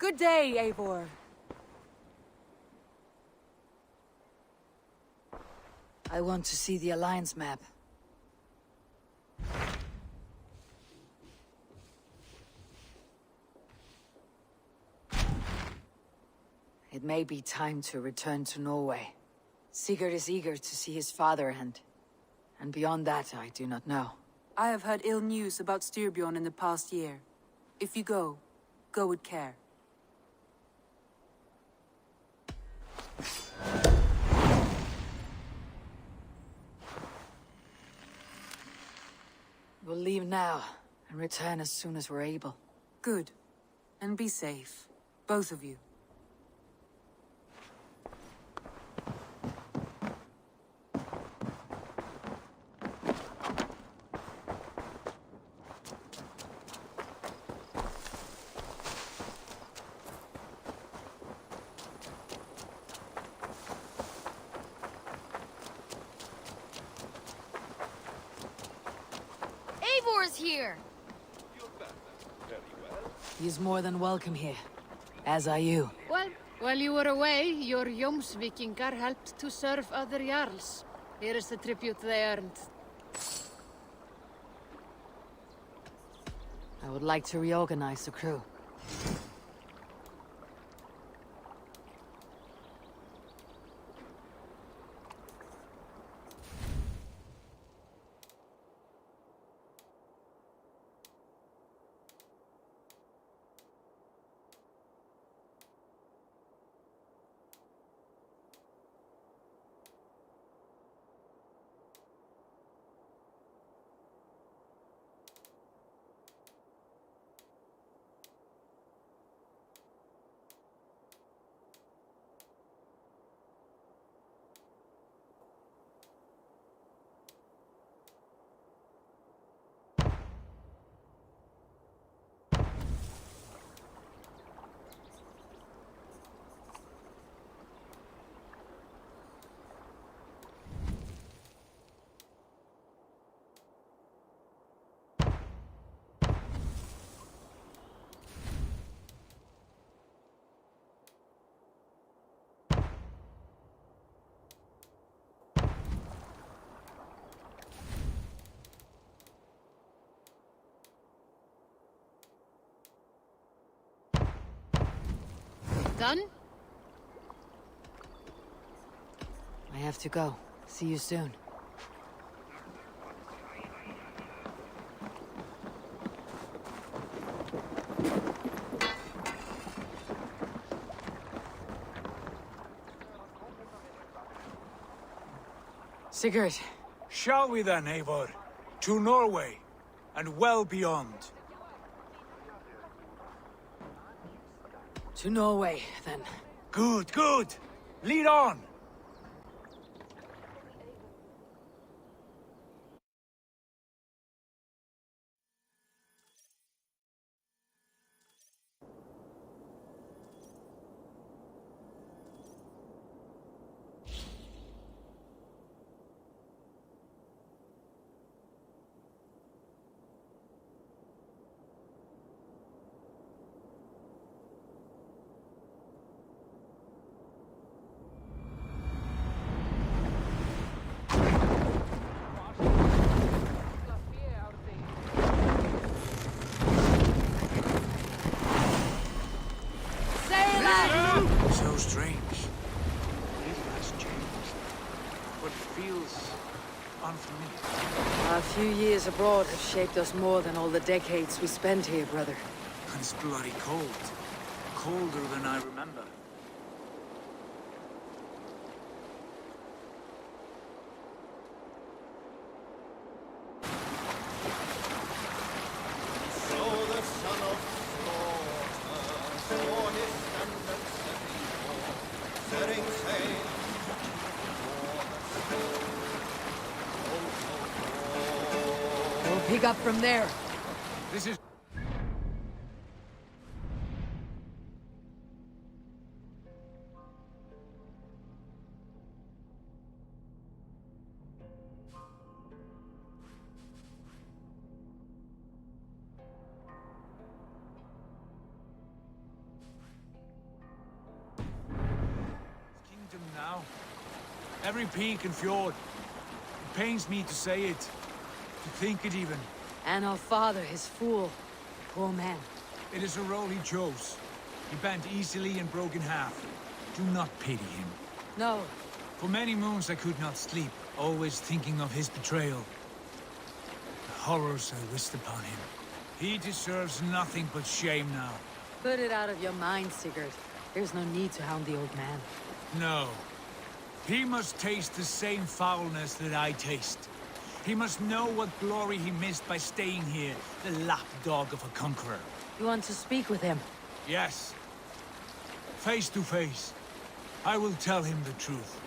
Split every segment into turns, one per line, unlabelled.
Good day, Eivor.
I want to see the Alliance map. It may be time to return to Norway. Sigurd is eager to see his father and beyond that I do not know.
I have heard ill news about Styrbjorn in the past year. If you go with care.
We'll leave now, and return as soon as we're able.
Good. And be safe. Both of you.
Eivor is here!
He's more than welcome here. As are you.
Well, while you were away, your Jomsvikingar helped to serve other Jarls. Here is the tribute they earned.
I would like to reorganize the crew.
Done?
I have to go. See you soon. Sigurd.
Shall we then, Eivor? To Norway, and well beyond.
To Norway, then.
Good, good! Lead on! So strange. Little has changed, but feels unfamiliar.
Our few years abroad have shaped us more than all the decades we spent here, brother.
And it's bloody cold. Colder than I remember.
We'll pick up from there.
This is... Every peak and fjord. It pains me to say it, to think it even.
And our father, his fool. Poor man.
It is a role he chose. He bent easily and broke in half. Do not pity him.
No.
For many moons I could not sleep, always thinking of his betrayal. The horrors I wished upon him. He deserves nothing but shame now.
Put it out of your mind, Sigurd. There's no need to hound the old man.
No. He must taste the same foulness that I taste. He must know what glory he missed by staying here, the lapdog of a conqueror.
You want to speak with him?
Yes. Face to face. I will tell him the truth.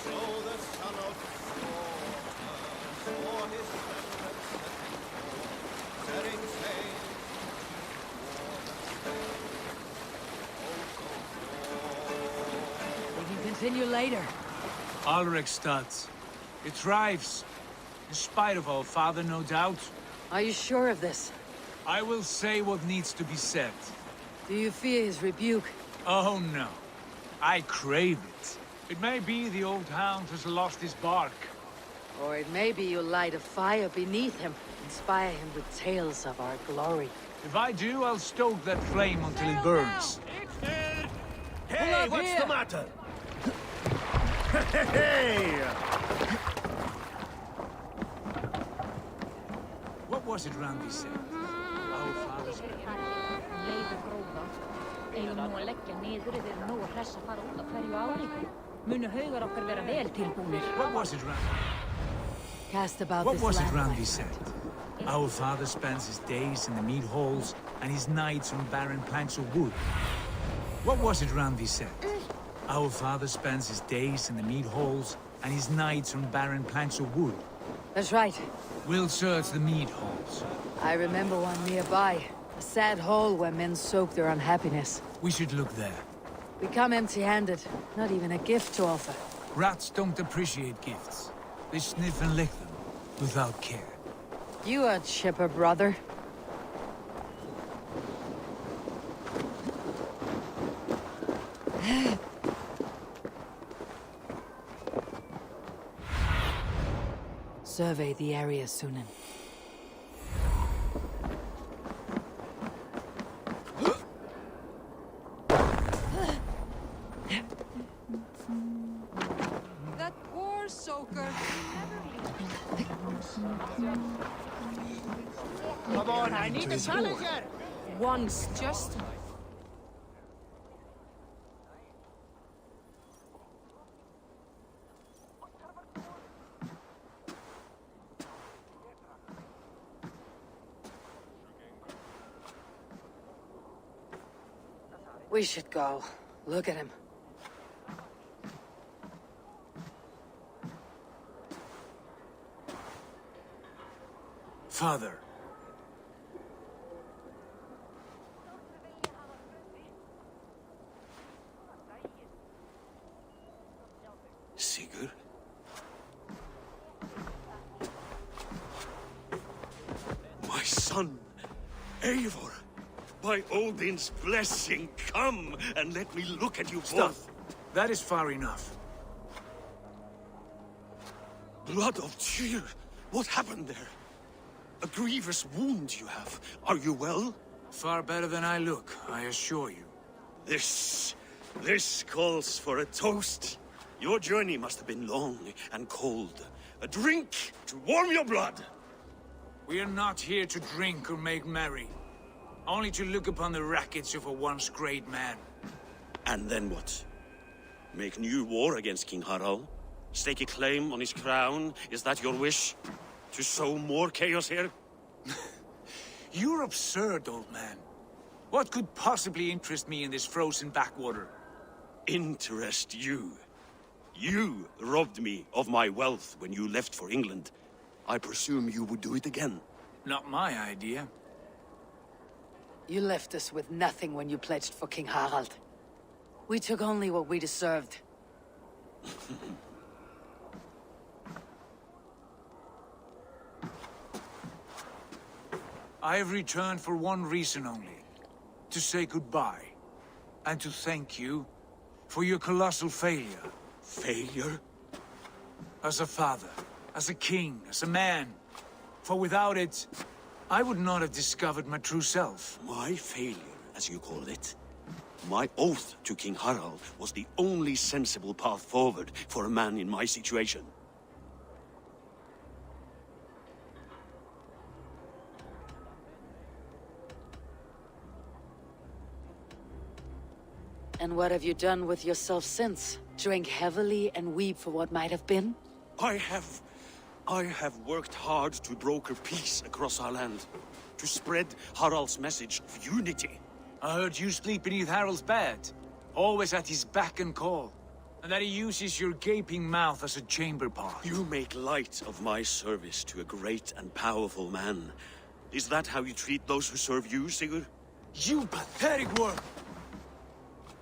So the son of Thor saw his remnants set forth, setting sail
We can continue later.
Alrekstad. It thrives. In spite of our father, no doubt.
Are you sure of this?
I will say what needs to be said.
Do you fear his rebuke?
Oh no. I crave it. It may be the old hound has lost his bark.
Or it may be you'll light a fire beneath him, inspire him with tales of our glory.
If I do, I'll stoke that flame until it burns.
Hey, what's the matter? Hey!
What was it Randi said? Our father's...
Leiður gróða. Eigum nú að leggja niður yfir nóg að hressa fara út á hverju ári. Munu haugar okkar vera vel tilbúnir.
What was it Randi?
Cast about
What
this
was it
land, my
Randi
friend.
said? Our father spends his days in the mead halls and his nights on barren planks of wood. What was it Randi said? Our father spends his days in the mead halls and his nights on barren planks of wood.
That's right.
We'll search the mead halls.
I remember one nearby. A sad hole where men soak their unhappiness.
We should look there.
We come empty-handed. Not even a gift to offer.
Rats don't appreciate gifts. They sniff and lick them, without care.
You a chipper, brother. Survey the area, Sunan.
That poor soaker.
Come on, I need a challenger!
Once, just...
We should go. Look at him.
Father.
Sigurd? My son, Eivor! By Odin's blessing, come and let me look at you both.
That is far enough.
Blood of Tyr! What happened there? A grievous wound you have. Are you well?
Far better than I look, I assure you.
This calls for a toast. Your journey must have been long and cold. A drink to warm your blood.
We are not here to drink or make merry. Only to look upon the wreckage of a once great man.
And then what? Make new war against King Harald? Stake a claim on his crown? Is that your wish? To sow more chaos here?
You're absurd, old man. What could possibly interest me in this frozen backwater?
Interest you? You robbed me of my wealth when you left for England. I presume you would do it again.
Not my idea.
You left us with nothing when you pledged for King Harald. We took only what we deserved.
I have returned for one reason only. To say goodbye. And to thank you for your colossal failure.
Failure?
As a father, as a king, as a man. For without it, I would not have discovered my true self.
My failure, as you call it. My oath to King Harald was the only sensible path forward for a man in my situation.
And what have you done with yourself since? Drink heavily and weep for what might have been?
I have worked hard to broker peace across our land. To spread Harald's message of unity.
I heard you sleep beneath Harald's bed. Always at his beck and call. And that he uses your gaping mouth as a chamber pot.
You make light of my service to a great and powerful man. Is that how you treat those who serve you, Sigurd?
You pathetic worm!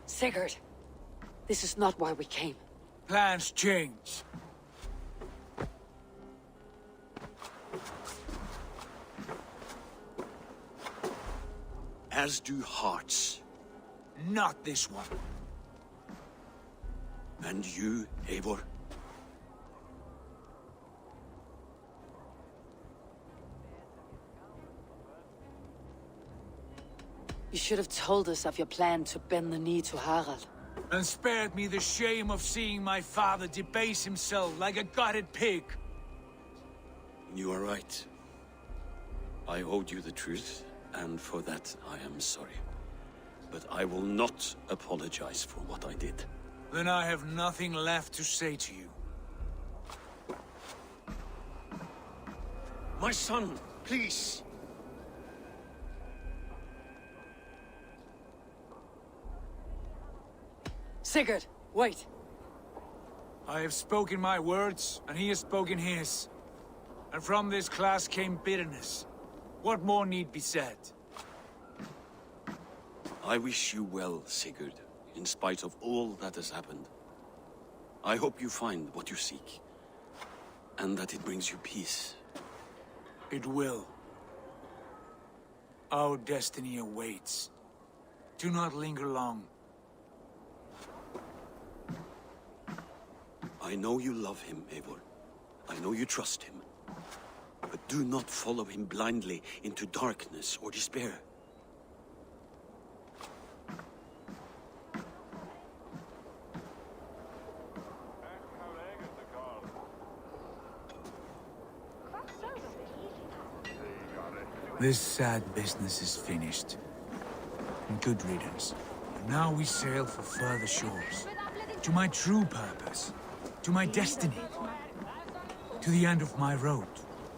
Sigurd, this is not why we came.
Plans change.
As do hearts.
Not this one.
And you, Eivor?
You should have told us of your plan to bend the knee to Harald.
And spared me the shame of seeing my father debase himself like a gutted pig.
You are right. I owed you the truth, and for that I am sorry. But I will not apologize for what I did.
Then I have nothing left to say to you.
My son, please!
Sigurd, wait!
I have spoken my words, and he has spoken his. And from this class came bitterness. What more need be said?
I wish you well, Sigurd, in spite of all that has happened. I hope you find what you seek, and that it brings you peace.
It will. Our destiny awaits. Do not linger long.
I know you love him, Eivor. I know you trust him. But do not follow him blindly into darkness or despair.
This sad business is finished. And good riddance. And now we sail for further shores. To my true purpose. To my destiny. To the end of my road.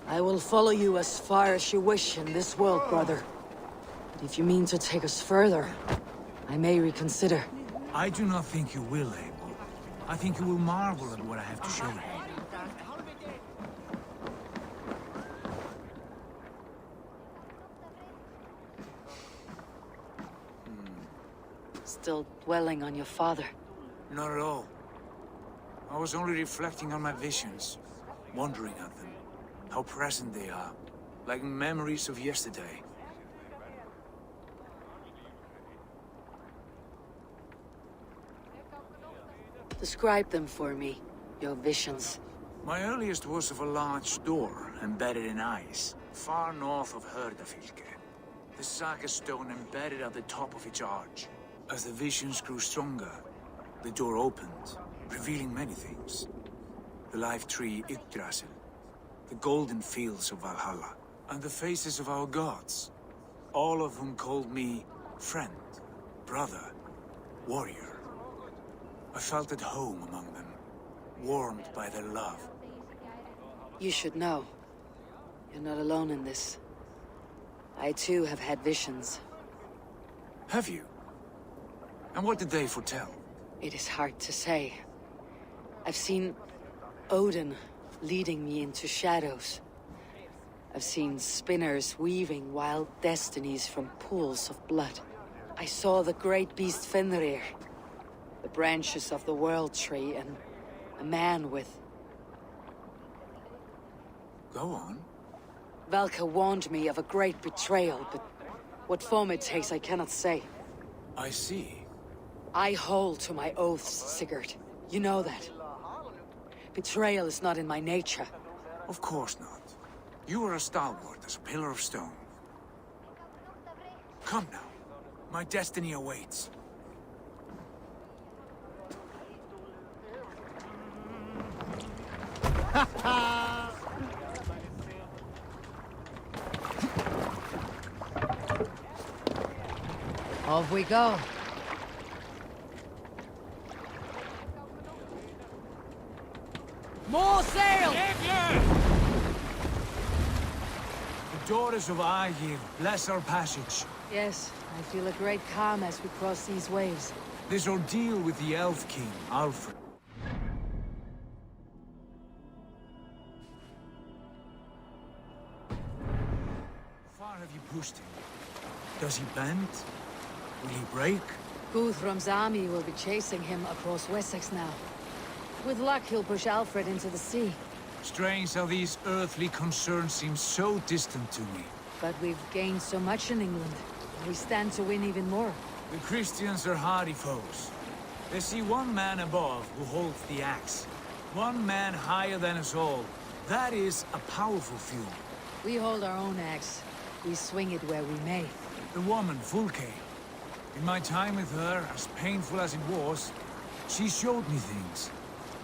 I will follow you as far as you wish in this world, brother. But if you mean to take us further, I may reconsider.
I do not think you will, Abel. I think you will marvel at what I have to show you.
Still dwelling on your father.
Not at all. I was only reflecting on my visions, wondering at them. How present they are, like memories of yesterday.
Describe them for me, your visions.
My earliest was of a large door embedded in ice, far north of Herdafylke. The saga stone embedded at the top of its arch. As the visions grew stronger, the door opened, revealing many things. The life tree Yggdrasil, the golden fields of Valhalla, and the faces of our gods, all of whom called me friend, brother, warrior. I felt at home among them, warmed by their love.
You should know. You're not alone in this. I too have had visions.
Have you? And what did they foretell?
It is hard to say. I've seen Odin leading me into shadows. I've seen spinners weaving wild destinies from pools of blood. I saw the great beast Fenrir, the branches of the World Tree, and a man with...
Go on.
Valka warned me of a great betrayal, but what form it takes I cannot say.
I see.
I hold to my oaths, Sigurd. You know that. Betrayal is not in my nature.
Of course not. You are a stalwart as a pillar of stone. Come now. My destiny awaits.
Off we go. More sail!
The daughters of Aegir, bless our passage.
Yes, I feel a great calm as we cross these waves.
This ordeal with the Elf King, Alfred. How far have you pushed him? Does he bend? Will he break?
Guthrum's army will be chasing him across Wessex now. With luck, he'll push Alfred into the sea.
Strange how these earthly concerns seem so distant to me.
But we've gained so much in England. We stand to win even more.
The Christians are hardy foes. They see one man above who holds the axe. One man higher than us all. That is a powerful feud.
We hold our own axe. We swing it where we may.
The woman, Fulke. In my time with her, as painful as it was, she showed me things.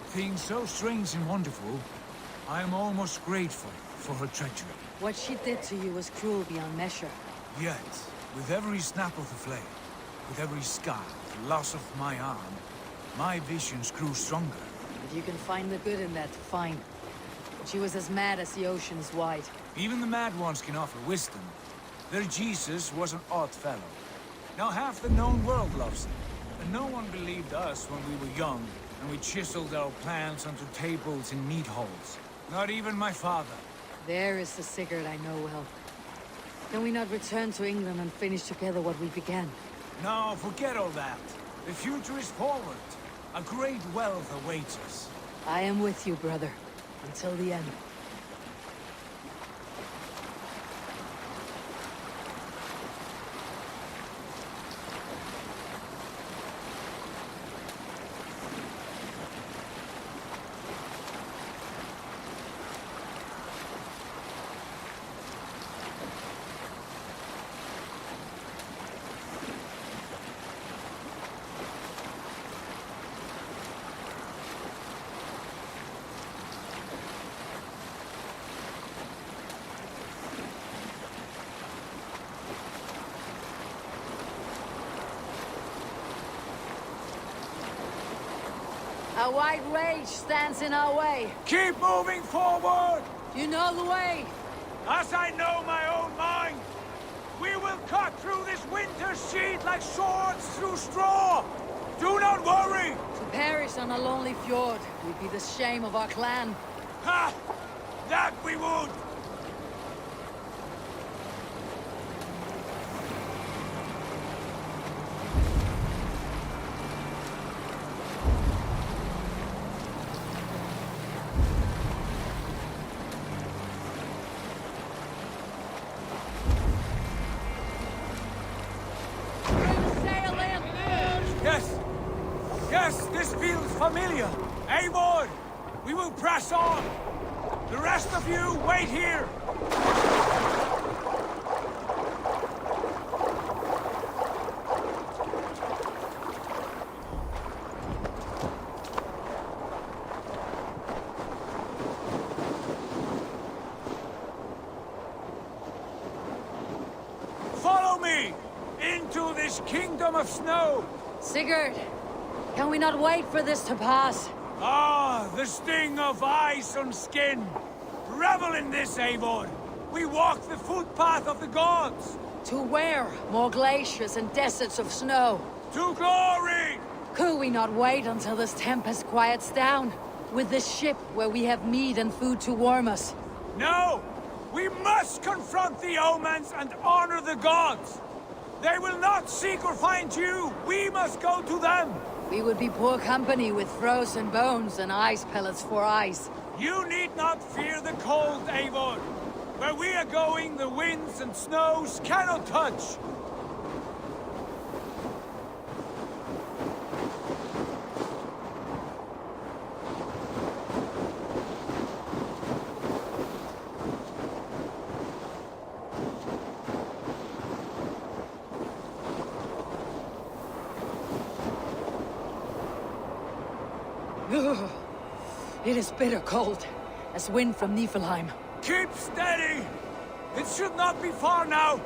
Things so strange and wonderful, I am almost grateful for her treachery.
What she did to you was cruel beyond measure.
Yet, with every snap of the flame, with every scar, the loss of my arm, my visions grew stronger.
If you can find the good in that, fine. But she was as mad as the ocean is wide.
Even the mad ones can offer wisdom. Their Jesus was an odd fellow. Now half the known world loves him. And no one believed us when we were young, and we chiseled our plans onto tables in meat halls. Not even my father.
There is the Sigurd I know well. Can we not return to England and finish together what we began?
No, forget all that. The future is forward. A great wealth awaits us.
I am with you, brother. Until the end. A white rage stands in our way.
Keep moving forward!
You know the way.
As I know my own mind, we will cut through this winter sheet like swords through straw! Do not worry!
To perish on a lonely fjord would be the shame of our clan.
Ha! That we would! Yes! Yes, this feels familiar! Eivor! We will press on! The rest of you, wait here! Follow me! Into this kingdom of snow!
Sigurd, can we not wait for this to pass?
Ah, the sting of ice on skin! Revel in this, Eivor! We walk the footpath of the gods!
To where? More glaciers and deserts of snow.
To glory!
Could we not wait until this tempest quiets down? With this ship where we have meat and food to warm us?
No! We must confront the omens and honor the gods! They will not seek or find you! We must go to them!
We would be poor company with frozen bones and ice pellets for eyes.
You need not fear the cold, Eivor! Where we are going, the winds and snows cannot touch.
Ugh. It is bitter cold, as wind from Niflheim.
Keep steady! It should not be far now!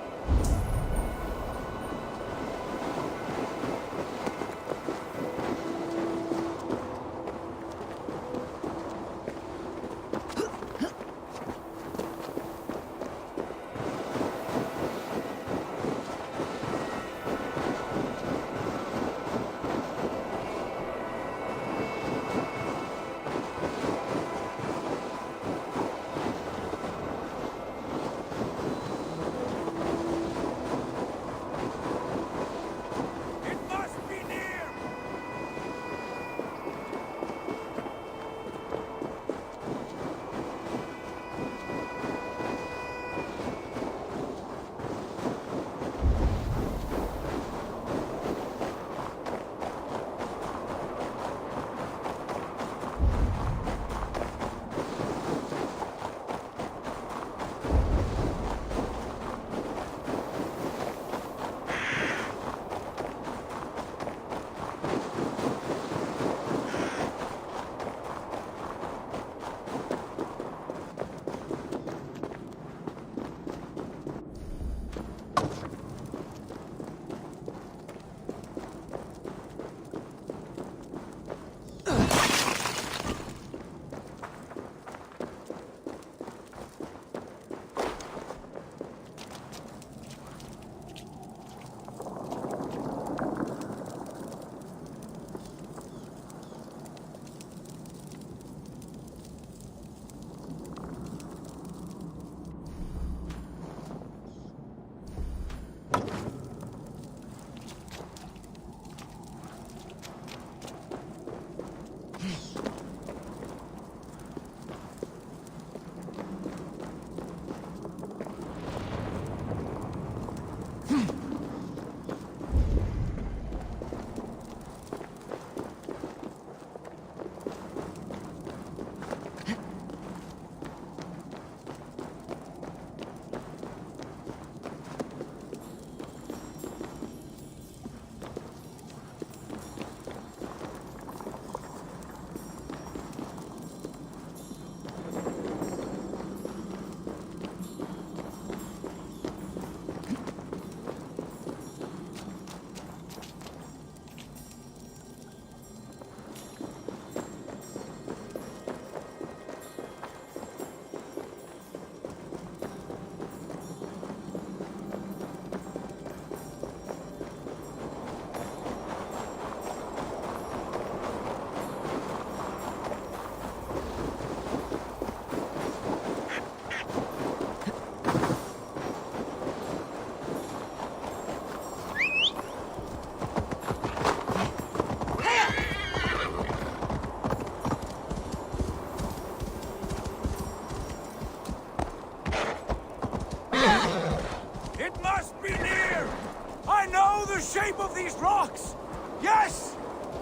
shape of these rocks! Yes!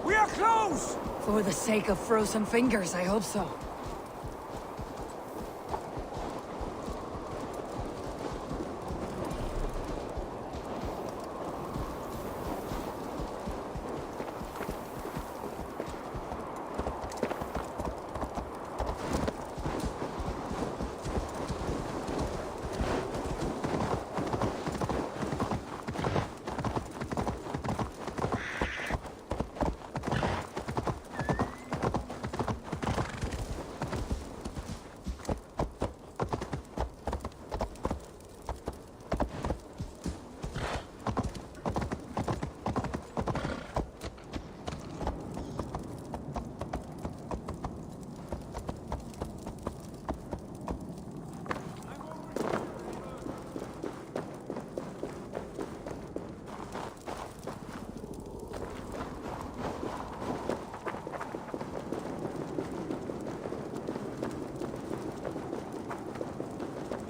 We are close!
For the sake of frozen fingers, I hope so.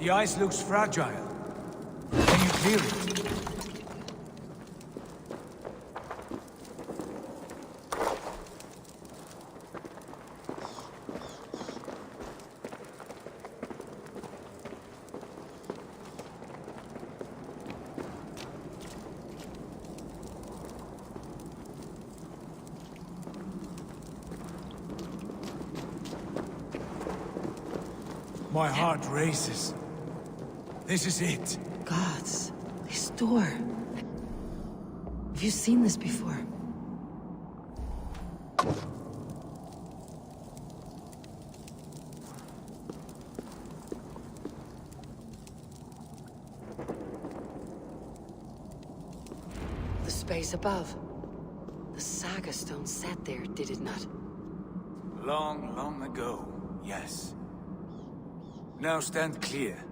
The ice looks fragile. Can you clear it? My heart races. This is it.
Gods, this door. Have you seen this before? The space above. The saga stone sat there, did it not?
Long, long ago, yes. Now stand clear.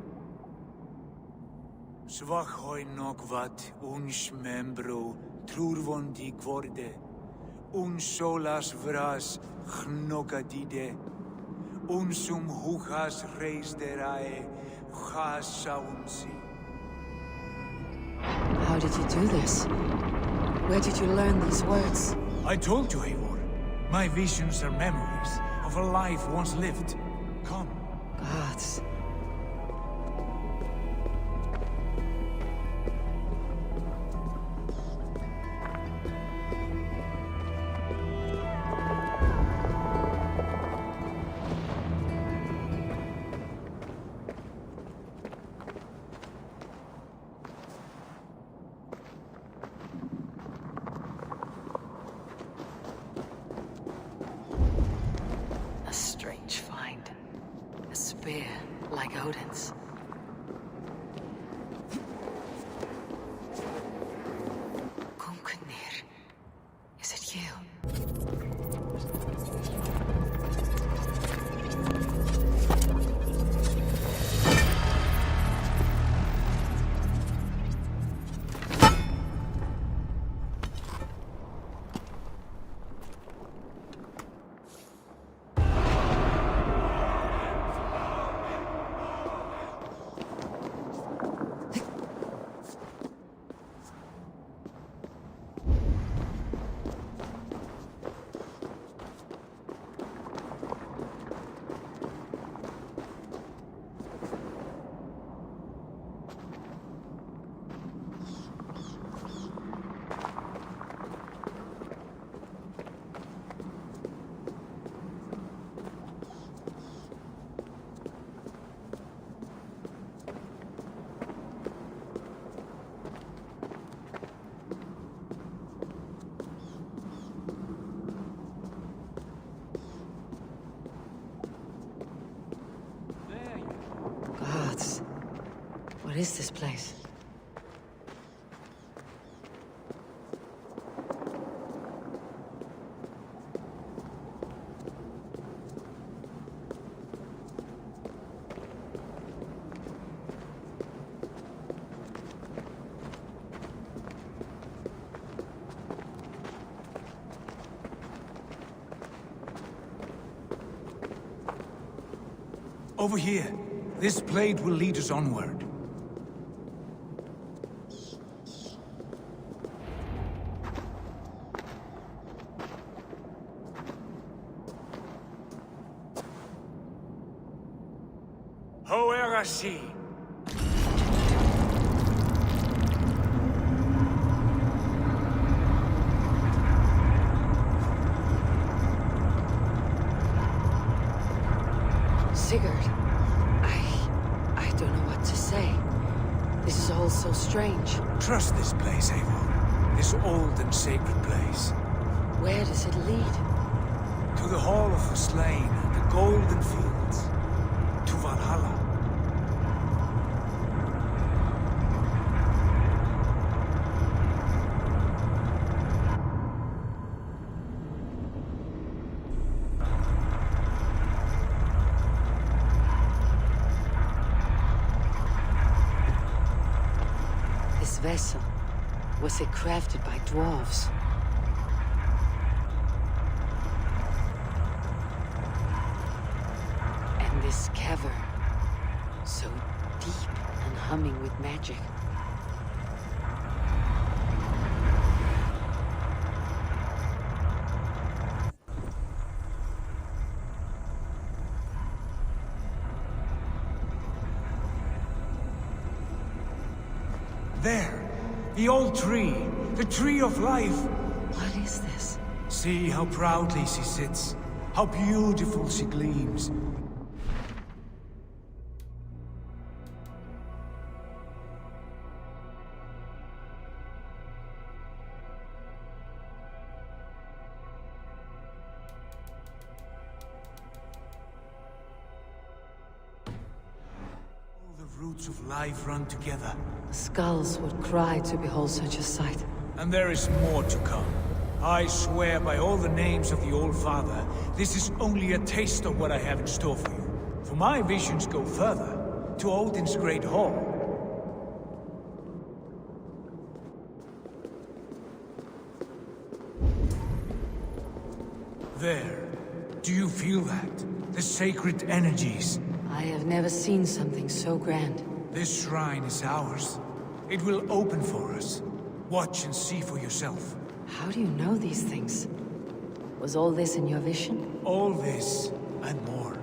Svachoi nokvat uns membro trurvondi kvorde un solas vras gnokadide unsum huchas reisderae chasaunsi.
How did you do this? Where did you learn these words?
I told you, Eivor. My visions are memories of a life once lived. Come.
Gods. A strange find. A spear, like Odin's. Gungnir, is it you? Gods. What is this place?
Over here. This blade will lead us onward. Hoerasi.
Sigurd, I don't know what to say. This is all so strange.
Trust this place, Eivor. This old and sacred place.
Where does it lead?
To the Hall of the Slain, the Golden Fields. To Valhalla.
This vessel, was it crafted by dwarves? And this cavern, so deep. humming with magic.
There! The old tree! The tree of life!
What is this?
See how proudly she sits. How beautiful she gleams. All the roots of life run together.
Skulls would cry to behold such a sight.
And there is more to come. I swear by all the names of the Old Father, this is only a taste of what I have in store for you. For my visions go further, to Odin's great hall. There. Do you feel that? The sacred energies.
I have never seen something so grand.
This shrine is ours. It will open for us. Watch and see for yourself.
How do you know these things? Was all this in your vision?
All this and more.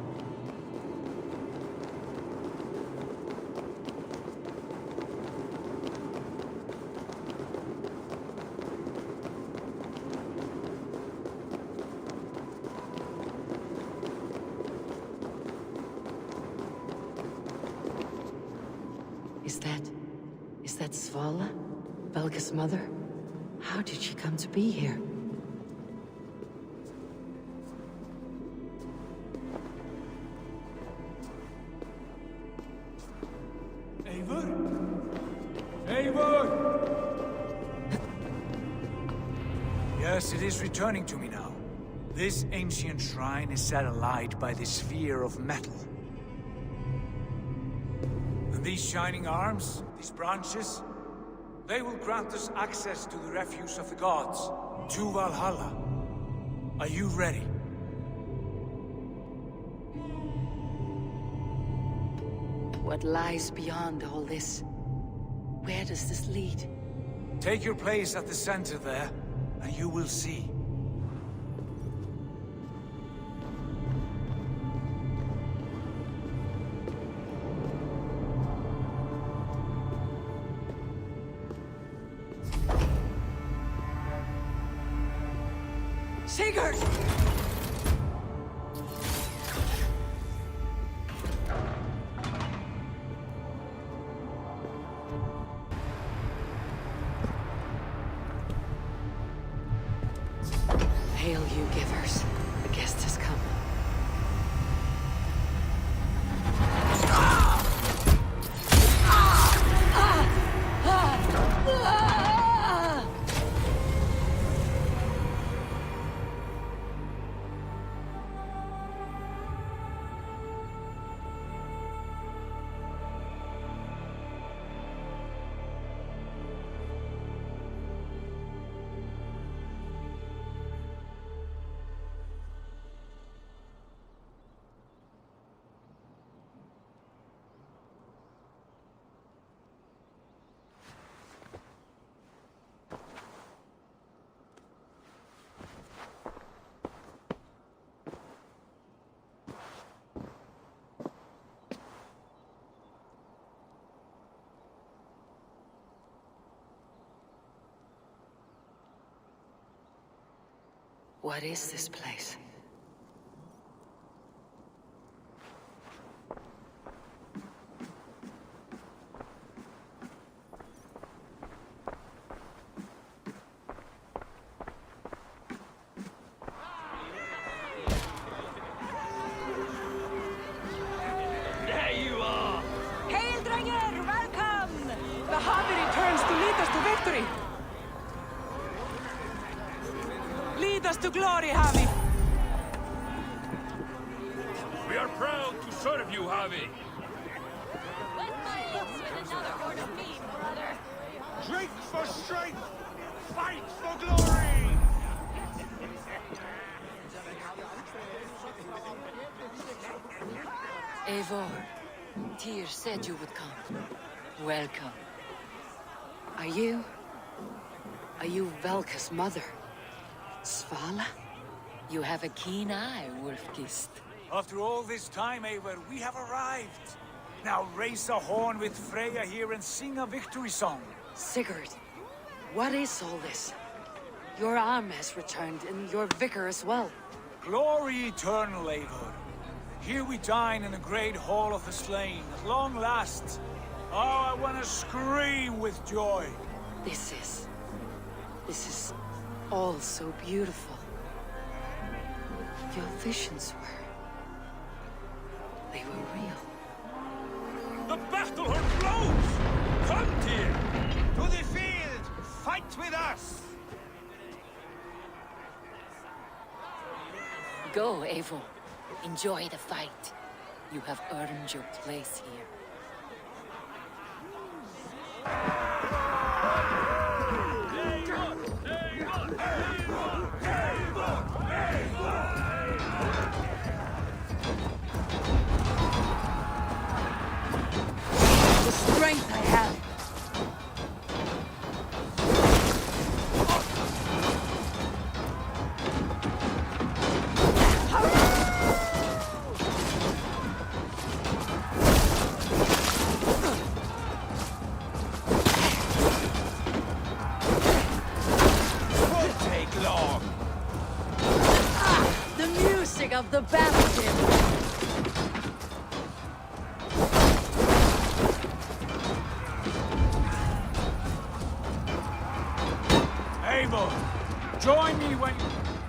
Is that Svala? Belga's mother? How did she come to be here?
Eivor? Eivor! Yes, it is returning to me now. This ancient shrine is set alight by this sphere of metal. And these shining arms, these branches, they will grant us access to the refuse of the gods, to Valhalla. Are you ready?
What lies beyond all this? Where does this lead?
Take your place at the center there, and you will see.
Sigurd! Hail, you givers. The guest has come. What is this place?
There you are!
Hail, Dranger! Welcome!
The Havi returns to lead us to victory! Lead us to glory, Havi!
We are proud to serve you, Javi.
Wet my lips with another horn of mead, brother!
Drink for strength! Fight for glory!
Eivor, Tyr said you would come. Welcome. Are you Velka's mother? Svala? You have a keen eye, Wolfgist.
After all this time, Eivor, we have arrived. Now raise a horn with Freya here and sing a victory song.
Sigurd, what is all this? Your arm has returned, and your vicar as well.
Glory eternal, Eivor. Here we dine in the great hall of the slain, at long last. Oh, I want to scream with joy.
This is all so beautiful. Your visions they were real.
The battle horn blows! Come, dear! To the field! Fight with us!
Go, Eivor. Enjoy the fight. You have earned your place here. The strength I have. The music of the battlefield.
Eivor, join me when...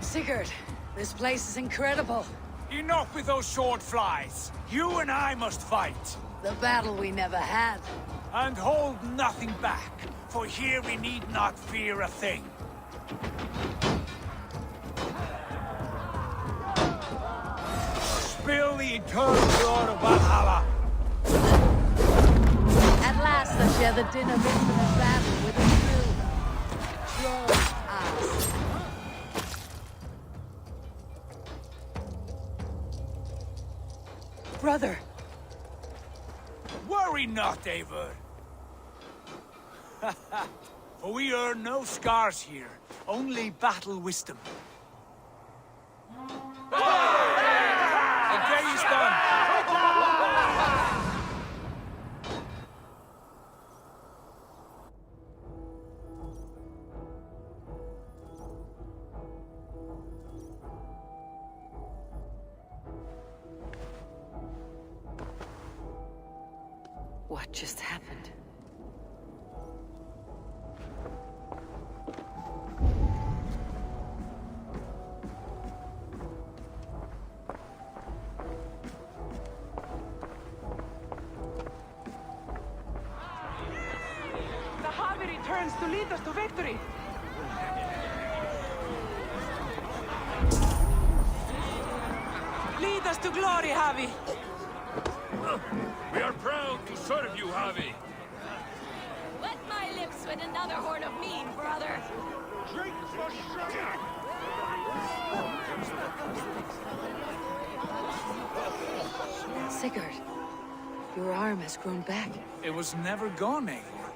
Sigurd, this place is incredible.
Enough with those short flies. You and I must fight.
The battle we never had.
And hold nothing back, for here we need not fear a thing. Spill the eternal blood of Valhalla.
At last I share the din of infinite battle with a true troll's eyes. Brother!
Worry not, Eivor. For we earn no scars here, only battle wisdom. The day is done.
What just happened?
The Harvey returns to lead us to victory. Lead us to glory, Harvey.
We are proud to serve you, Javi.
Wet my lips with another horn of mead, brother.
Drink for strength!
Sigurd, your arm has grown back.
It was never gone, Eivor.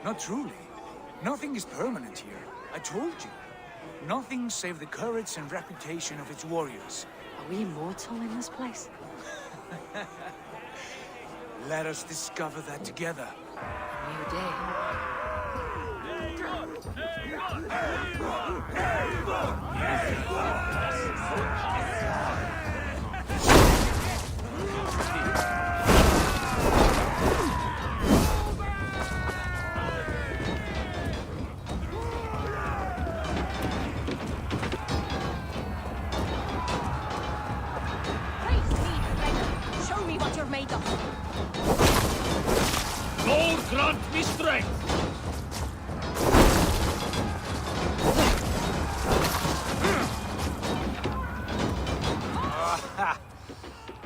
Not truly. Nothing is permanent here. I told you. Nothing save the courage and reputation of its warriors.
Are we immortal in this place?
Let us discover that together.
A new day.
Praise me, friend. Show me what you're made of.
Lord, grant me strength!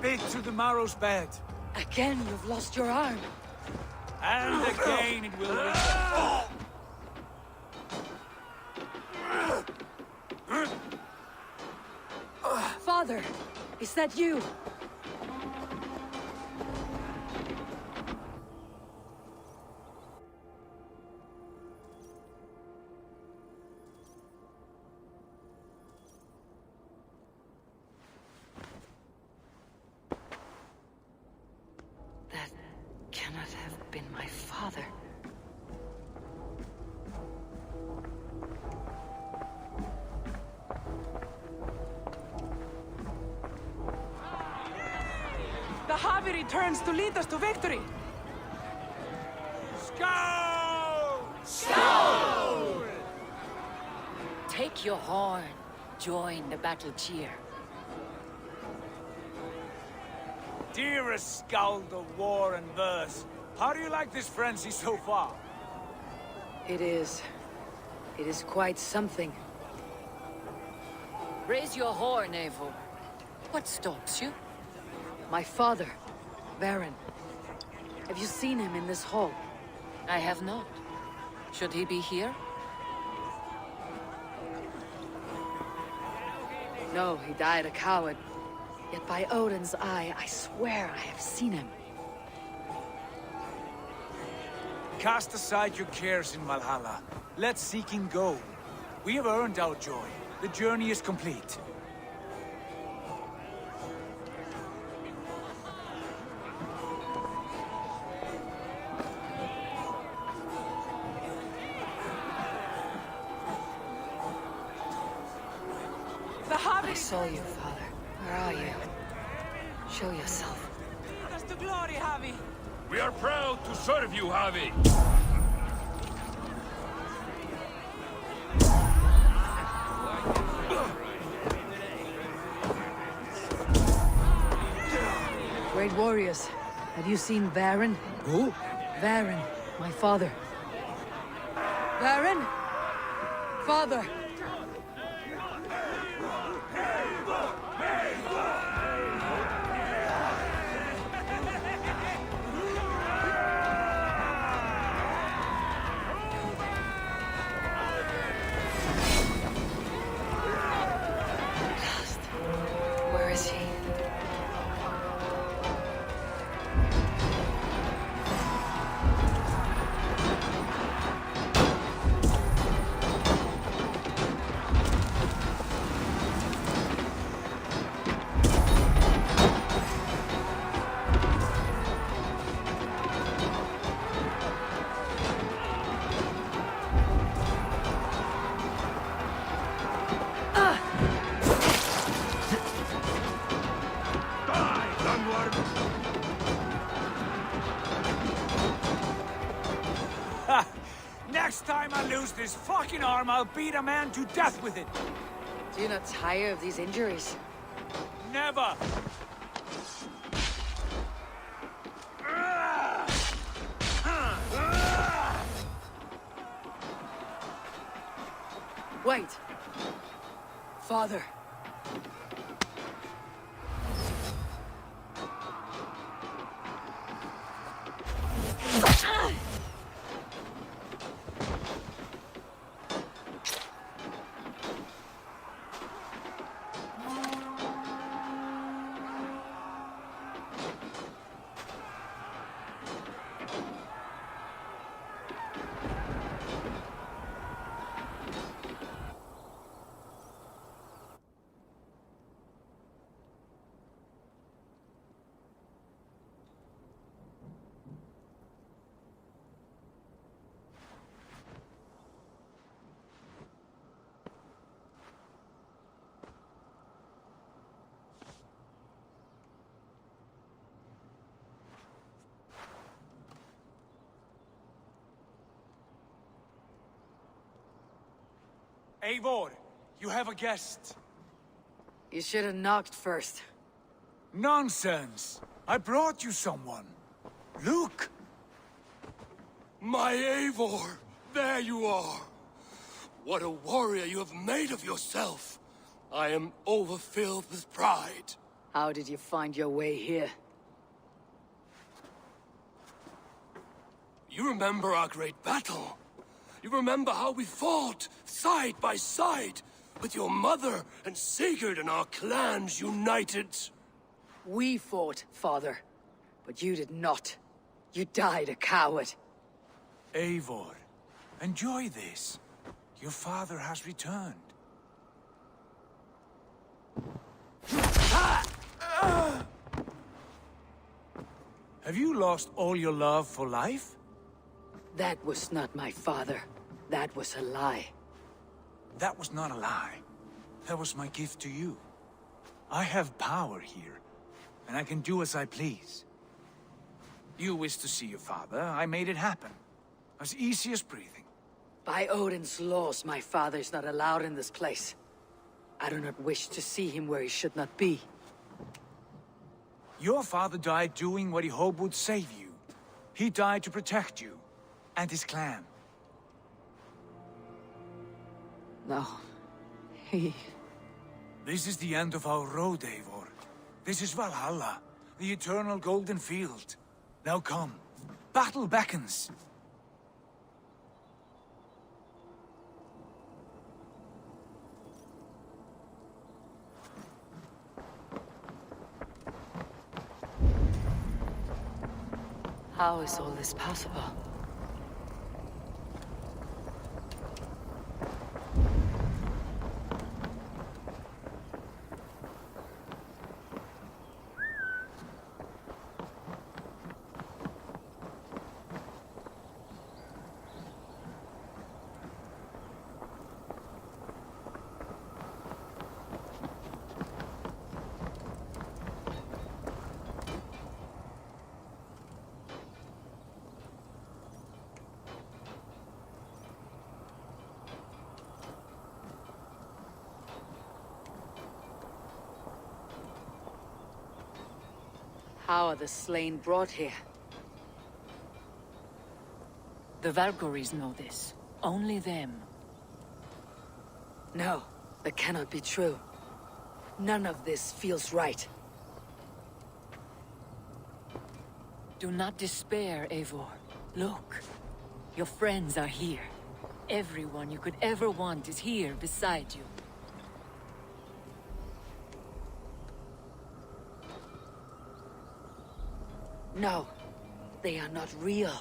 Bit to the marrow's bed.
Again, you've lost your arm.
And again it will return.
Father, is that you? cannot have been my father.
The Javi returns to lead us to victory!
Skull!
Take your horn. Join the battle cheer.
Dearest Skald of war and verse, how do you like this frenzy so far?
It is quite something.
Raise your horn, Eivor. What stops you?
My father, Baron. Have you seen him in this hall?
I have not. Should he be here?
No, he died a coward. Yet by Odin's eye, I swear I have seen him.
Cast aside your cares in Valhalla. Let seeking go. We have earned our joy. The journey is complete.
The Javi
I saw you, father. Where are you? Show yourself.
lead us to glory, Javi!
We are proud to serve you, Javi!
Great warriors. Have you seen Baron?
Who?
Baron, my father. Baron? Father! Lost. Where is he?
Next time I lose this fucking arm, I'll beat a man to death with it.
Do you not tire of these injuries?
Never!
Wait! Father!
Eivor, you have a guest.
You should have knocked first.
Nonsense! I brought you someone. Look!
My Eivor! There you are! What a warrior you have made of yourself! I am overfilled with pride.
How did you find your way here?
You remember our great battle? You remember how we fought, side by side, with your mother and Sigurd and our clans united?
We fought, father. But you did not. You died a coward.
Eivor, enjoy this. Your father has returned. Have you lost all your love for life?
That was not my father. That was a lie.
That was not a lie. That was my gift to you. I have power here, and I can do as I please. You wished to see your father, I made it happen. As easy as breathing.
By Odin's laws, my father is not allowed in this place. I do not wish to see him where he should not be.
Your father died doing what he hoped would save you. He died to protect you, and his clan.
No, he...
This is the end of our road, Eivor. This is Valhalla, the eternal golden field. Now come, battle beckons.
How is all this possible? How are the slain brought here?
The Valkyries know this. Only them.
No, that cannot be true. None of this feels right.
Do not despair, Eivor. Look. Your friends are here. Everyone you could ever want is here beside you.
No, they are not real.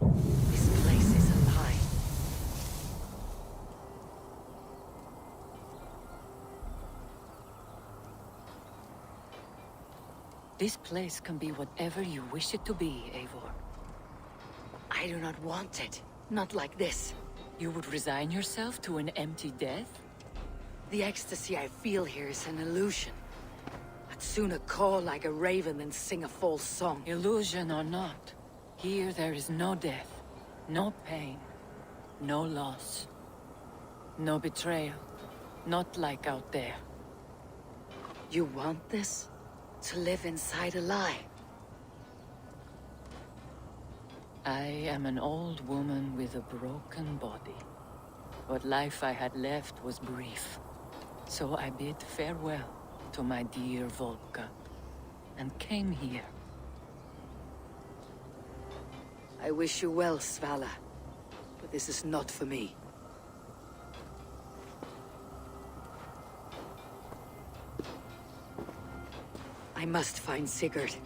This place is a lie.
This place can be whatever you wish it to be, Eivor.
I do not want it. Not like this.
You would resign yourself to an empty death?
The ecstasy I feel here is an illusion. I'd sooner call like a raven than sing a false song.
Illusion or not, here there is no death, no pain, no loss, no betrayal, not like out there.
You want this? To live inside a lie?
I am an old woman with a broken body. What life I had left was brief. So I bid farewell to my dear Volka, and came here.
I wish you well, Svala, but this is not for me. I must find Sigurd.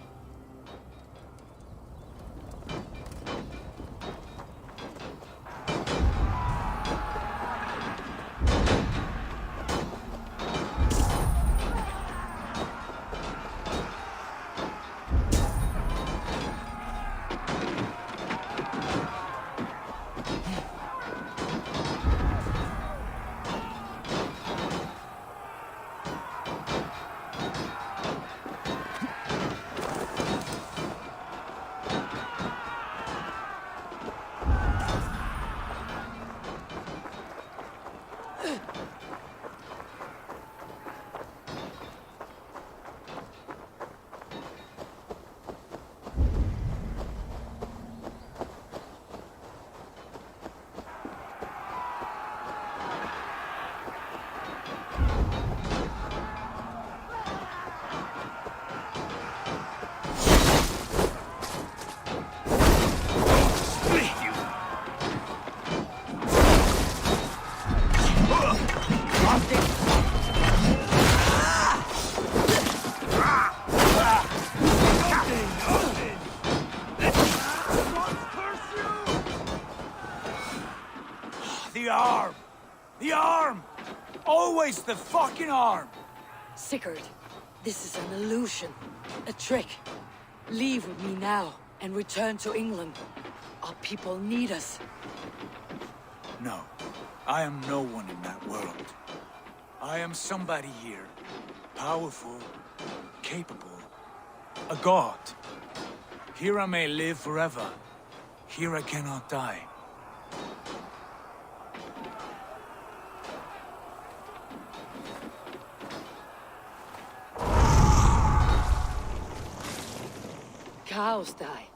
The arm! The arm! Always the fucking arm!
Sigurd, this is an illusion. A trick. Leave with me now, and return to England. Our people need us.
No, I am no one in that world. I am somebody here. Powerful, capable, a god. Here I may live forever. Here I cannot die.
Cows die.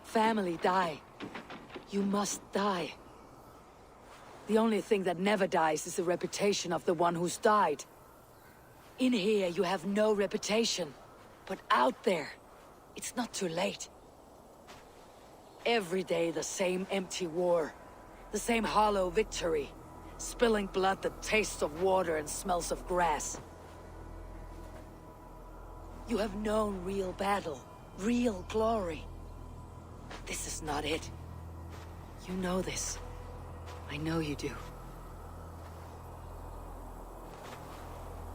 Family die. You must die. The only thing that never dies is the reputation of the one who's died. In here, you have no reputation. But out there, it's not too late. Every day, the same empty war. The same hollow victory. Spilling blood that tastes of water and smells of grass. You have known real battle. Real glory. This is not it. You know this. I know you do.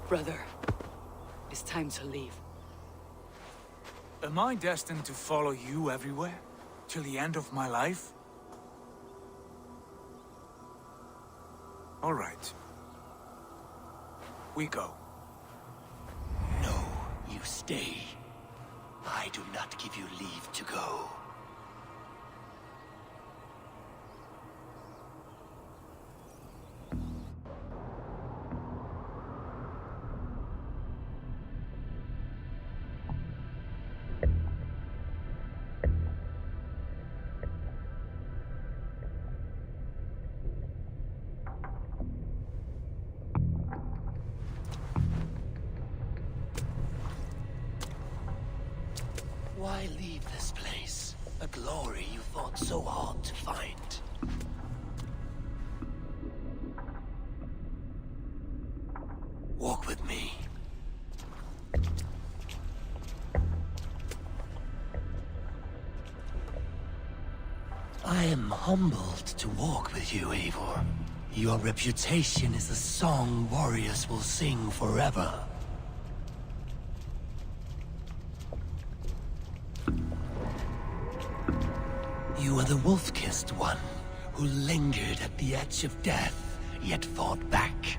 Brother, it's time to leave.
Am I destined to follow you everywhere? Till the end of my life? All right. We go.
No, you stay. I do not give you leave to go. Why leave this place? A glory you fought so hard to find. Walk with me. I am humbled to walk with you, Eivor. Your reputation is a song warriors will sing forever. You are the wolf-kissed one, who lingered at the edge of death, yet fought back.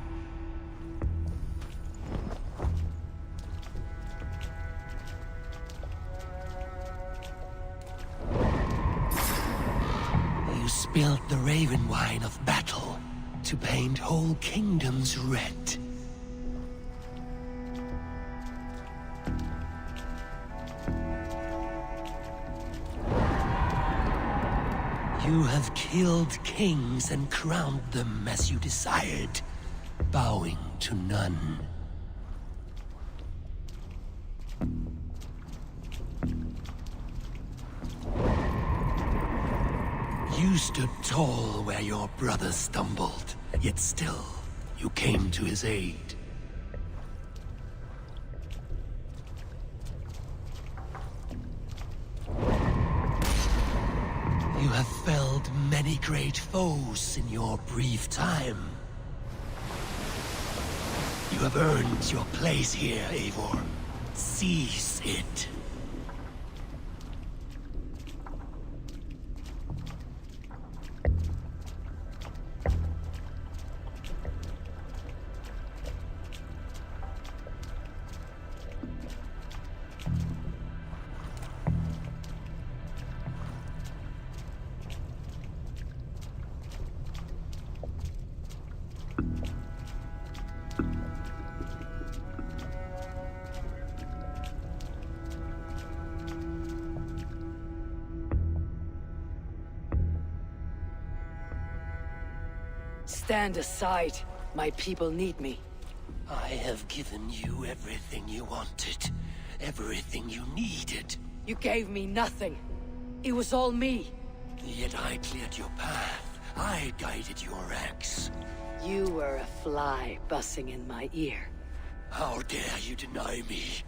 You spilled the raven wine of battle, to paint whole kingdoms red. You have killed kings and crowned them as you desired, bowing to none. You stood tall where your brother stumbled, yet still, you came to his aid. You have felled many great foes in your brief time. You have earned your place here, Eivor. Seize it.
Stand aside. My people need me.
I have given you everything you wanted. Everything you needed.
You gave me nothing. It was all me.
Yet I cleared your path. I guided your axe.
You were a fly buzzing in my ear.
How dare you deny me?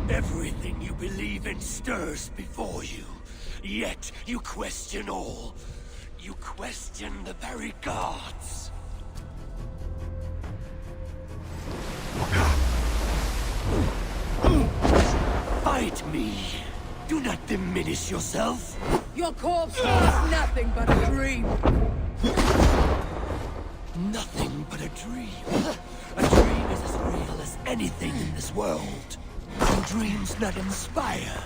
Everything you believe in stirs before you. Yet you question all. You question the very gods. fight me. Do not diminish yourself.
Your corpse was nothing but a dream.
Nothing but a dream. A dream is as real as anything in this world. Do dreams not inspire?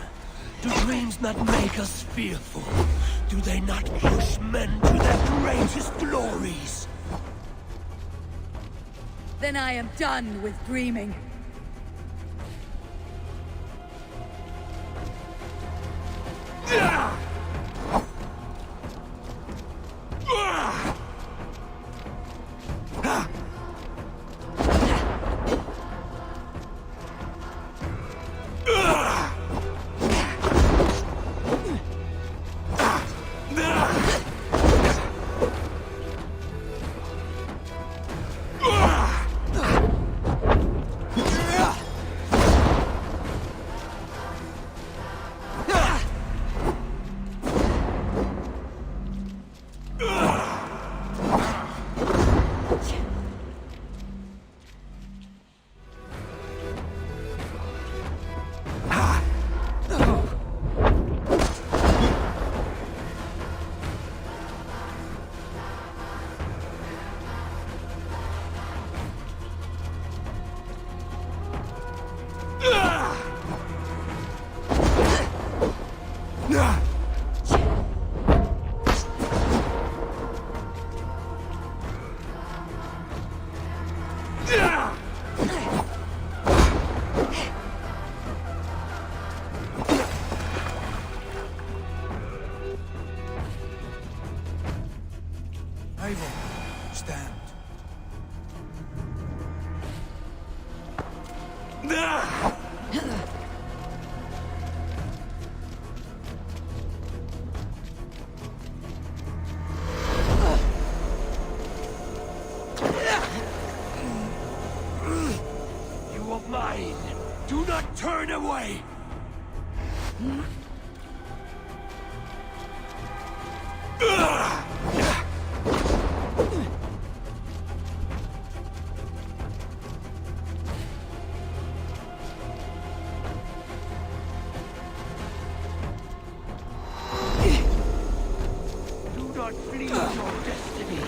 Do dreams not make us fearful? Do they not push men to their greatest glories?
Then I am done with dreaming.
Eivor, stand.
You are mine. Do not turn away. Do not flee your destiny.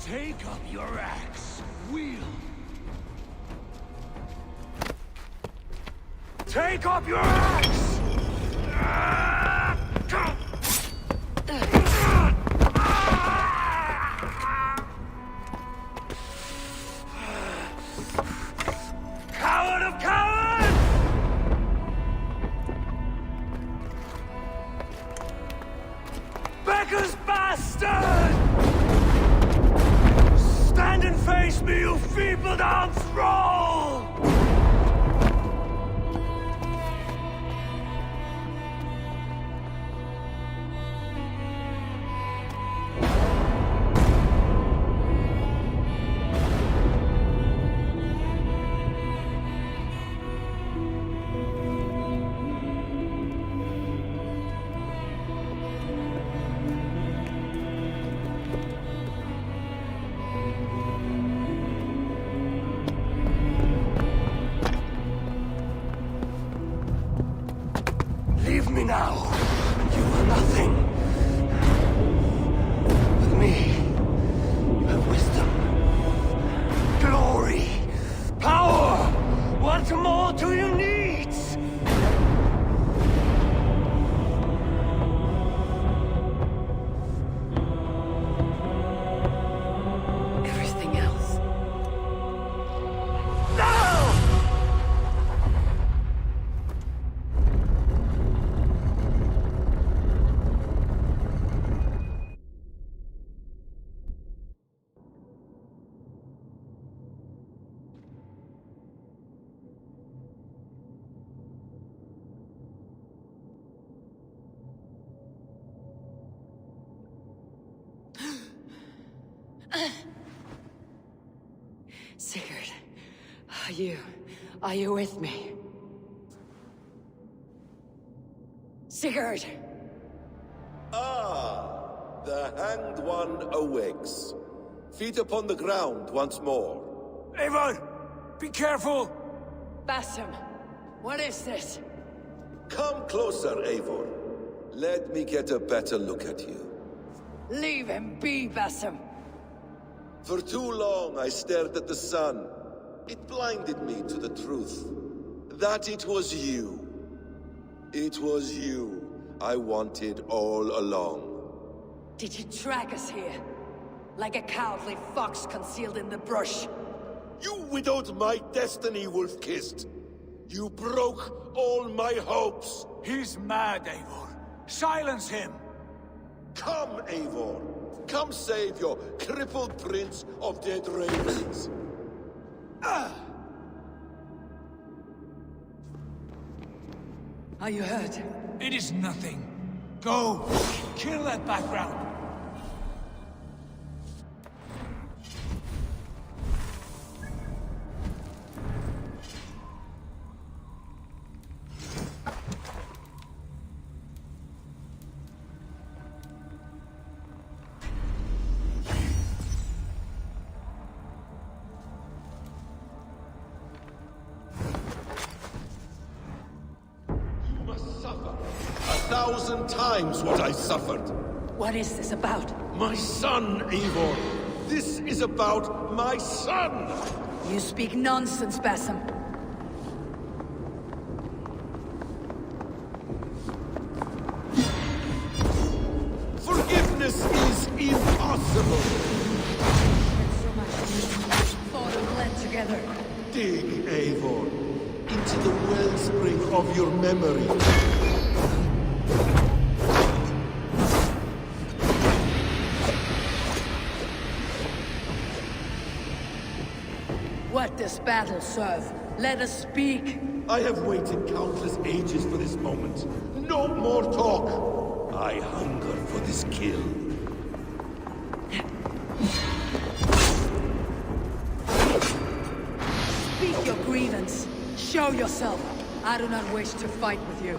Take up your axe, wield. Take up your axe! Coward of cowards! Becker's bastard! Face me, you feeble-down thrall! Leave me now. You are nothing. With me, you have wisdom, glory, power. What more do you need?
Everything else. Sigurd, are you with me? Sigurd!
Ah, the Hanged One awakes. Feet upon the ground once more.
Eivor! Be careful!
Basim, what is this?
Come closer, Eivor. Let me get a better look at you.
Leave him be, Basim.
For too long I stared at the sun. It blinded me to the truth. That it was you. It was you I wanted all along.
Did you drag us here? Like a cowardly fox concealed in the brush?
You widowed my destiny, Wolf-Kissed. You broke all my hopes.
He's mad, Eivor. Silence him!
Come, Eivor. Come save your crippled prince of dead ravens.
Are you hurt?
It is nothing. Go! Kill that background!
Suffer 1,000 times what I suffered.
What is this about?
My son, Eivor. This is about my son!
You speak nonsense, Basim.
Forgiveness is impossible!
Fought and bled together.
Dig, Eivor, into the wellspring of your memory.
What does battle serve? Let us speak.
I have waited countless ages for this moment. No more talk. I hunger for this kill.
Speak your grievance. Show yourself. I do not wish to fight with you.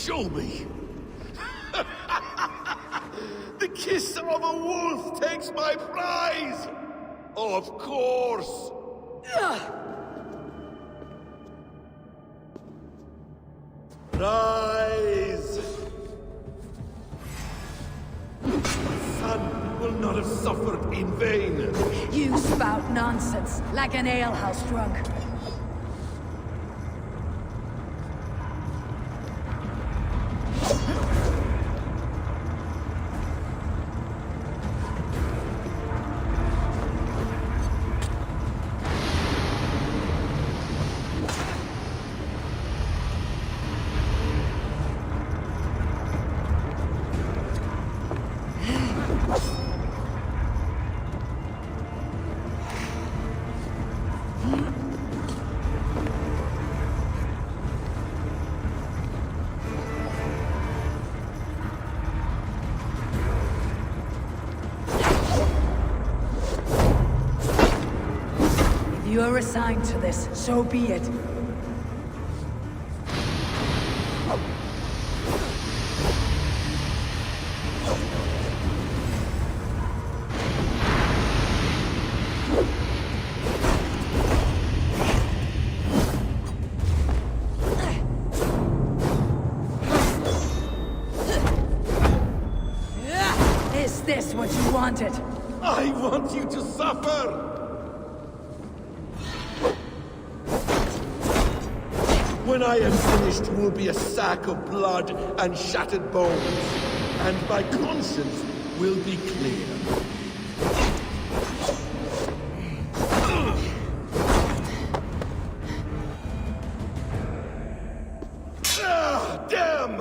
Show me. The kiss of a wolf takes my prize! Of course! Rise! Son will not have suffered in vain.
You spout nonsense, like an alehouse drunk. You're assigned to this, so be it. Is this what you wanted?
I want you to suffer! When I am finished, you will be a sack of blood and shattered bones, and my conscience will be clear. Damn!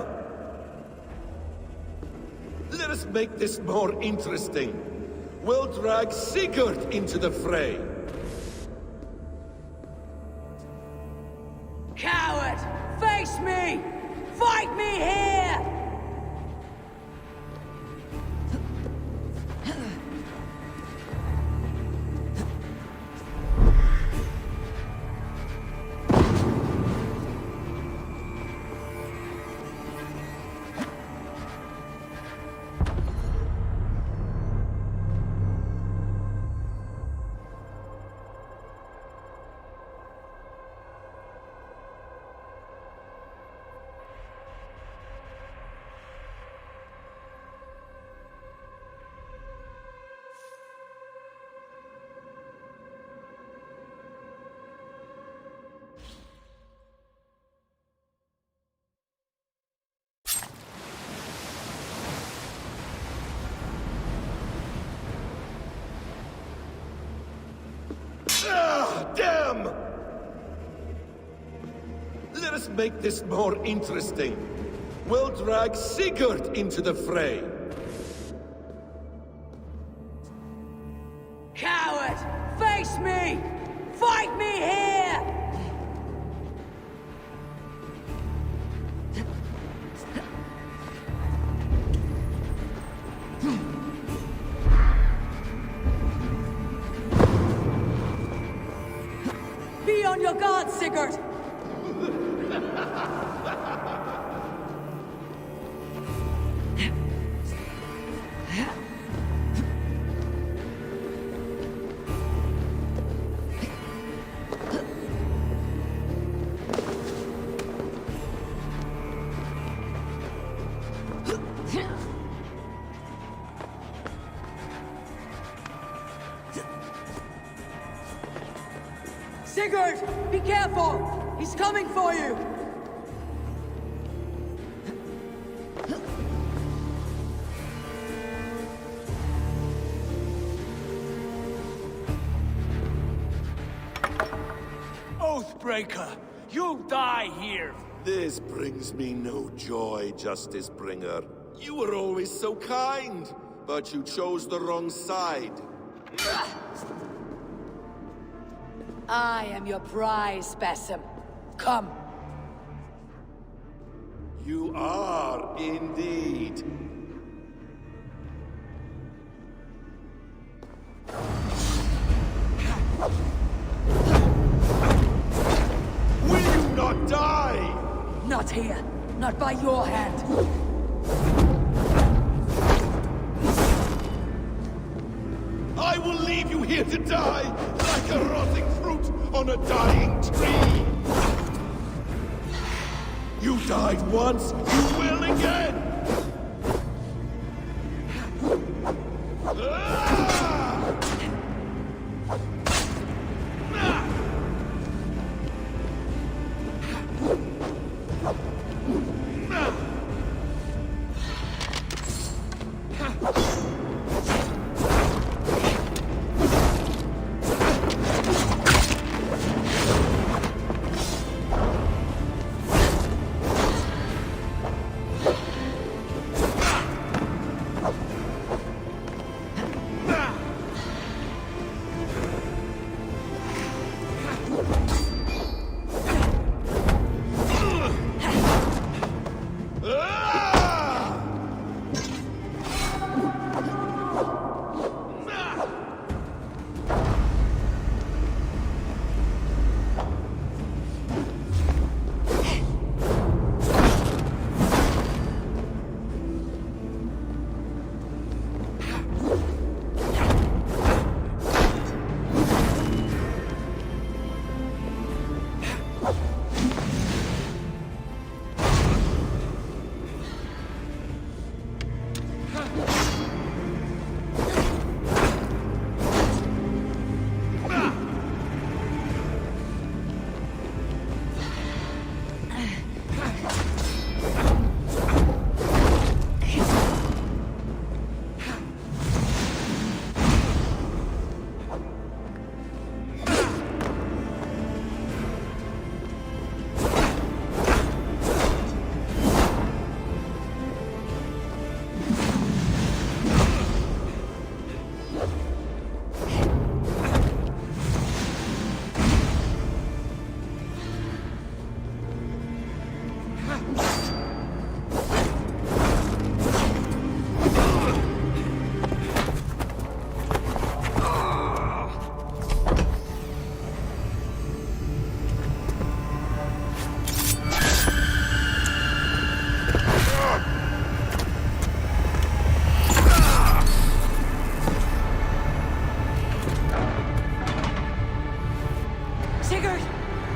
Let us make this more interesting. We'll drag Sigurd into the fray.
Coward! Face me! Fight me here!
Damn! Let us make this more interesting. We'll drag Sigurd into the fray.
Coward! Face me! Fight me here! Be on your guard, Sigurd! Sigurd! Be careful! He's coming for you!
Oathbreaker! You die here!
This brings me no joy, Justice Bringer. You were always so kind, but you chose the wrong side.
I am your prize, Basim. Come.
You are indeed. Will you not die?
Not here. Not by your hand.
I will leave you here to die, like a rotting fruit on a dying tree! You died once, you will again!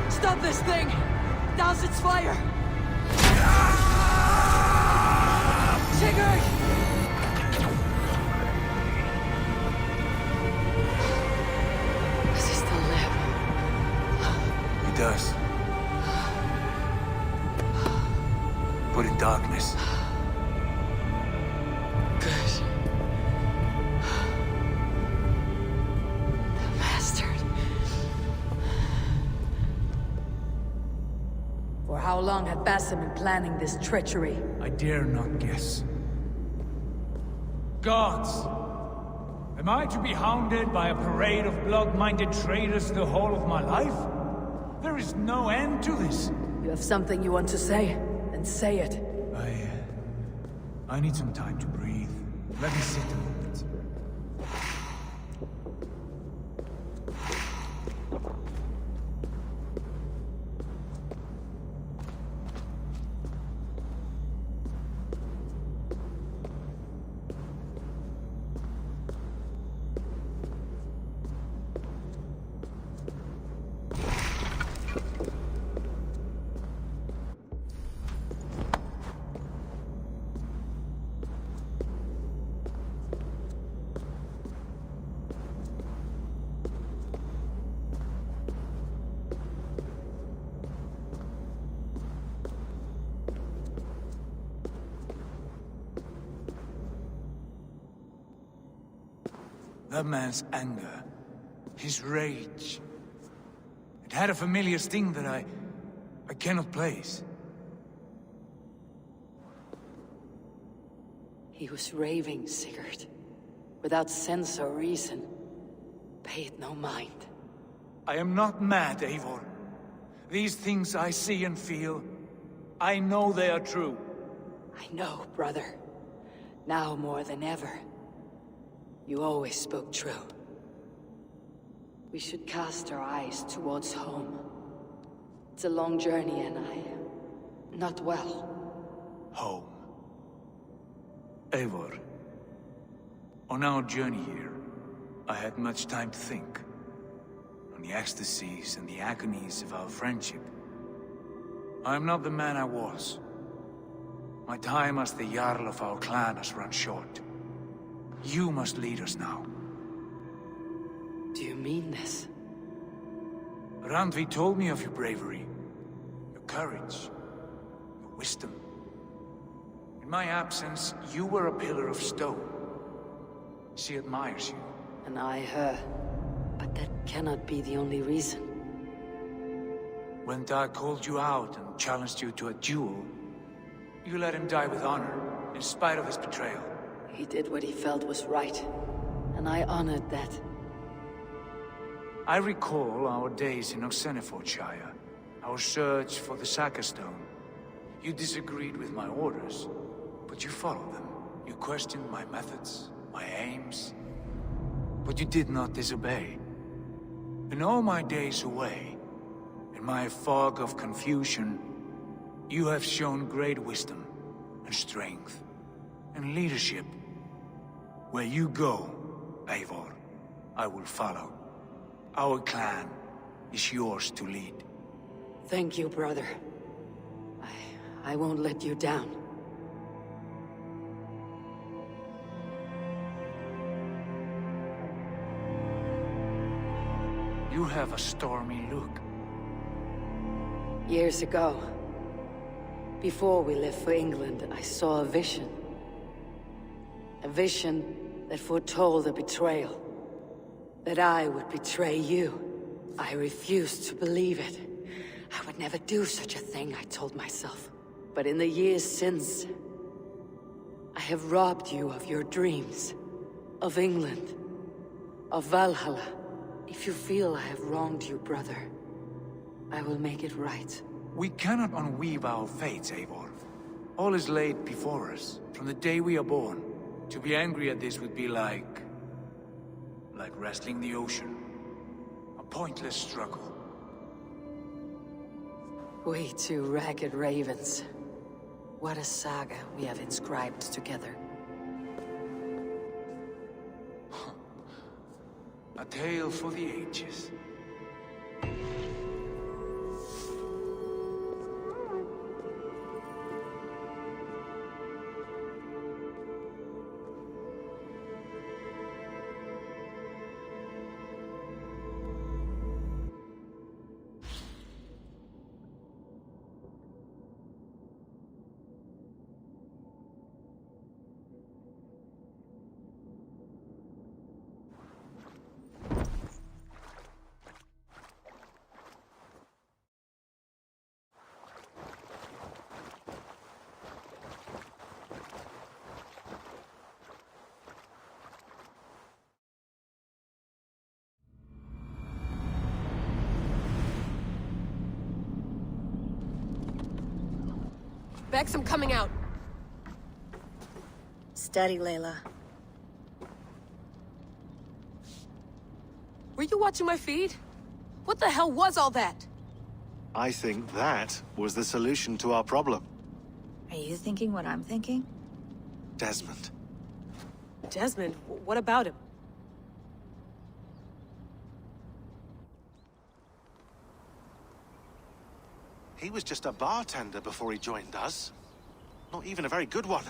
Stop this thing! Douse its fire! Sigurd!
Does he still live?
He does. But in darkness.
Good. The bastard.
For how long had Basim been planning this treachery?
I dare not guess. Gods! Am I to be hounded by a parade of blood-minded traitors the whole of my life? There is no end to this.
You have something you want to say? Then say it.
I need some time to breathe. Let me sit a moment. That man's anger, his rage, it had a familiar sting that I cannot place.
He was raving, Sigurd. Without sense or reason. Pay it no mind.
I am not mad, Eivor. These things I see and feel, I know they are true.
I know, brother. Now more than ever. You always spoke true. We should cast our eyes towards home. It's a long journey and I am not well.
home. Eivor, on our journey here, I had much time to think. On the ecstasies and the agonies of our friendship. I am not the man I was. My time as the Jarl of our clan has run short. You must lead us now.
Do you mean this?
Randvi told me of your bravery, your courage, your wisdom. In my absence, you were a pillar of stone. She admires you.
And I her. But that cannot be the only reason.
When Dag called you out and challenged you to a duel, you let him die with honor, in spite of his betrayal.
He did what he felt was right, and I honored that.
I recall our days in Oxenfordshire, our search for the Saka Stone. You disagreed with my orders, but you followed them. You questioned my methods, my aims, but you did not disobey. In all my days away, in my fog of confusion, you have shown great wisdom and strength and leadership. Where you go, Eivor, I will follow. Our clan is yours to lead.
Thank you, brother. I won't let you down.
You have a stormy look.
Years ago, before we left for England, I saw a vision. A vision that foretold a betrayal. That I would betray you. I refused to believe it. I would never do such a thing, I told myself. But in the years since, I have robbed you of your dreams. Of England. Of Valhalla. If you feel I have wronged you, brother, I will make it right.
We cannot unweave our fates, Eivor. All is laid before us, from the day we are born. To be angry at this would be like wrestling the ocean. A pointless struggle.
We two ragged ravens. What a saga we have inscribed together.
A tale for the ages.
Bex, I'm coming out.
Steady, Layla.
Were you watching my feed? What the hell was all that?
I think that was the solution to our problem.
Are you thinking what I'm thinking?
Desmond.
Desmond? What about him?
He was just a bartender before he joined us. Not even a very good one.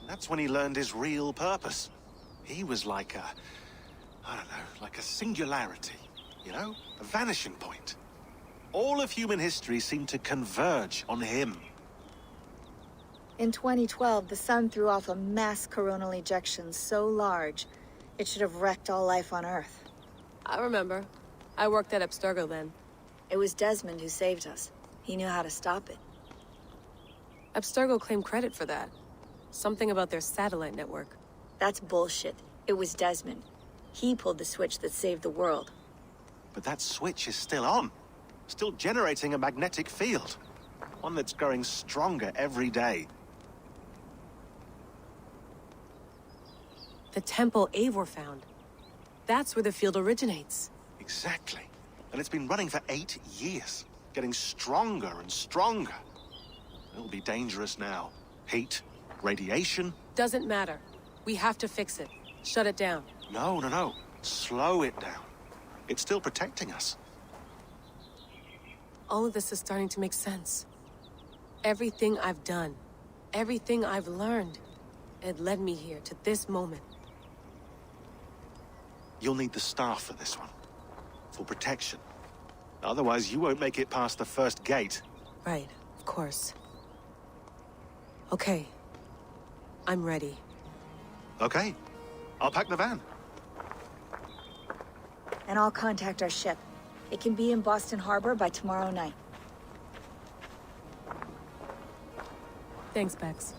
That's when he learned his real purpose. He was like a... I don't know, like a singularity. You know? A vanishing point. All of human history seemed to converge on him.
In 2012, the sun threw off a mass coronal ejection so large, it should have wrecked all life on Earth.
I remember. I worked at Abstergo then.
It was Desmond who saved us. He knew how to stop it.
Abstergo claimed credit for that. Something about their satellite network.
That's bullshit. It was Desmond. He pulled the switch that saved the world.
But that switch is still on. Still generating a magnetic field. One that's growing stronger every day.
The temple Eivor found. That's where the field originates.
Exactly. And it's been running for 8 years. Getting stronger and stronger. It'll be dangerous now. Heat? Radiation?
Doesn't matter. We have to fix it. Shut it down.
No. Slow it down. It's still protecting us.
All of this is starting to make sense. Everything I've done, everything I've learned, it led me here to this moment.
You'll need the staff for this one. For protection. Otherwise, you won't make it past the first gate.
Right, of course. Okay. I'm ready.
Okay. I'll pack the van.
And I'll contact our ship. It can be in Boston Harbor by tomorrow night.
Thanks, Bex.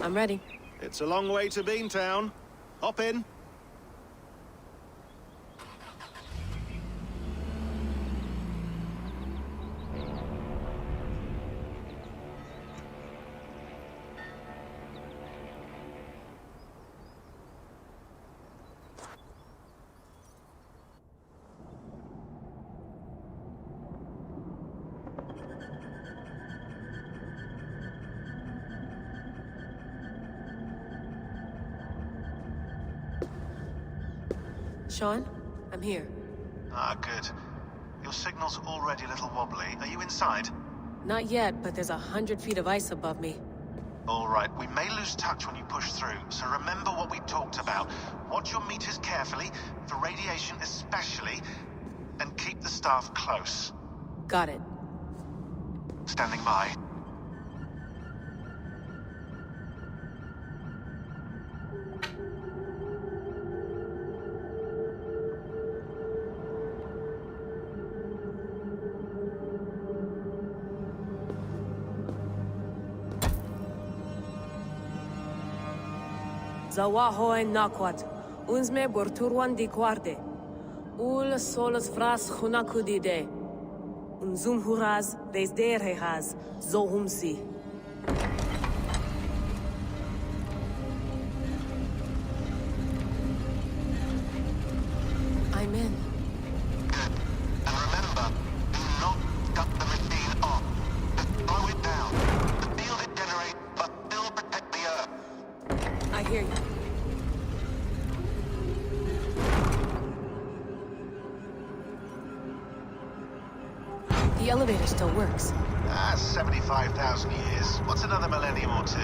I'm ready.
It's a long way to Beantown. Hop in.
Sean, I'm here.
Ah, good. Your signal's already a little wobbly. Are you inside?
Not yet, but there's 100 feet of ice above me.
All right, we may lose touch when you push through, so remember what we talked about. Watch your meters carefully, for radiation especially, and keep the staff close.
Got it.
Standing by.
Zawahoe nakwat. Unsme borturwan di quarde. Ul solos vras hunakudide. Unzum huraz, des derehaz, zohumsi. I'm in.
Good. And remember, do not shut the machine off. Just slow it down. The field it generates must still protect the Earth.
I hear you. The elevator still works.
75,000 years. What's another millennium or two?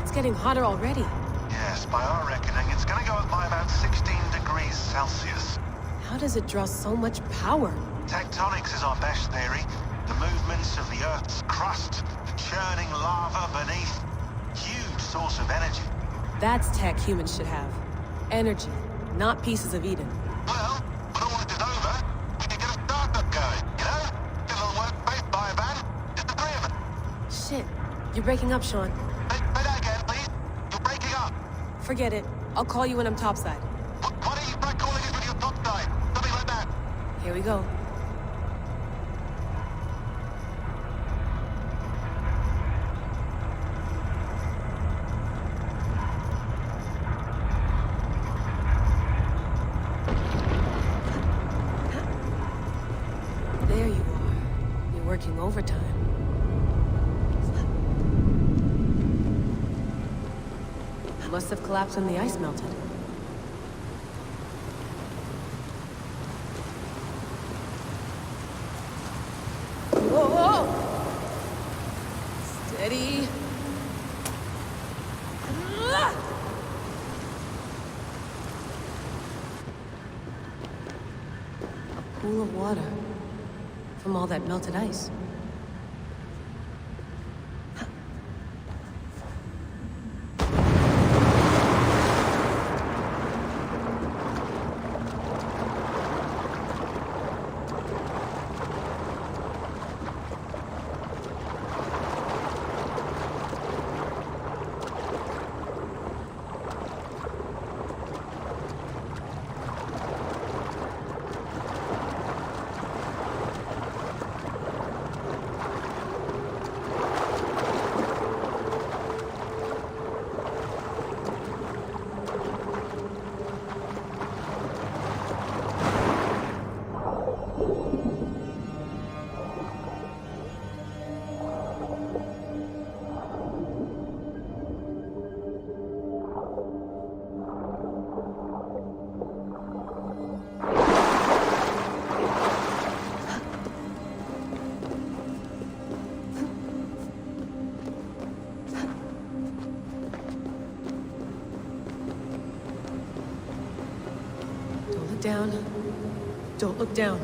It's getting hotter already.
Yes, by our reckoning, it's gonna go up by about 16 degrees Celsius.
How does it draw so much power?
Tectonics is our best theory. The movements of the Earth's crust, the churning lava beneath. Huge source of energy.
That's tech humans should have. Energy, not pieces of Eden.
Well, when all this is over, we can get a startup going, you know? Get a little workspace, buy a van, just the three of us.
Shit. You're breaking up, Sean.
Say that again, please. You're breaking up.
Forget it. I'll call you when I'm topside.
Why don't you try calling us when you're topside? Something like that.
Here we go. There you are. You're working overtime. Must have collapsed when the ice melted. Whoa, whoa! Steady. A pool of water from all that melted ice. down. Don't look down.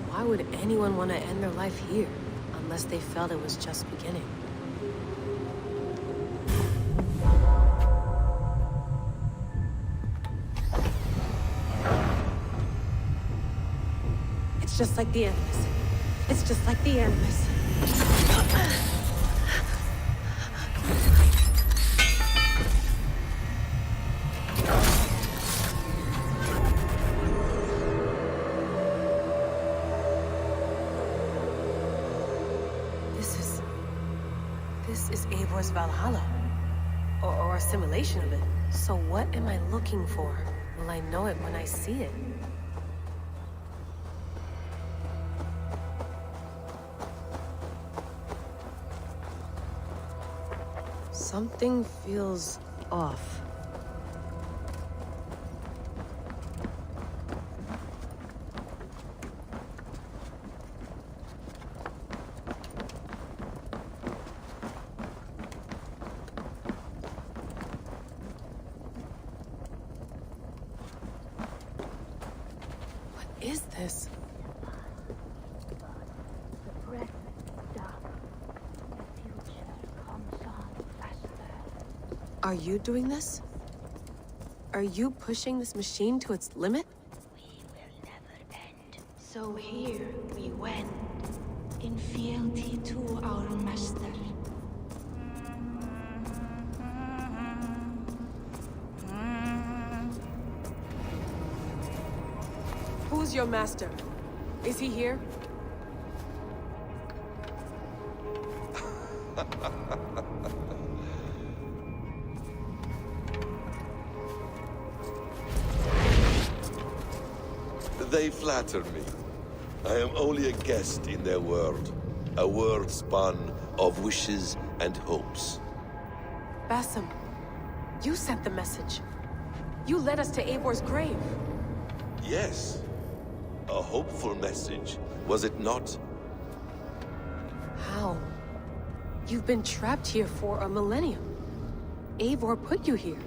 Why would anyone want to end their life here, unless they felt it was just beginning? It's just like the Animus. It's just like the Animus. This is Eivor's Valhalla. Or a simulation of it. So what am I looking for? Will I know it when I see it? Something feels off. What is this? Are you doing this? Are you pushing this machine to its limit?
We will never end. So here we went, in fealty to our master.
Who's your master? Is he here?
They flatter me. I am only a guest in their world. A world spun of wishes and hopes.
Basim, you sent the message. You led us to Eivor's grave.
Yes. A hopeful message, was it not?
How? You've been trapped here for a millennium. Eivor put you here.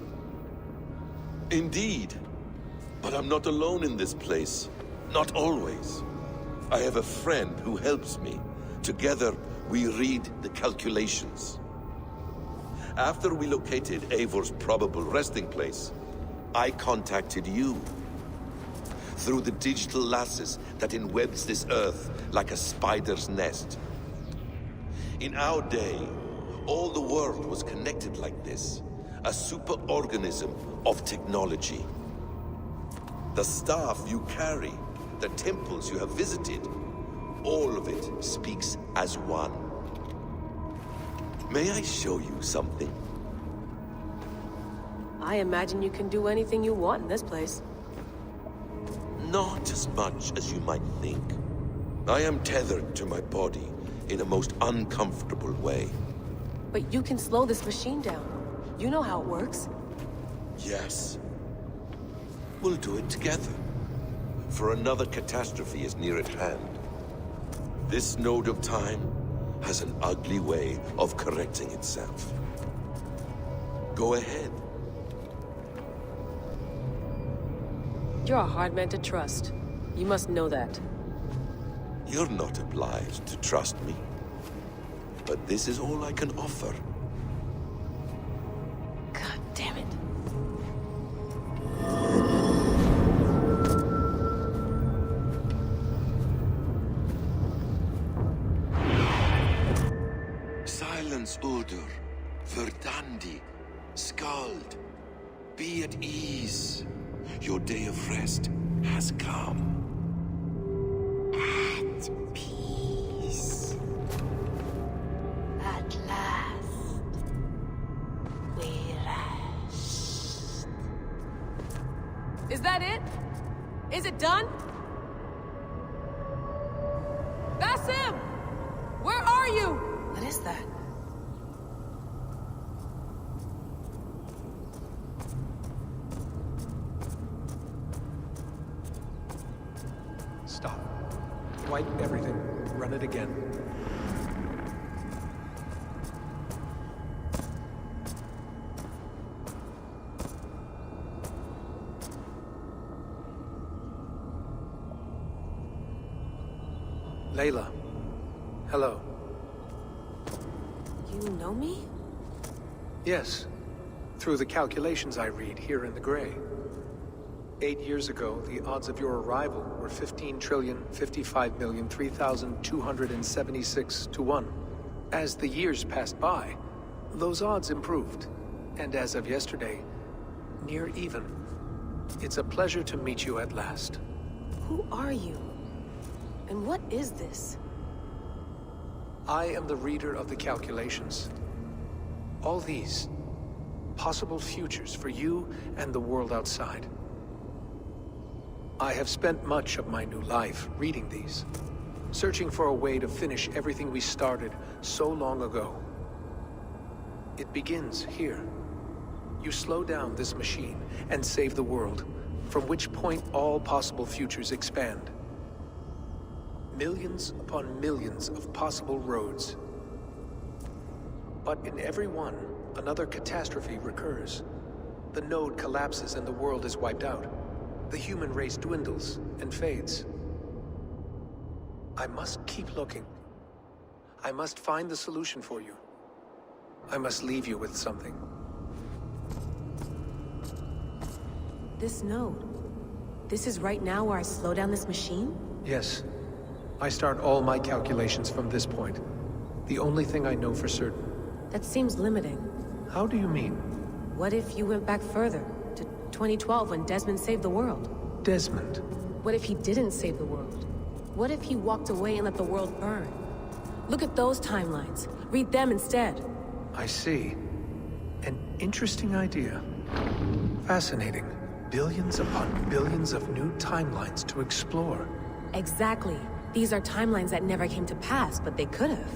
Indeed. But I'm not alone in this place. Not always. I have a friend who helps me. Together, we read the calculations. After we located Eivor's probable resting place, I contacted you. Through the digital lasses that enwebs this Earth like a spider's nest. In our day, all the world was connected like this. A superorganism of technology. The staff you carry, the temples you have visited, all of it speaks as one. May I show you something?
I imagine you can do anything you want in this place.
Not as much as you might think. I am tethered to my body in a most uncomfortable way.
But you can slow this machine down. You know how it works.
Yes. We'll do it together. For another catastrophe is near at hand. This node of time has an ugly way of correcting itself. Go ahead.
You're a hard man to trust. You must know that.
You're not obliged to trust me. But this is all I can offer.
God damn it.
Silence, Udur. Verdandi. Skald. Be at ease. Your day of rest has come.
At peace. At last, we rest.
Is that it? Is it done? Basim! Where are you? What is that?
Stop. Wipe everything. Run it again. Layla. Hello.
You know me?
Yes. Through the calculations I read here in the gray. 8 years ago, the odds of your arrival were 15,055,003,276 to 1. As the years passed by, those odds improved. And as of yesterday, near even. It's a pleasure to meet you at last.
Who are you? And what is this?
I am the reader of the calculations. All these possible futures for you and the world outside. I have spent much of my new life reading these, searching for a way to finish everything we started so long ago. It begins here. You slow down this machine and save the world, from which point all possible futures expand. Millions upon millions of possible roads. But in every one, another catastrophe recurs. The node collapses and the world is wiped out. The human race dwindles and fades. I must keep looking. I must find the solution for you. I must leave you with something.
This node. This is right now where I slow down this machine?
Yes. I start all my calculations from this point. The only thing I know for certain.
That seems limiting.
How do you mean?
What if you went back further, to 2012 when Desmond saved the world?
Desmond?
What if he didn't save the world? What if he walked away and let the world burn? Look at those timelines. Read them instead.
I see. An interesting idea. Fascinating. Billions upon billions of new timelines to explore.
Exactly. These are timelines that never came to pass, but they could have.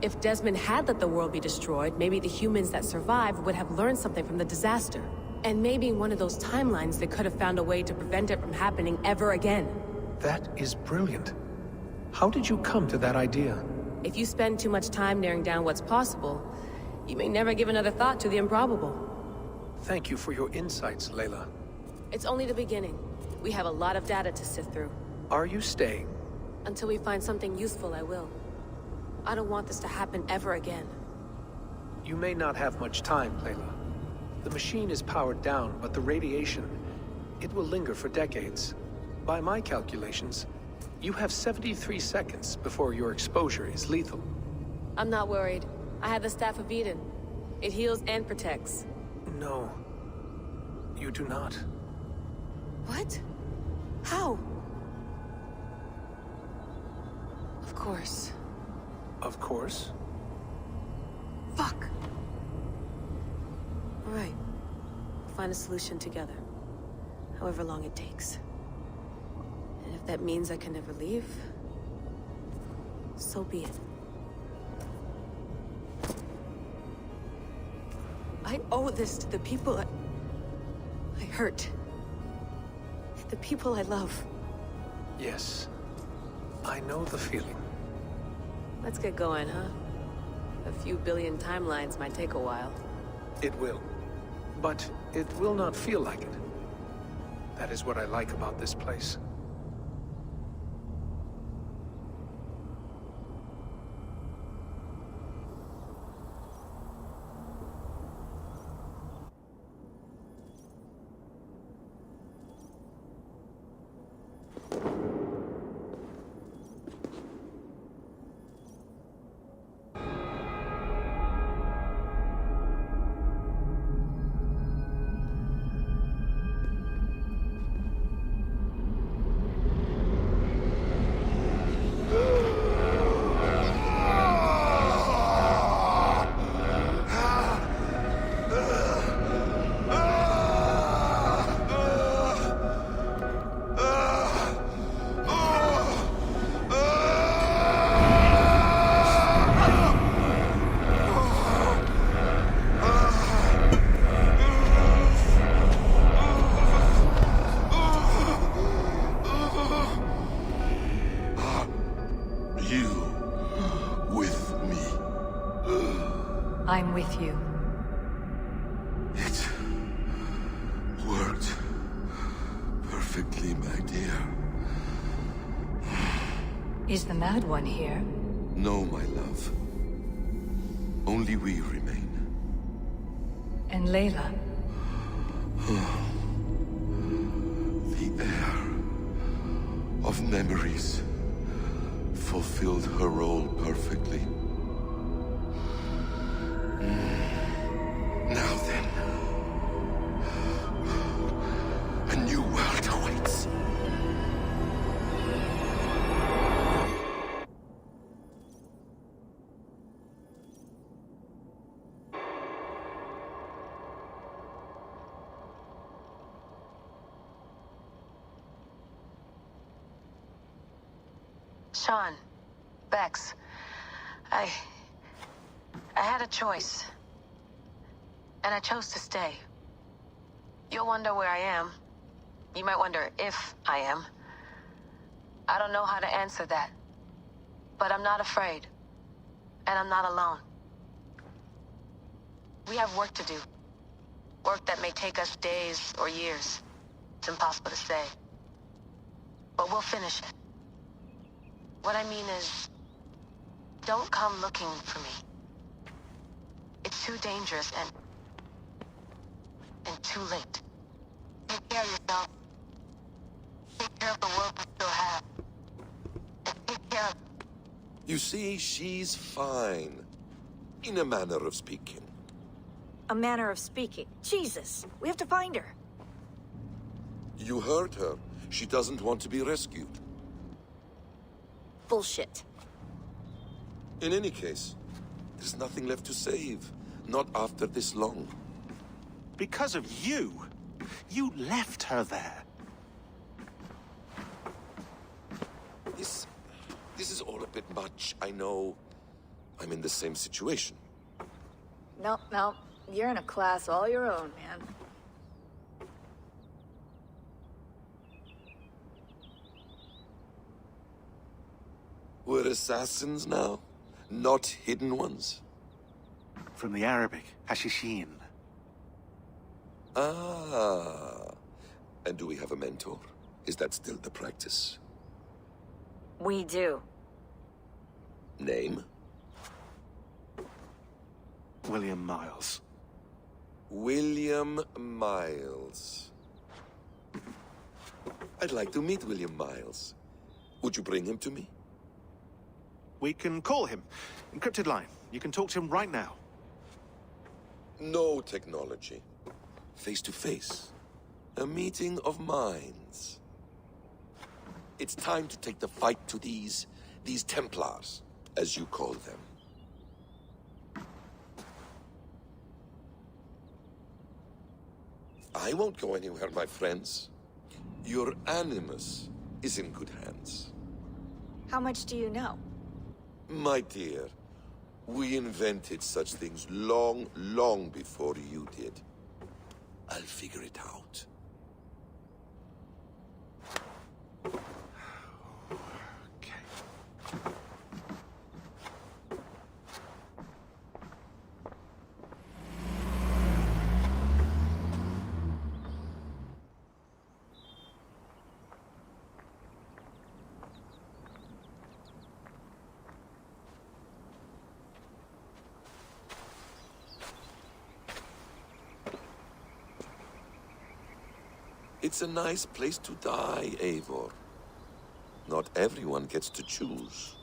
If Desmond had let the world be destroyed, maybe the humans that survived would have learned something from the disaster. And maybe in one of those timelines they could have found a way to prevent it from happening ever again.
That is brilliant. How did you come to that idea?
If you spend too much time narrowing down what's possible, you may never give another thought to the improbable.
Thank you for your insights, Layla.
It's only the beginning. We have a lot of data to sift through.
Are you staying?
Until we find something useful, I will. I don't want this to happen ever again.
You may not have much time, Layla. The machine is powered down, but the radiation, it will linger for decades. By my calculations, you have 73 seconds before your exposure is lethal.
I'm not worried. I have the Staff of Eden. It heals and protects.
No. You do not.
What? How? course.
Of course.
Fuck! All right. We'll find a solution together. However long it takes. And if that means I can never leave, so be it. I owe this to the people I hurt. The people I love.
Yes. I know the feeling.
Let's get going, huh? A few billion timelines might take a while.
It will. But it will not feel like it. That is what I like about this place.
I'm with you.
It worked perfectly, my dear.
Is the Mad One here?
No, my love. Only we remain.
And Layla?
The air of memories fulfilled her role perfectly. Now then, a new world awaits.
Sean, Bex, I had a choice. And I chose to stay. You'll wonder where I am. You might wonder if I am. I don't know how to answer that. But I'm not afraid. And I'm not alone. We have work to do. Work that may take us days or years. It's impossible to say. But we'll finish it. What I mean is, don't come looking for me. It's too dangerous and too late. Take care of yourself. Take care of the world we still have. And take care of...
You see, she's fine. In a manner of speaking.
A manner of speaking. Jesus, we have to find her.
You heard her. She doesn't want to be rescued.
Bullshit.
In any case, there's nothing left to save. Not after this long.
Because of you. You left her there.
This is all a bit much, I know. I'm in the same situation.
No. You're in a class all your own, man.
We're assassins now? Not hidden ones?
From the Arabic, Hashishin.
Ah. And do we have a mentor? Is that still the practice?
We do.
Name?
William Miles.
William Miles. I'd like to meet William Miles. Would you bring him to me?
We can call him. Encrypted line. You can talk to him right now.
No technology. Face to face. A meeting of minds. It's time to take the fight to these These Templars, as you call them. I won't go anywhere, my friends. Your animus is in good hands.
How much do you know?
My dear, we invented such things long, long before you did. I'll figure it out. It's a nice place to die, Eivor. Not everyone gets to choose.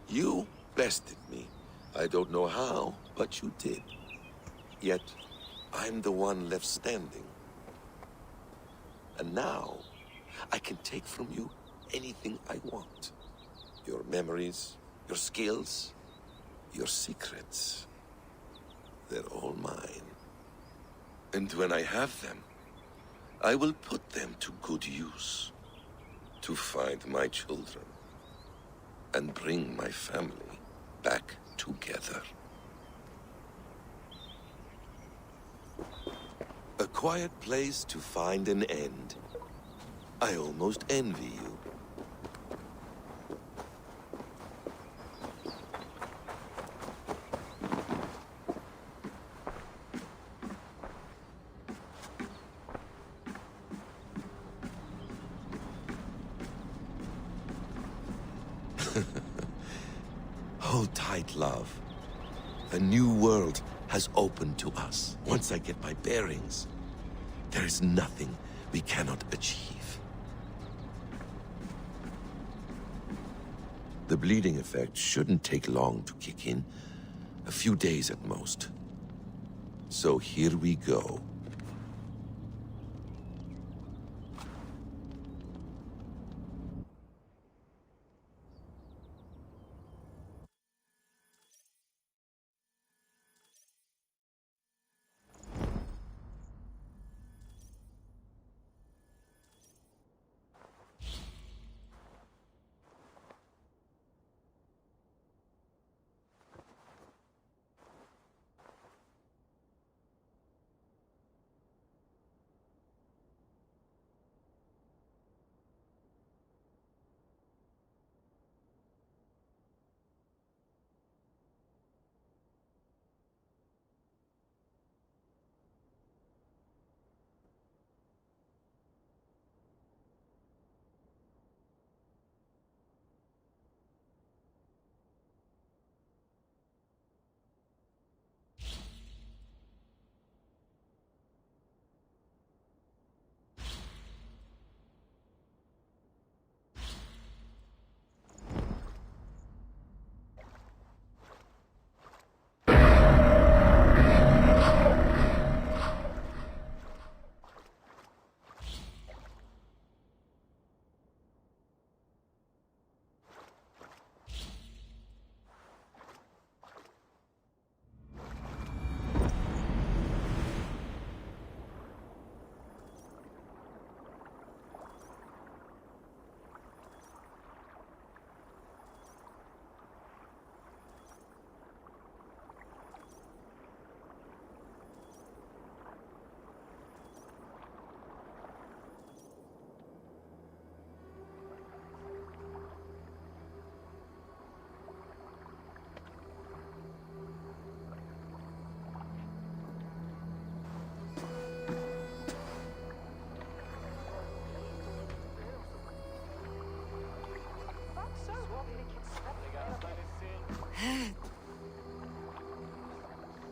You bested me. I don't know how, but you did. Yet, I'm the one left standing. And now, I can take from you anything I want. Your memories, your skills, your secrets. They're all mine. And when I have them, I will put them to good use. To find my children. And bring my family back together. A quiet place to find an end. I almost envy you. Hold tight, love. A new world has opened to us. Once I get my bearings, there is nothing we cannot achieve. The bleeding effect shouldn't take long to kick in. A few days at most. So here we go.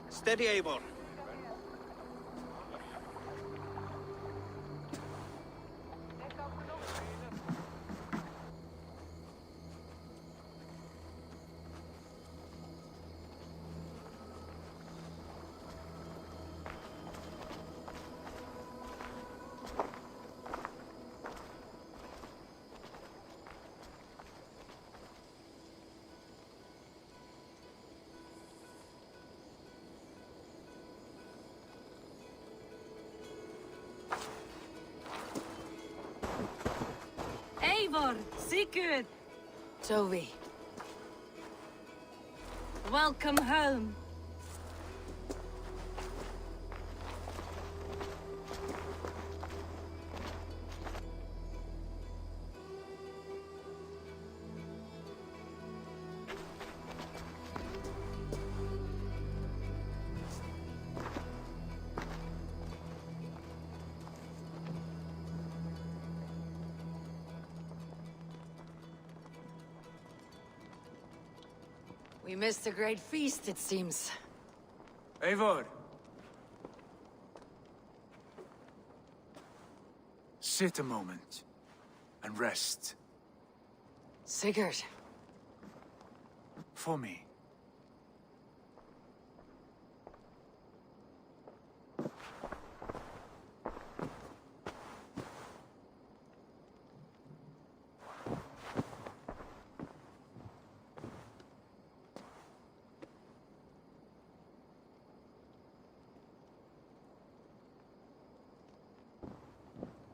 Steady, Eivor.
Eivor, Sigurd,
Toby.
welcome home.
We missed a great feast, it seems.
Eivor! Sit a moment and rest.
Sigurd.
For me.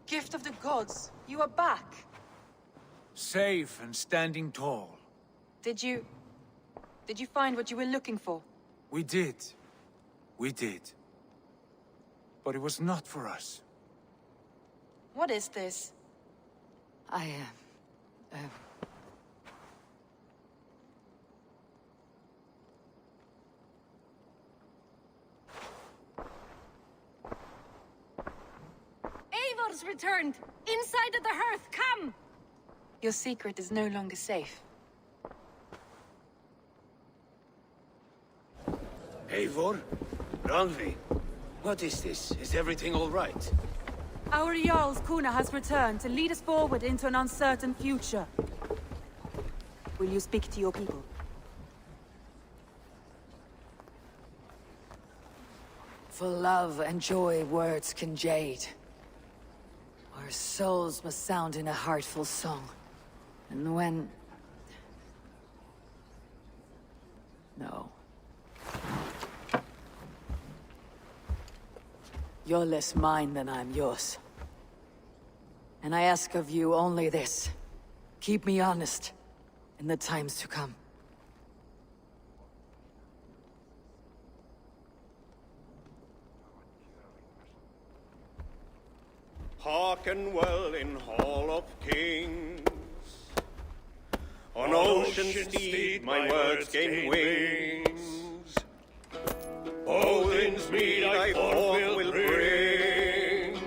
Gift of the gods, you are back.
Safe and standing tall.
Did you find what you were looking for?
We did. We did. But it was not for us.
What is this?
Eivor's returned! Inside of the hearth, come!
Your secret is no longer safe.
Eivor? Randvi? What is this? Is everything all right?
Our Jarl's Kuna has returned to lead us forward into an uncertain future. Will you speak to your people?
For love and joy words can jade. Our souls must sound in a heartful song. And when... No. You're less mine than I'm yours. And I ask of you only this. Keep me honest in the times to come.
Hearken well in Hall of Kings. On ocean steed my words gain wings. Odin's mead I forth will bring.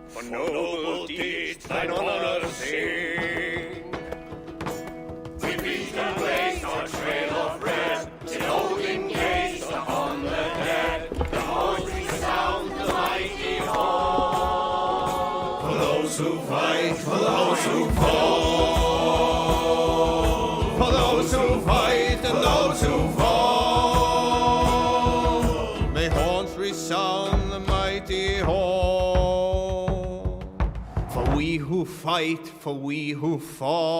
For noble deeds thine honor sing. We beat and blaze our trail of red. In Odin gazed upon the dead. The voice resound the mighty hall. For those who fight, for those who fall. For those who fight and those who fall. May horns resound the mighty hall. For we who fight, for we who fall.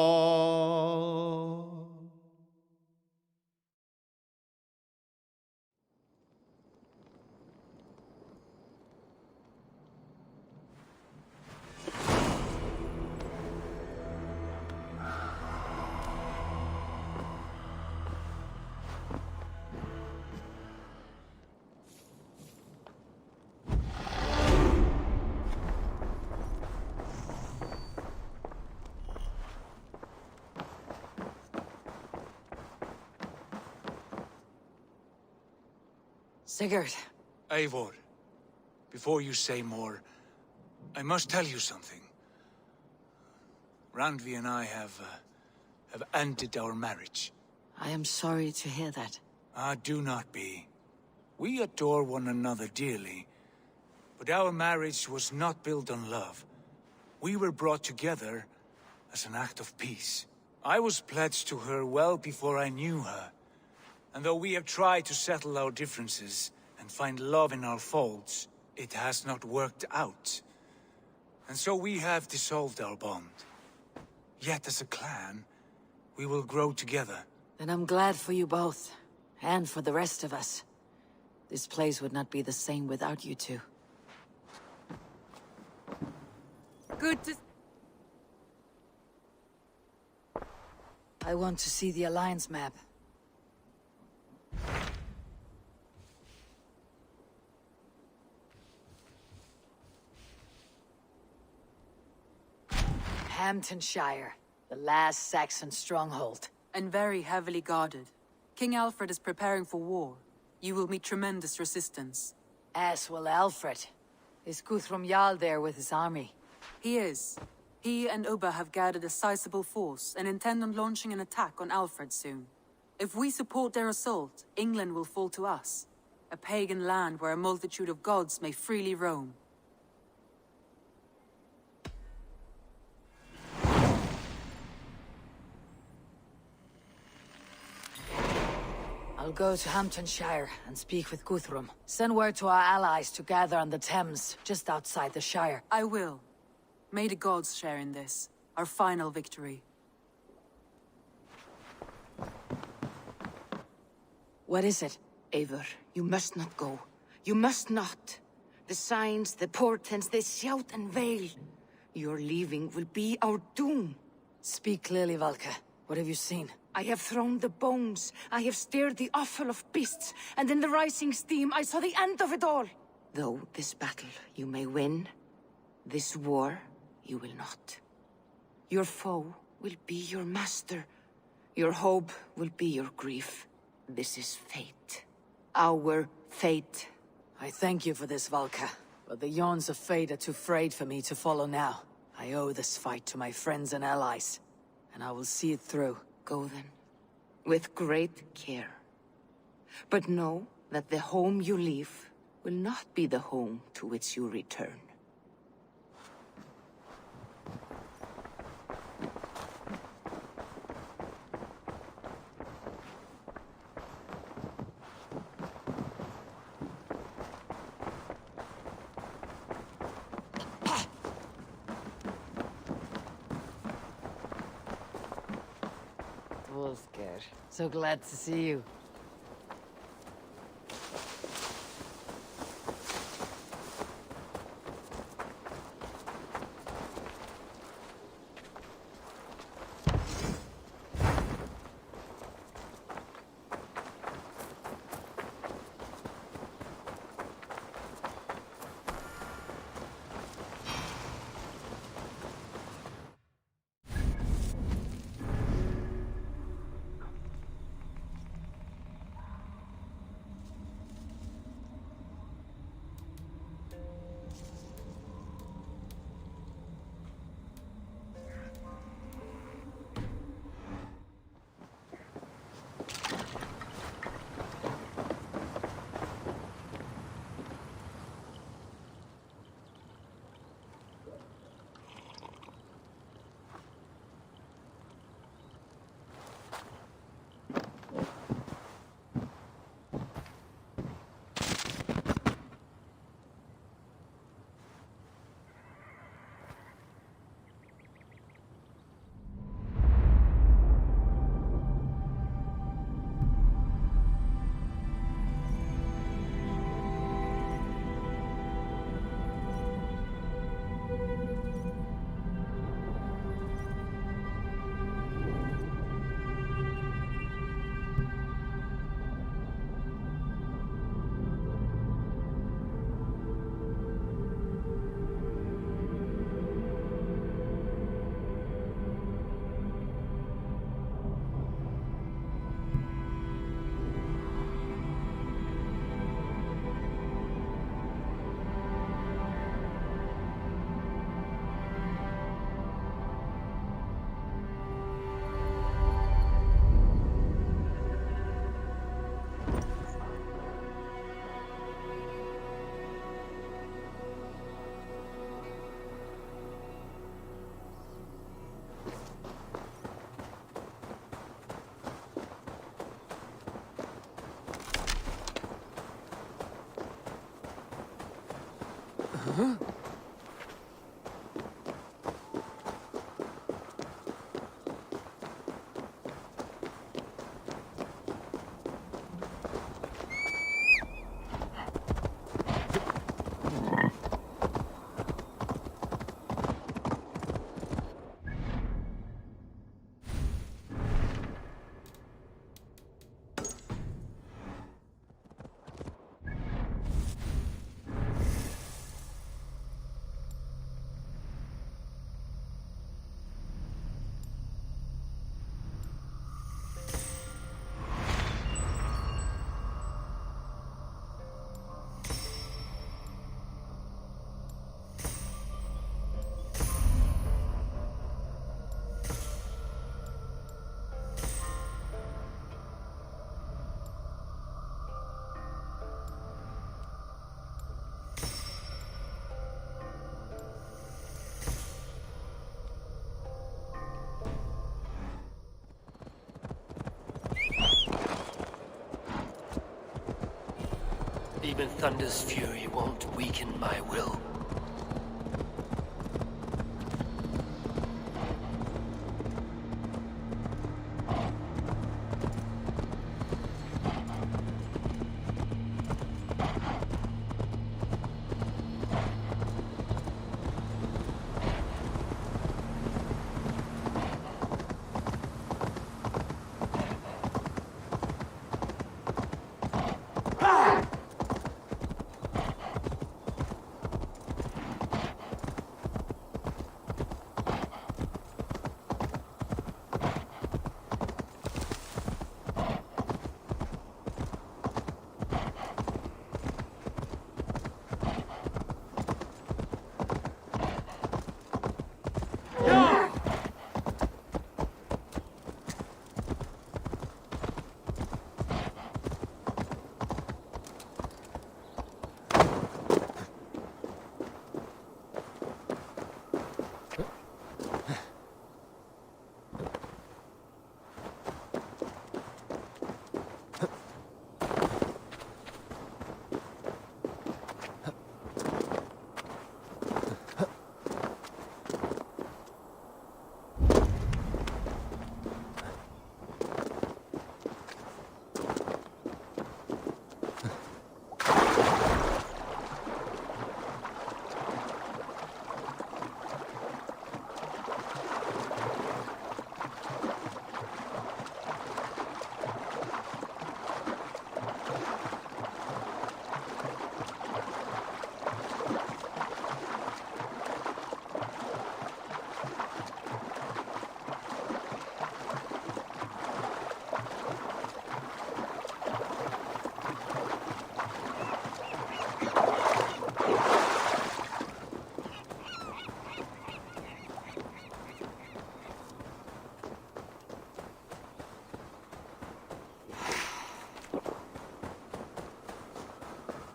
Sigurd.
Eivor, before you say more, I must tell you something. Randvi and I have ended our marriage.
I am sorry to hear that.
Ah, do not be. We adore one another dearly, but our marriage was not built on love. We were brought together as an act of peace. I was pledged to her well before I knew her. And though we have tried to settle our differences and find love in our faults, it has not worked out. And so we have dissolved our bond. Yet as a clan, we will grow together.
And I'm glad for you both, and for the rest of us. This place would not be the same without you two.
Good to...
I want to see the Alliance map. Hamptonshire, the last Saxon stronghold.
And very heavily guarded. King Alfred is preparing for war. You will meet tremendous resistance.
As will Alfred. Is Guthrum Jarl there with his army?
He is. He and Ubba have gathered a sizable force and intend on launching an attack on Alfred soon. If we support their assault, England will fall to us. A pagan land where a multitude of gods may freely roam.
I'll go to Hamptonshire and speak with Guthrum. Send word to our allies to gather on the Thames, just outside the Shire.
I will. May the gods share in this, our final victory.
What is it?
Eivor, you must not go. You must not. The signs, the portents, they shout and wail. Your leaving will be our doom.
Speak clearly, Valka. What have you seen?
I have thrown the bones. I have stirred the offal of beasts. And in the rising steam, I saw the end of it all. Though this battle you may win, this war you will not. Your foe will be your master. Your hope will be your grief. This is fate. Our fate.
I thank you for this, Valka. But the yawns of fate are too frayed for me to follow now. I owe this fight to my friends and allies. And I will see it through.
Go then. With great care. But know that the home you leave will not be the home to which you return.
Wolfgar, so glad to see you.
Even Thunder's fury won't weaken my will.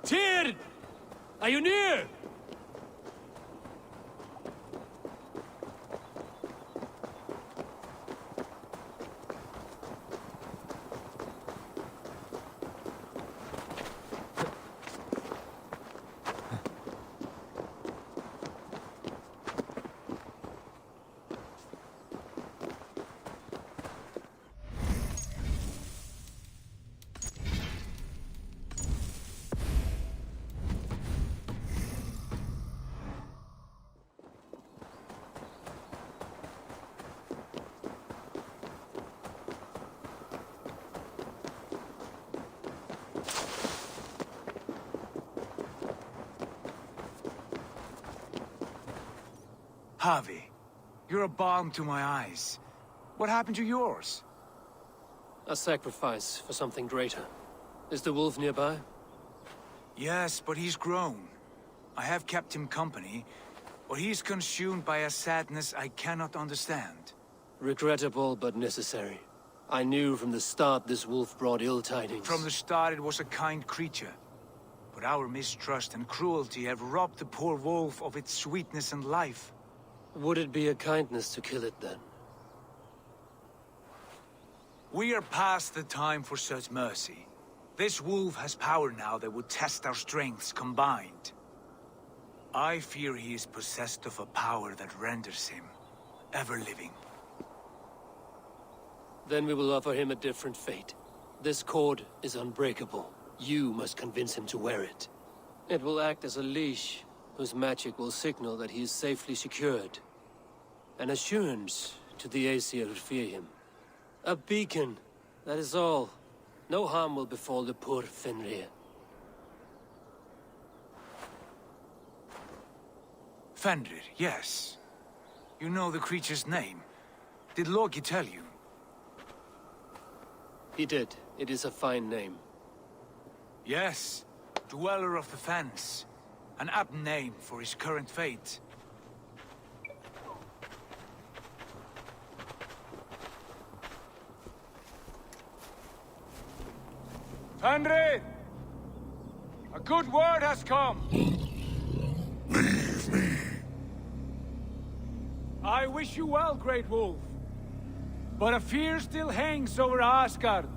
Tyr! Are you near?
Harvey, you're a balm to my eyes. What happened to yours?
A sacrifice for something greater. Is the wolf nearby?
Yes, but he's grown. I have kept him company, but he's consumed by a sadness I cannot understand.
Regrettable, but necessary. I knew from the start this wolf brought ill tidings.
From the start it was a kind creature. But our mistrust and cruelty have robbed the poor wolf of its sweetness and life.
Would it be a kindness to kill it, then?
We are past the time for such mercy. This wolf has power now that would test our strengths combined. I fear he is possessed of a power that renders him ever-living.
Then we will offer him a different fate. This cord is unbreakable. You must convince him to wear it. It will act as a leash, whose magic will signal that he is safely secured. An assurance to the Aesir who fear him. A beacon, that is all. No harm will befall the poor Fenrir.
Fenrir, yes. You know the creature's name. Did Loki tell you?
He did. It is a fine name.
Yes. Dweller of the Fens. An apt name for his current fate. Fenrir! A good word has come!
Leave me.
I wish you well, Great Wolf. But a fear still hangs over Asgard.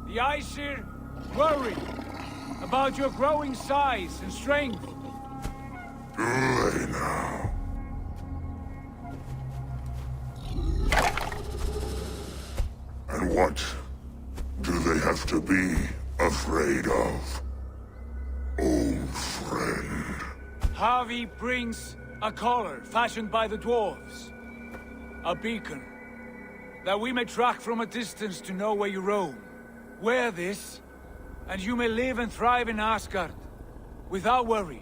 The Aesir worry about your growing size and strength.
Do they now? And what do they have to be afraid of? Old friend.
Harvey brings a collar fashioned by the dwarves. A beacon, that we may track from a distance to know where you roam. Wear this, and you may live and thrive in Asgard, without worry.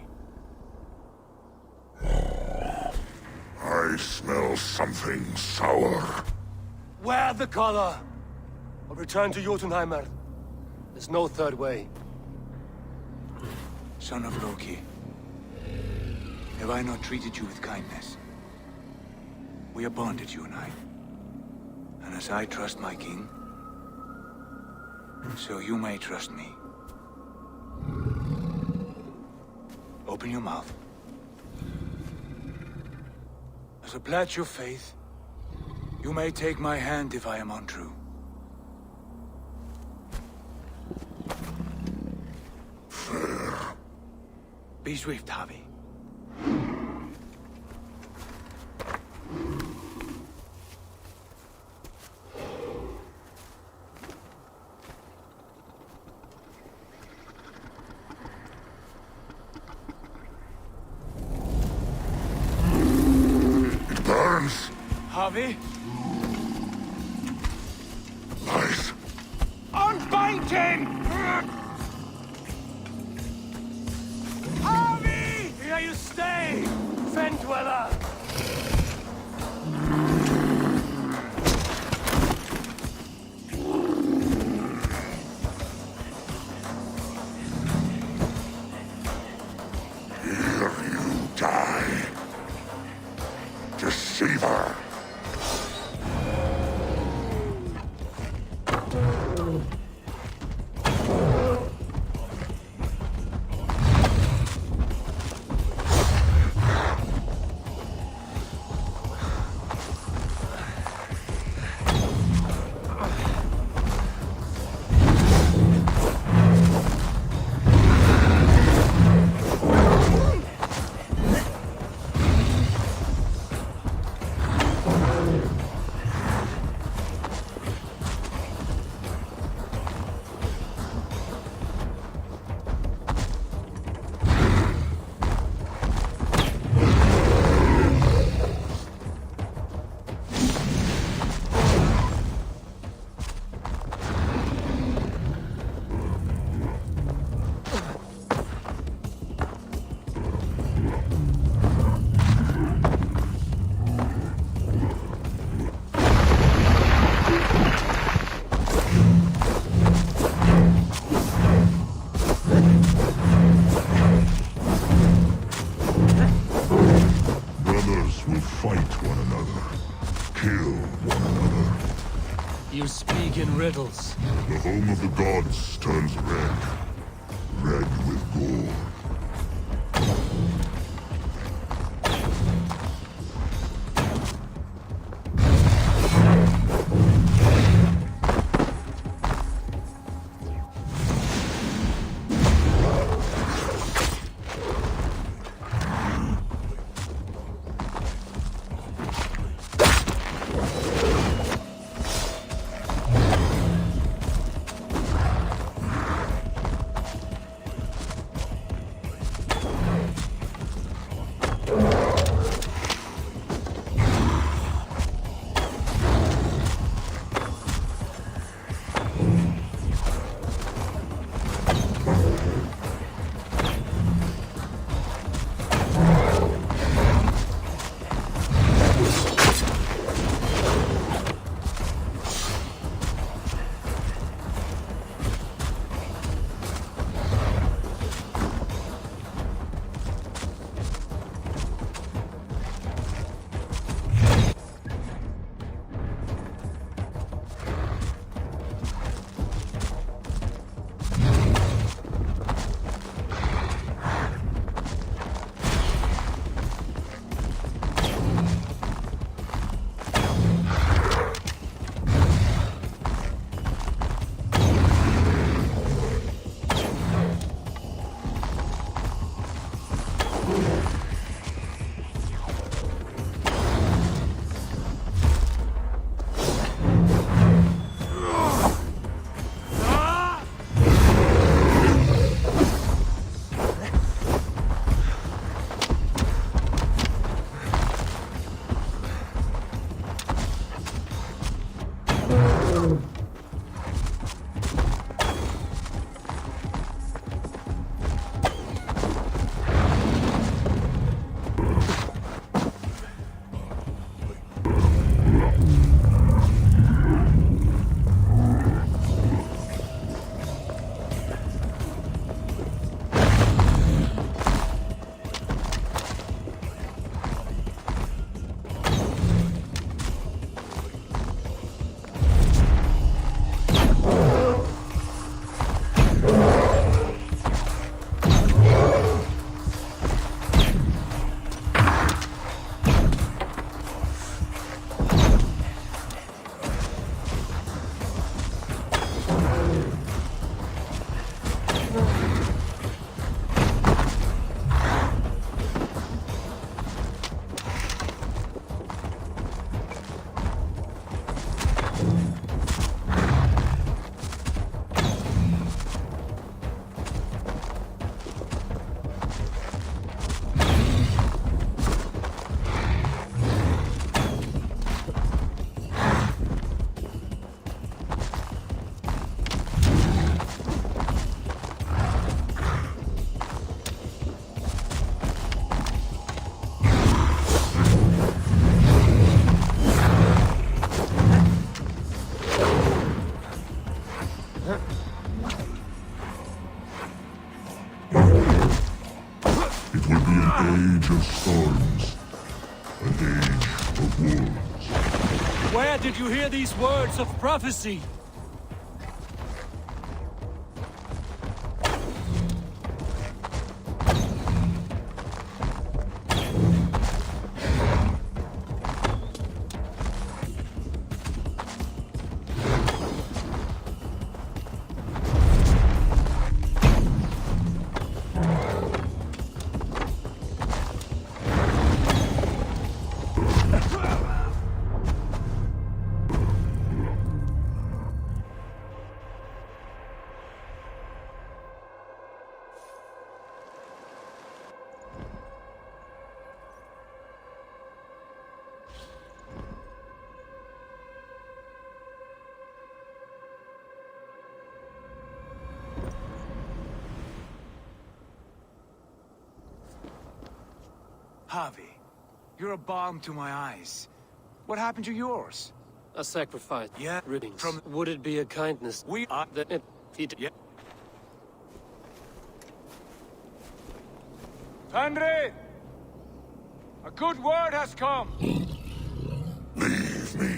I smell something sour.
Wear the collar! Or return to Jotunheimer. There's no third way.
Son of Loki, have I not treated you with kindness? We are bonded, you and I. And as I trust my king, so you may trust me. Open your mouth. As a pledge of faith, you may take my hand if I am untrue.
Fair.
Be swift, Harvey.
It burns.
Harvey?
Lies.
Unbind him! Harvey! Here you stay! Fen Dweller!
Here you die. Deceiver. Brothers will fight one another, kill one another.
You speak in riddles.
The home of the gods turns red, red with gore. age of storms, an age of wolves.
Where did you hear these words of prophecy?
Harvey, you're a balm to my eyes. What happened to yours?
A sacrifice.
Yeah,
Riddings. Would it be a kindness?
We are
that it.
Yeah. Andre! A good word has come!
Leave me.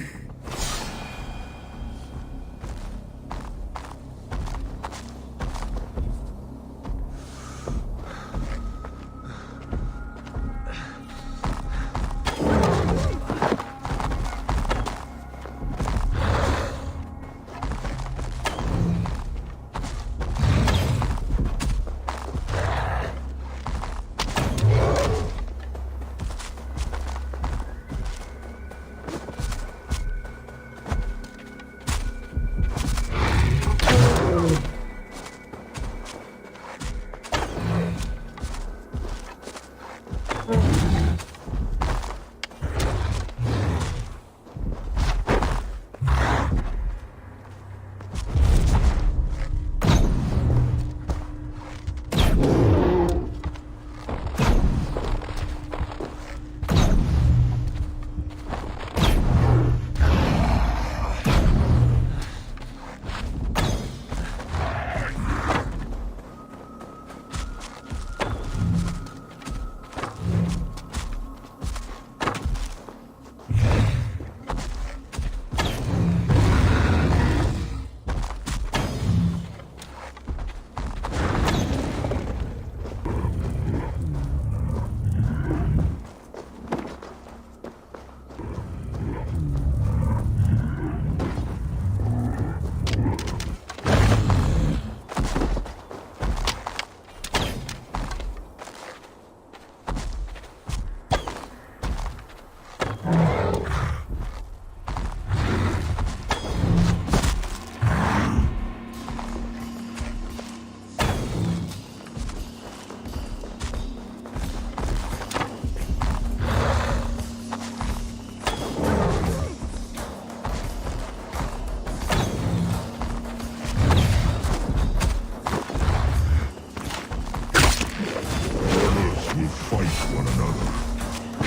will fight one another,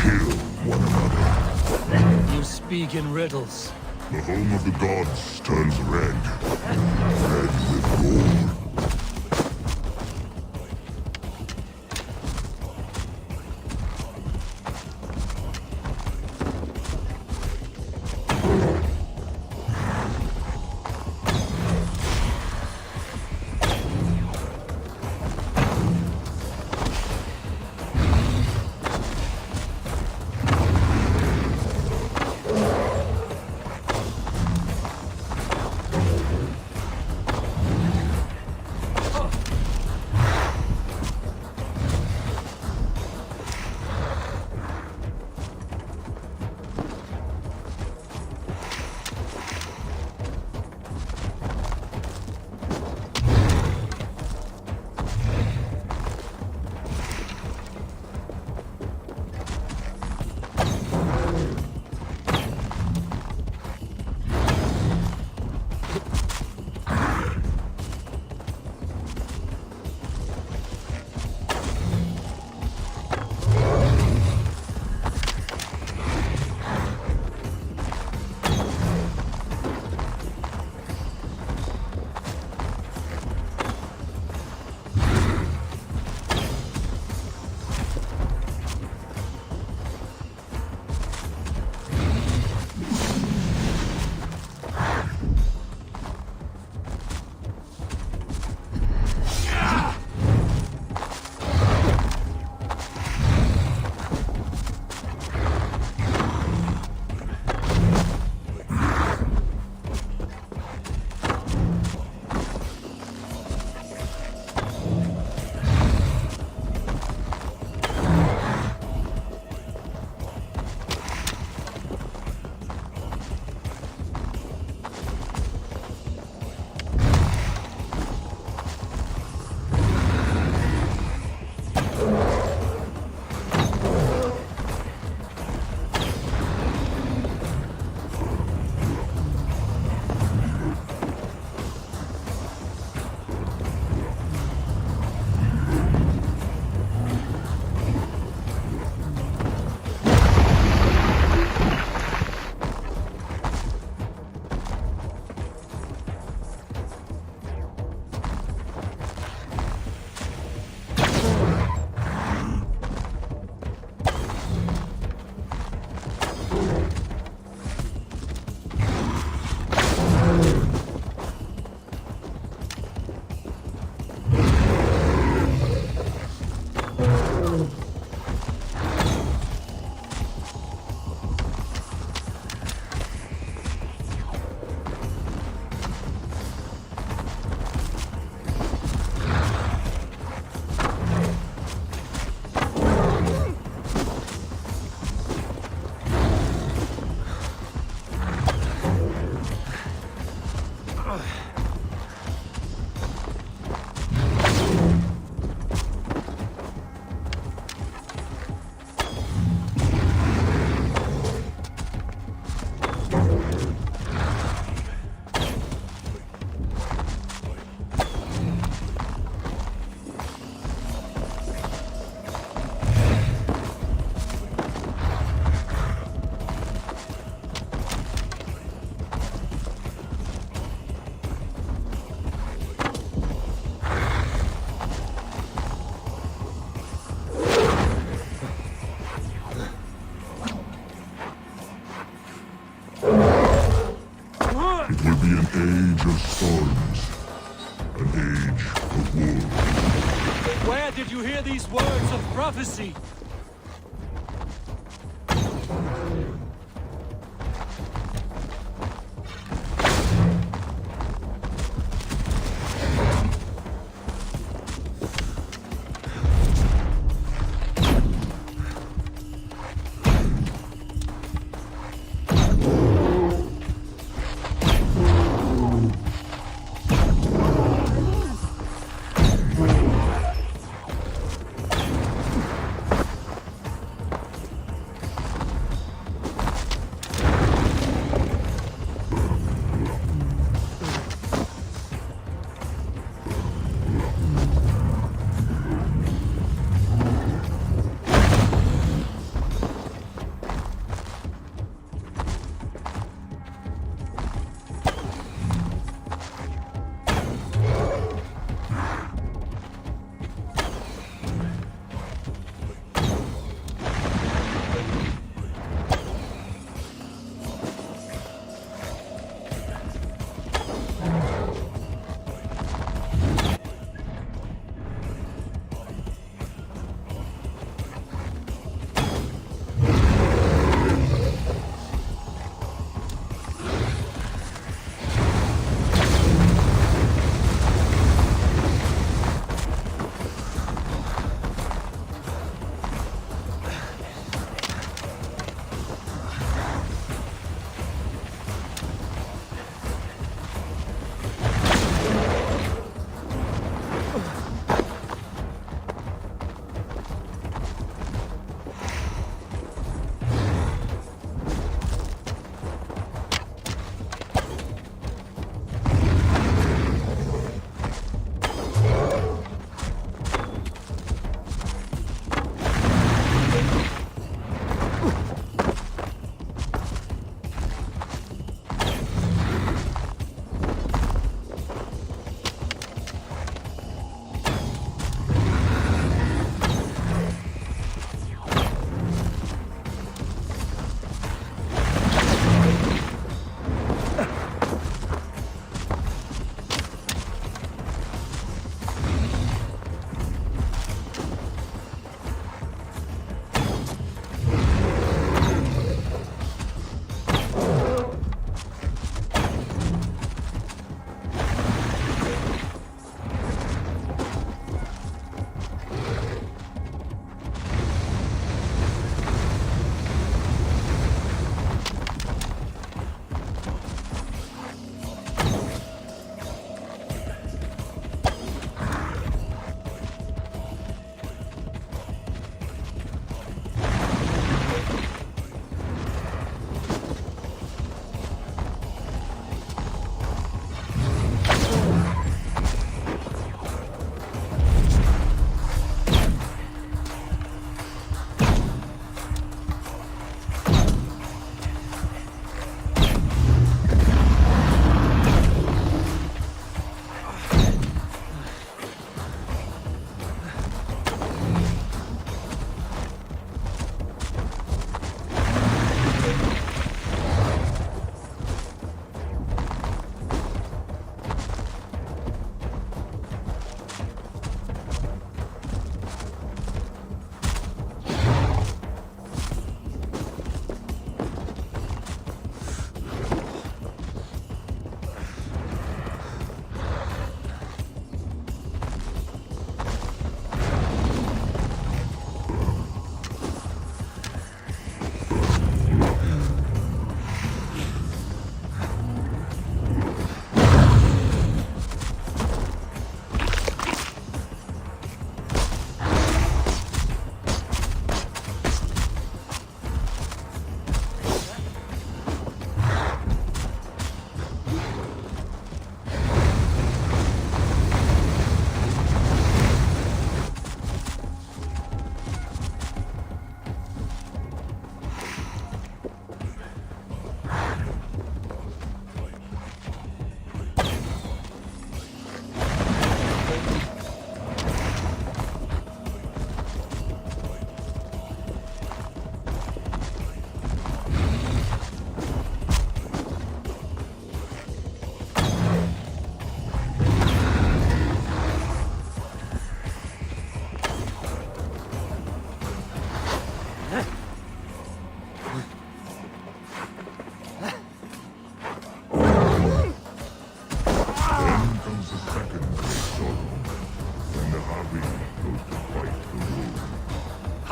kill one another.
You speak in riddles.
The home of the gods turns red. Red with gold. age of storms, an age of war.
Where did you hear these words of prophecy?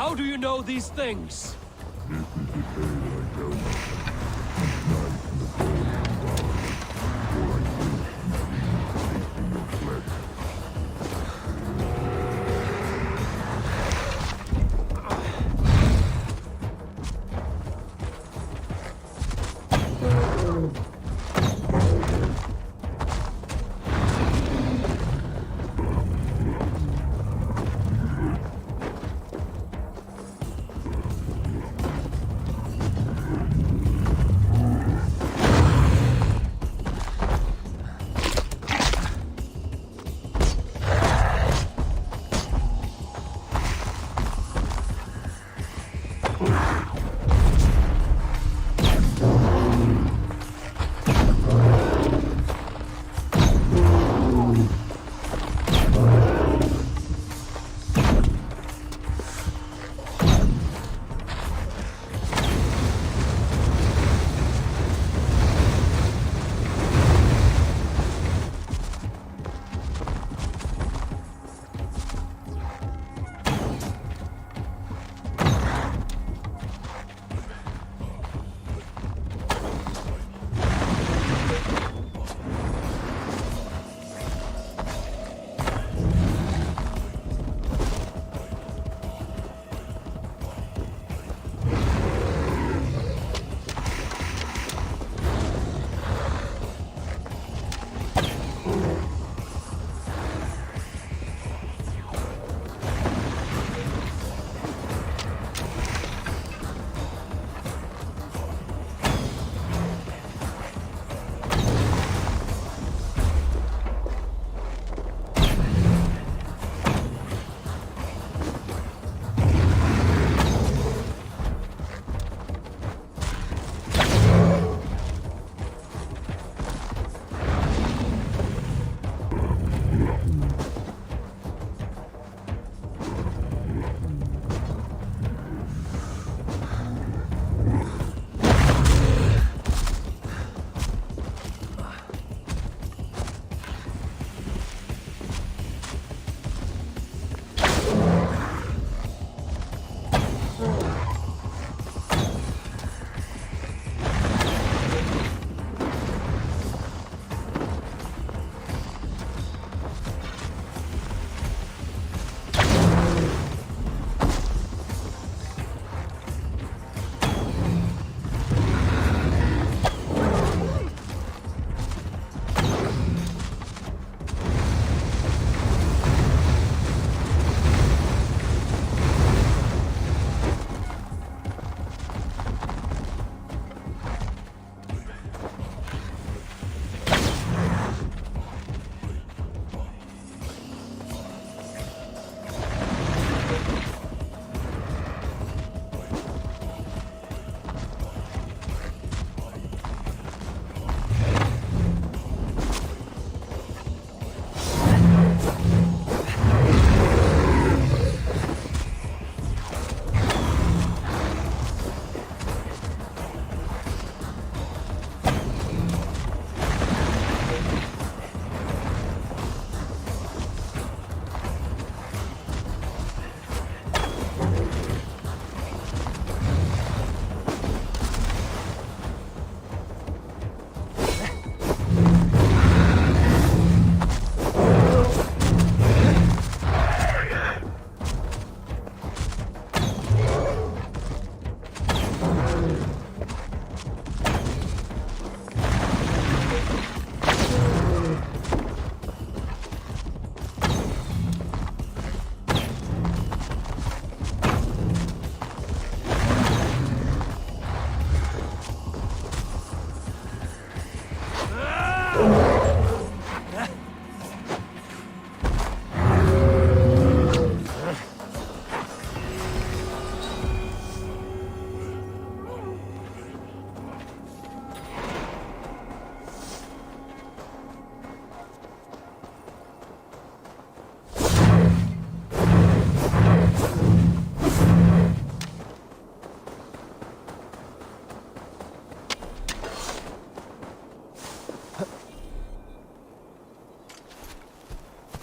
How do you know these things?
This is the tale I tell you. Each night in the cold and dark, before I wish you dream tasting your flesh.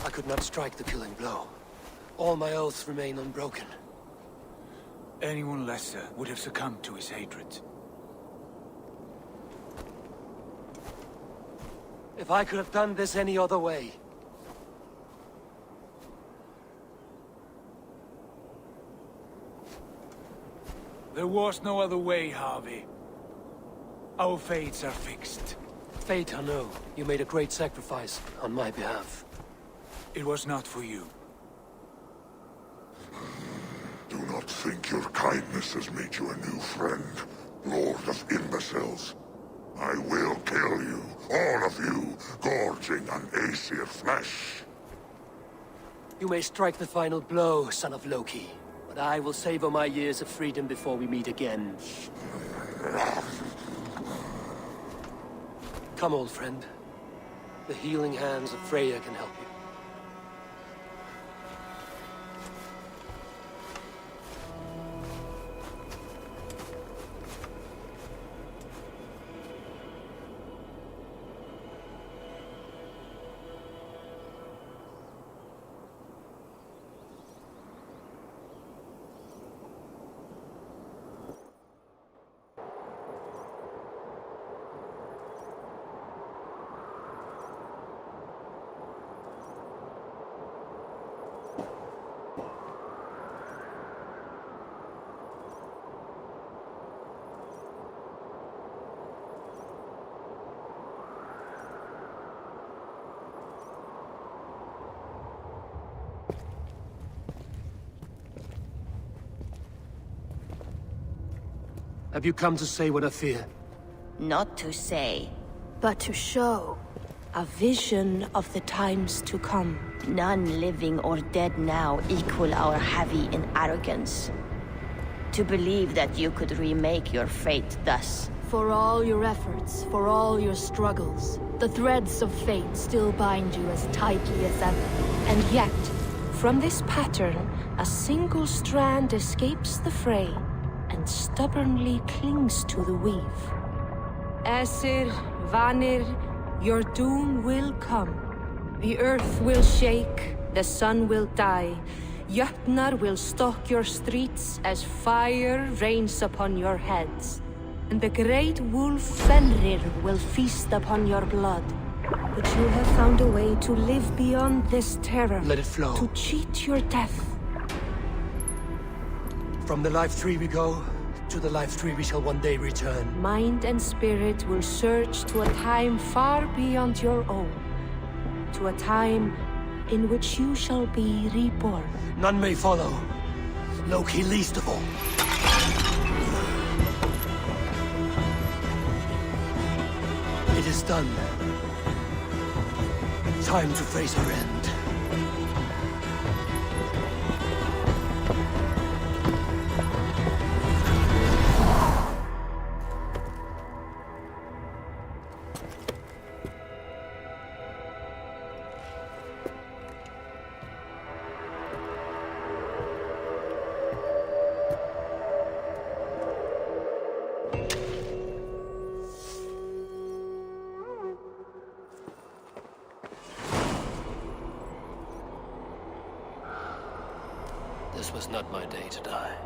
I could not strike the killing blow. All my oaths remain unbroken.
Anyone lesser would have succumbed to his hatred.
If I could have done this any other way.
There was no other way, Harvey. Our fates are fixed.
Fate, I know. You made a great sacrifice on my behalf.
It was not for you.
Do not think your kindness has made you a new friend, Lord of Imbeciles. I will kill you, all of you, gorging on Aesir flesh.
You may strike the final blow, son of Loki, but I will savor my years of freedom before we meet again. Come, old friend. The healing hands of Freya can help you. Have you come to say what I fear?
Not to say,
but to show. A vision of the times to come.
None living or dead now equal our heavy in arrogance. To believe that you could remake your fate thus.
For all your efforts, for all your struggles, the threads of fate still bind you as tightly as ever.
And yet, from this pattern, a single strand escapes the fray and stubbornly clings to the weave. Aesir, Vanir, your doom will come. The earth will shake, the sun will die. Jötnar will stalk your streets as fire rains upon your heads. And the great wolf Fenrir will feast upon your blood. But you have found a way to live beyond this terror.
Let it flow.
To cheat your death.
From the life tree we go, to the life tree we shall one day return.
Mind and spirit will surge to a time far beyond your own. To a time in which you shall be reborn.
None may follow. Loki least of all. It is done. Time to face our end. This was not my day to die.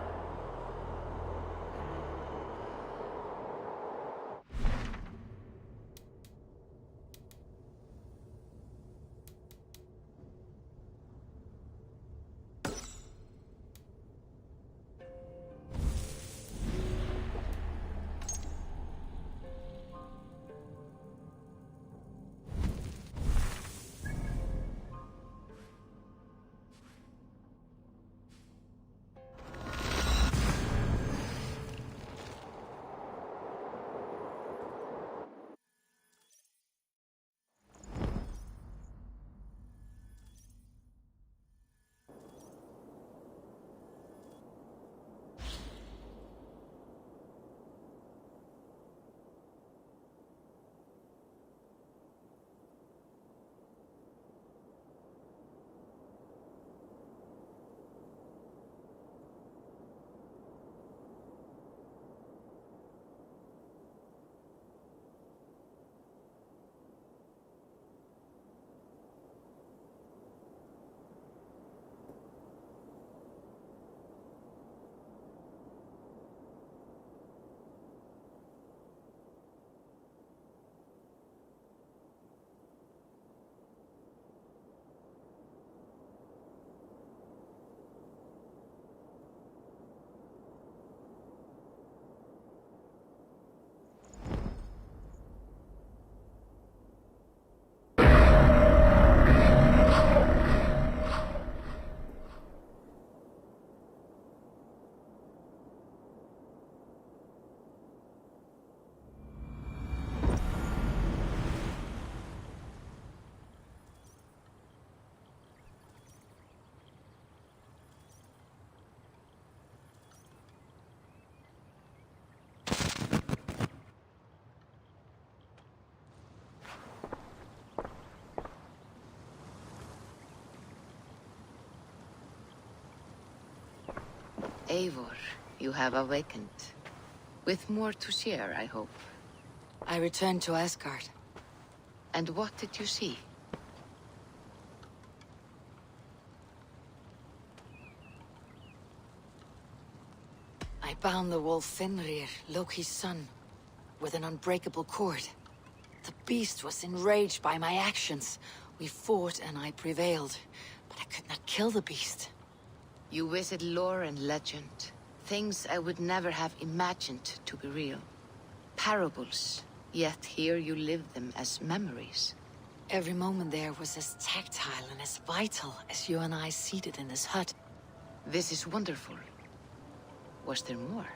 Eivor, you have awakened. With more to share, I hope.
I returned to Asgard.
And what did you see?
I bound the wolf Fenrir, Loki's son, with an unbreakable cord. The beast was enraged by my actions. We fought and I prevailed, but I could not kill the beast.
You visit lore and legend. Things I would never have imagined to be real. Parables, yet here you live them as memories.
Every moment there was as tactile and as vital as you and I seated in this hut.
This is wonderful. Was there more?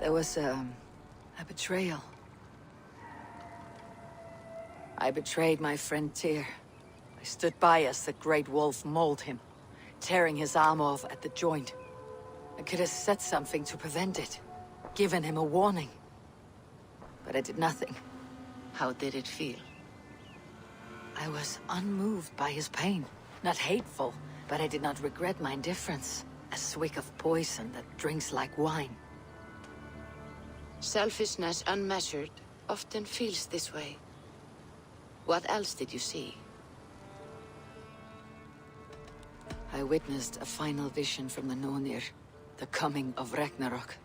There was a betrayal. I betrayed my friend Tyr. I stood by as the great wolf mauled him, tearing his arm off at the joint. I could have said something to prevent it, given him a warning. But I did nothing.
How did it feel?
I was unmoved by his pain. Not hateful, but I did not regret my indifference. A swig of poison that drinks like wine.
Selfishness unmeasured often feels this way. What else did you see?
I witnessed a final vision from the Nornir, the coming of Ragnarok.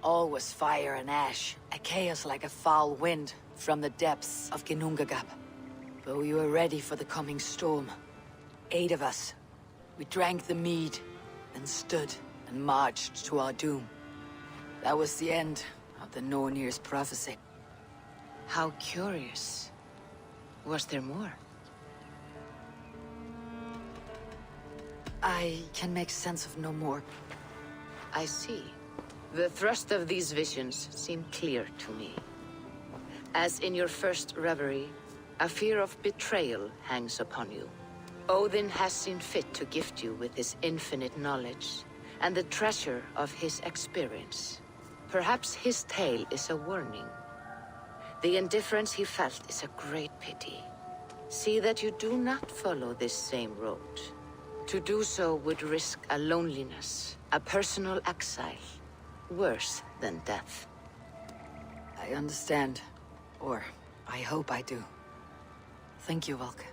All was fire and ash, a chaos like a foul wind from the depths of Ginnungagap. But we were ready for the coming storm. 8 of us. We drank the mead, and stood and marched to our doom. That was the end of the Nornir's prophecy.
How curious. Was there more?
I can make sense of no more.
I see. The thrust of these visions seem clear to me. As in your first reverie, a fear of betrayal hangs upon you. Odin has seen fit to gift you with his infinite knowledge, and the treasure of his experience. Perhaps his tale is a warning. The indifference he felt is a great pity. See that you do not follow this same road. To do so would risk a loneliness, a personal exile, worse than death.
I understand. Or, I hope I do. Thank you, Valka.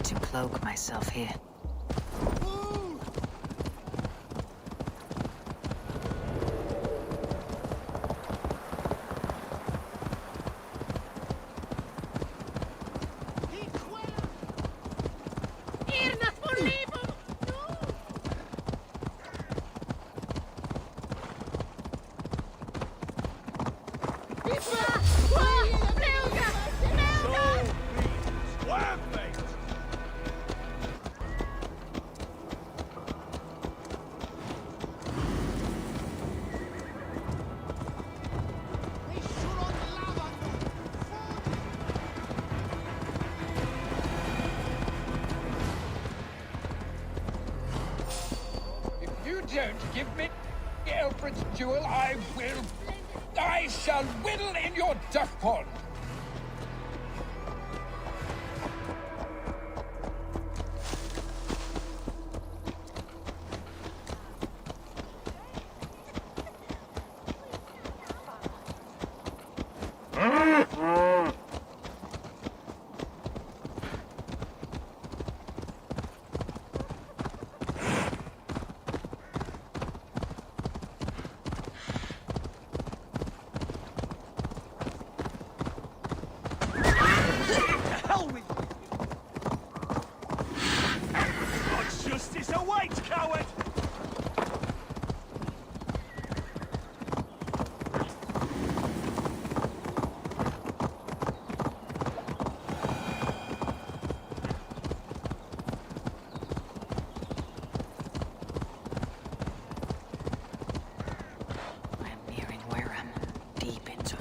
to cloak myself here.
Don't give me Alfred's jewel, I shall whittle in your duck pond.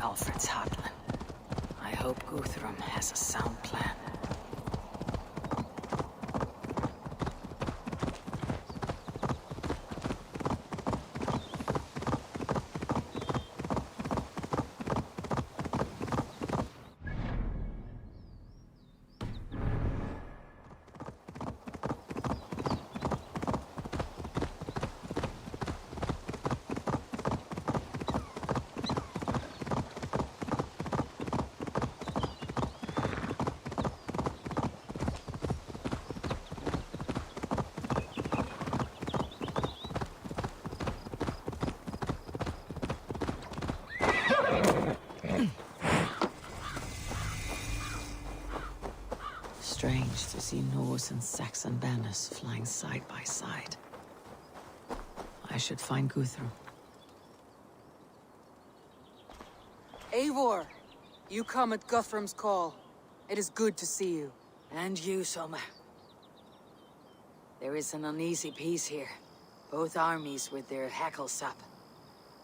Alfred's heartland. I hope Guthrum has a sound plan. Strange to see Norse and Saxon banners flying side by side. I should find Guthrum.
Eivor, you come at Guthrum's call. It is good to see you.
And you, Soma. There is an uneasy peace here. Both armies with their hackles up.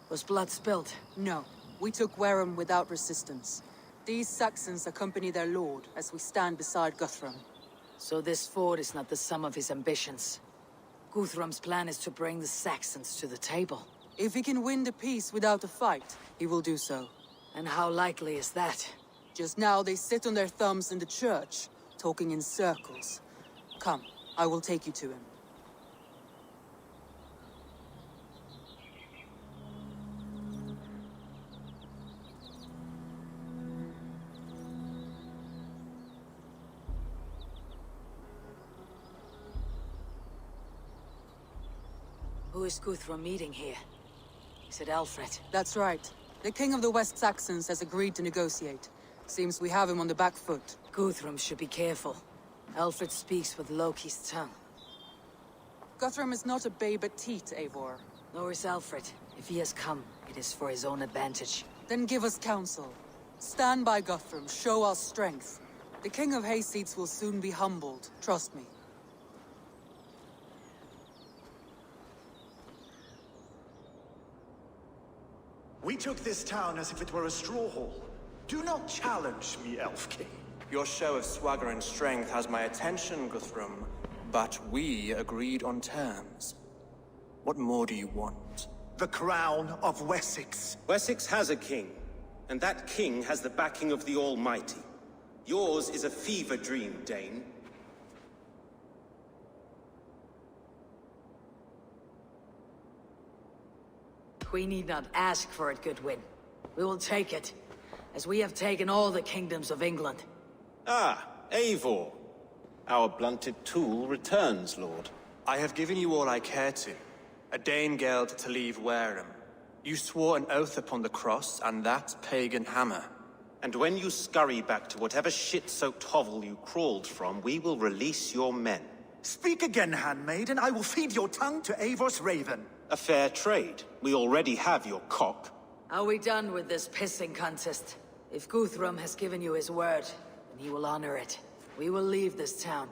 Was blood spilled?
No. We took Wareham without resistance. These Saxons accompany their lord as we stand beside Guthrum.
So this fort is not the sum of his ambitions. Guthrum's plan is to bring the Saxons to the table.
If he can win the peace without a fight, he will do so.
And how likely is that?
Just now they sit on their thumbs in the church, talking in circles. Come, I will take you to him.
Who is Guthrum meeting here? Is it Alfred?
That's right. The King of the West Saxons has agreed to negotiate. Seems we have him on the back foot.
Guthrum should be careful. Alfred speaks with Loki's tongue.
Guthrum is not a babe at teat, Eivor.
Nor is Alfred. If he has come, it is for his own advantage.
Then give us counsel. Stand by Guthrum, show our strength. The King of Hayseeds will soon be humbled, trust me.
We took this town as if it were a straw hall. Do not challenge me, Elf King.
Your show of swagger and strength has my attention, Guthrum. But we agreed on terms. What more do you want?
The crown of Wessex.
Wessex has a king, and that king has the backing of the Almighty. Yours is a fever dream, Dane.
We need not ask for it, Goodwin. We will take it, as we have taken all the kingdoms of England.
Ah, Eivor. Our blunted tool returns, Lord.
I have given you all I care to. A Danegeld to leave Wareham. You swore an oath upon the cross, and that pagan hammer.
And when you scurry back to whatever shit-soaked hovel you crawled from, we will release your men.
Speak again, handmaid, and I will feed your tongue to Eivor's raven.
A fair trade. We already have your cock.
Are we done with this pissing contest? If Guthrum has given you his word, then he will honor it. We will leave this town.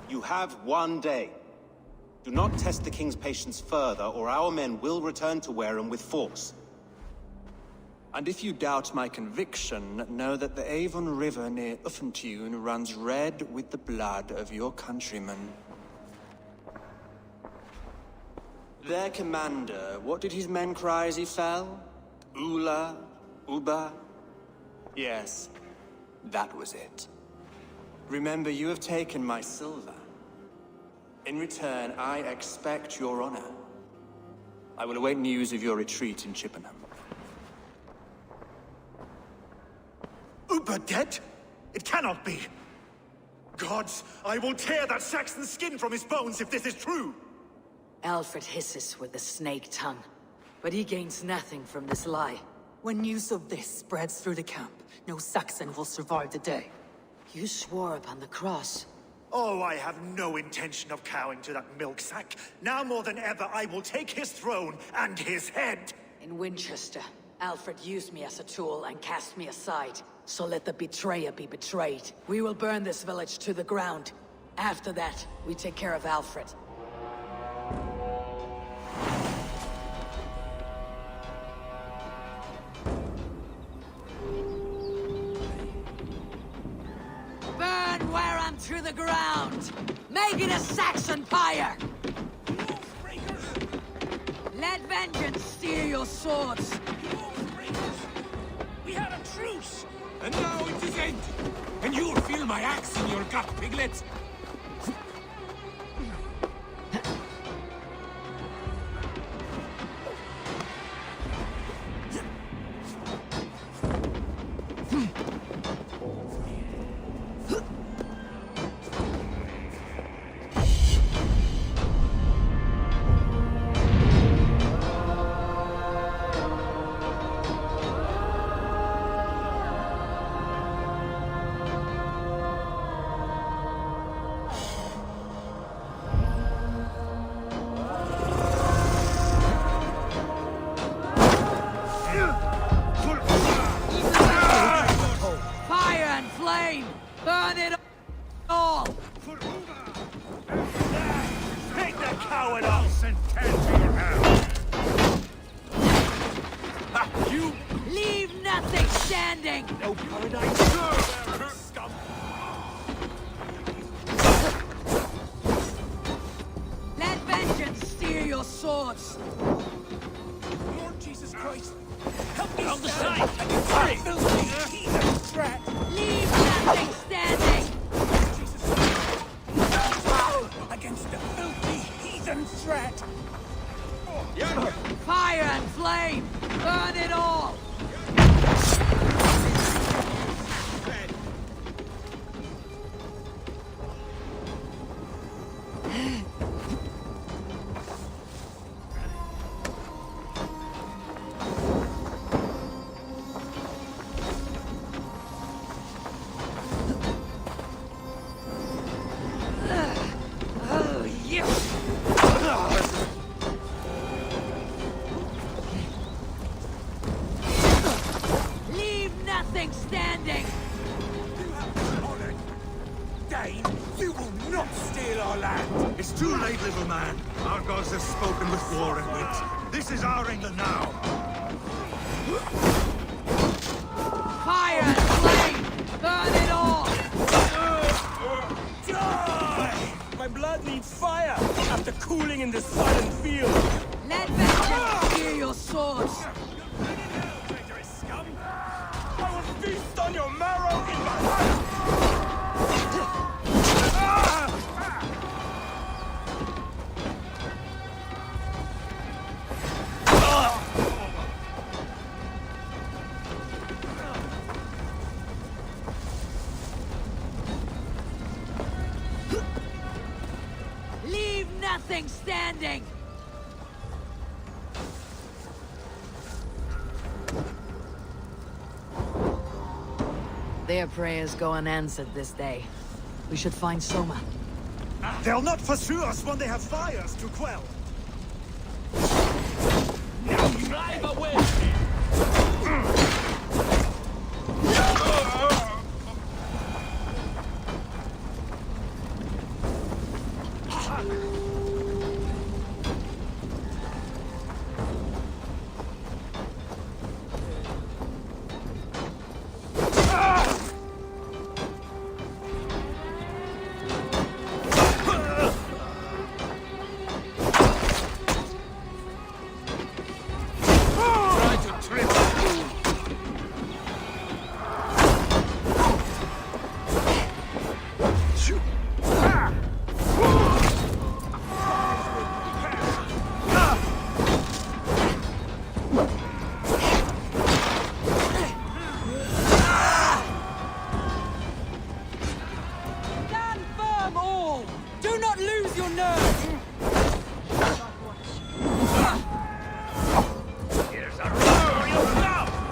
You have 1 day. Do not test the King's patience further, or our men will return to Wareham with force.
And if you doubt my conviction, know that the Avon River near Uffentune runs red with the blood of your countrymen. Their commander, what did his men cry as he fell? Ula? Uba? Yes, that was it. Remember, you have taken my silver. In return, I expect your honor. I will await news of your retreat in Chippenham.
Uber dead? It cannot be. Gods, I will tear that Saxon skin from his bones if this is true.
Alfred hisses with a snake tongue, but he gains nothing from this lie.
When news of this spreads through the camp, no Saxon will survive the day.
You swore upon the cross.
Oh, I have no intention of cowing to that milk sack. Now more than ever, I will take his throne and his head.
In Winchester, Alfred used me as a tool and cast me aside. So let the betrayer be betrayed. We will burn this village to the ground. After that, we take care of Alfred. Burn Wareham to the ground! Make it a Saxon pyre! Let vengeance steer your swords!
We had a truce! And now it is end! And you'll feel my axe in your gut, piglet!
Burn it all!
Take that coward off!
And ten to your hand!
You leave nothing standing!
No paradise! Scum!
Let vengeance steer your swords!
Lord Jesus Christ! Help me
On the
stand
side!
against that filthy heathen threat!
Leave nothing standing!
Against the filthy heathen threat!
Fire and flame! Burn it all! Standing!
Dane, you will not steal our land! It's too late, little man. Our gods have spoken with war and wit. This is our England now.
Fire and flame! Burn it all!
Die! My blood needs fire after cooling in this silent field.
Let vengeance steer your swords!
I will feast on your marrow in my heart!
nothing standing! Their prayers go unanswered this day. We should find Soma.
They'll not pursue us when they have fires to quell.
Drive away!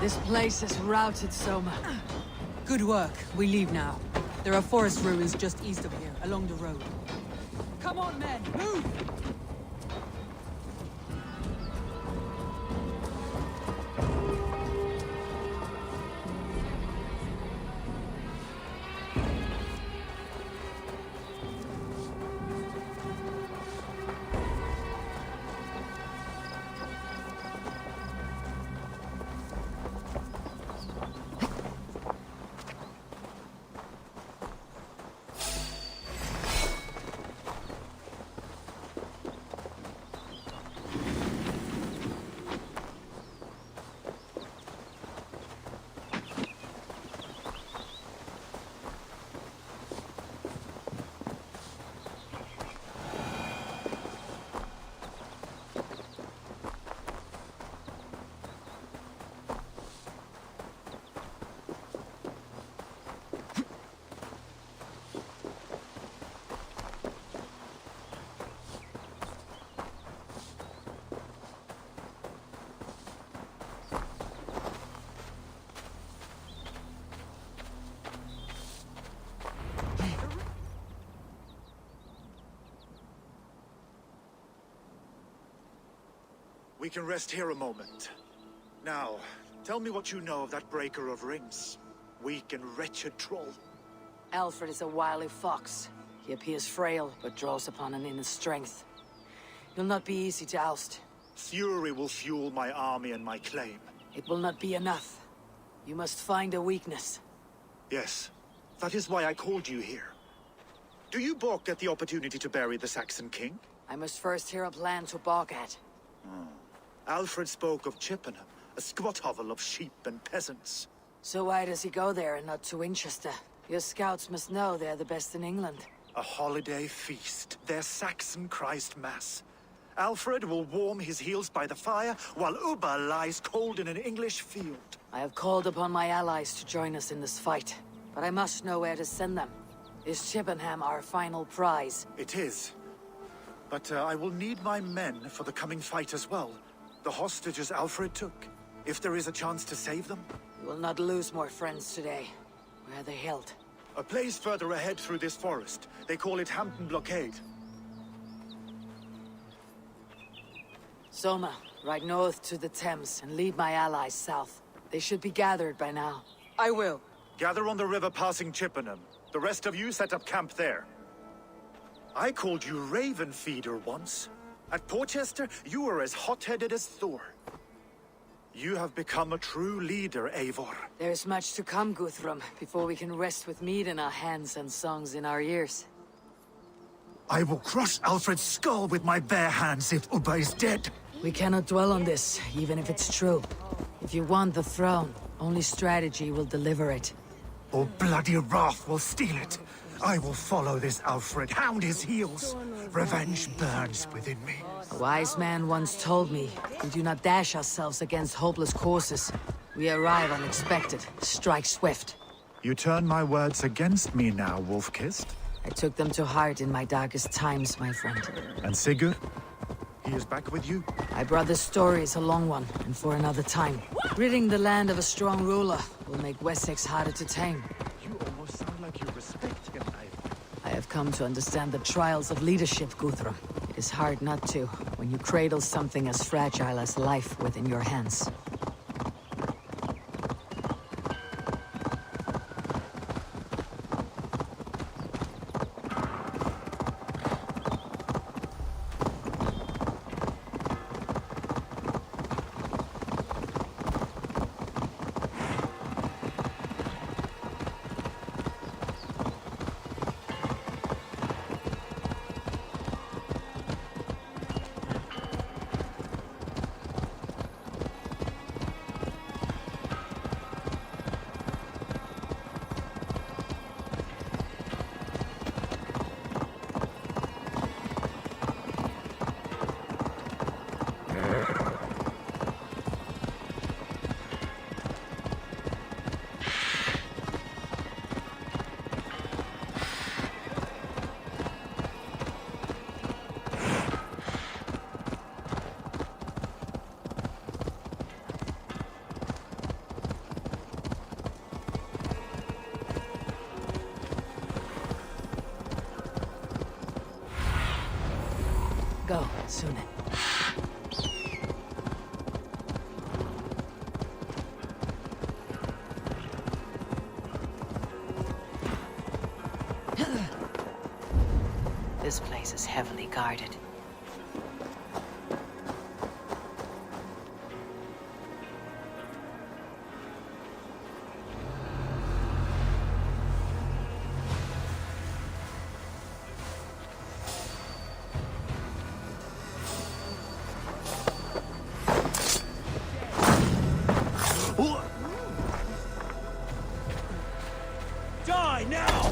This place is routed, Soma.
Good work. We leave now. There are forest ruins just east of here, along the road. Come on, men! Move!
We can rest here a moment. Now, tell me what you know of that breaker of rings. Weak and wretched troll.
Alfred is a wily fox. He appears frail, but draws upon an inner strength. He'll not be easy to oust.
Fury will fuel my army and my claim.
It will not be enough. You must find a weakness.
Yes, that is why I called you here. Do you balk at the opportunity to bury the Saxon king?
I must first hear a plan to balk at.
Alfred spoke of Chippenham, a squat hovel of sheep and peasants.
So why does he go there and not to Winchester? Your scouts must know they're the best in England.
A holiday feast, their Saxon Christ Mass. Alfred will warm his heels by the fire, while Ubba lies cold in an English field.
I have called upon my allies to join us in this fight, but I must know where to send them. Is Chippenham our final prize?
It is. But I will need my men for the coming fight as well. The hostages Alfred took. If there is a chance to save them.
We will not lose more friends today. Where are they held?
A place further ahead through this forest. They call it Hampton Blockade.
Soma, ride north to the Thames and lead my allies south. They should be gathered by now.
I will.
Gather on the river passing Chippenham. The rest of you set up camp there. I called you Raven Feeder once. At Porchester, you were as hot-headed as Thor. You have become a true leader, Eivor.
There's much to come, Guthrum, before we can rest with meat in our hands and songs in our ears.
I will crush Alfred's skull with my bare hands if Ubba is dead.
We cannot dwell on this, even if it's true. If you want the throne, only strategy will deliver it.
Or bloody wrath will steal it. I will follow this Alfred, hound his heels. Revenge burns within me.
A wise man once told me, we do not dash ourselves against hopeless courses. We arrive unexpected, strike swift.
You turn my words against me now, Wolf-Kissed?
I took them to heart in my darkest times, my friend.
And Sigurd? He is back with you?
My brother's story is a long one, and for another time. Ridding the land of a strong ruler will make Wessex harder to tame.
You almost sound like you respect him,
I have come to understand the trials of leadership, Guthrum. It is hard not to, when you cradle something as fragile as life within your hands. Go, Sunan. This place is heavily guarded.
Die now!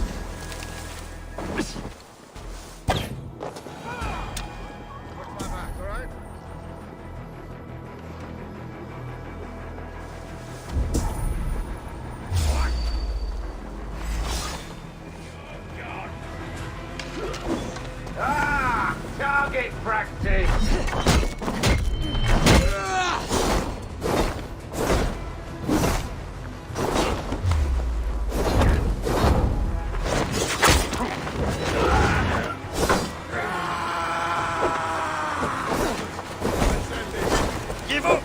Target practice!
Give up!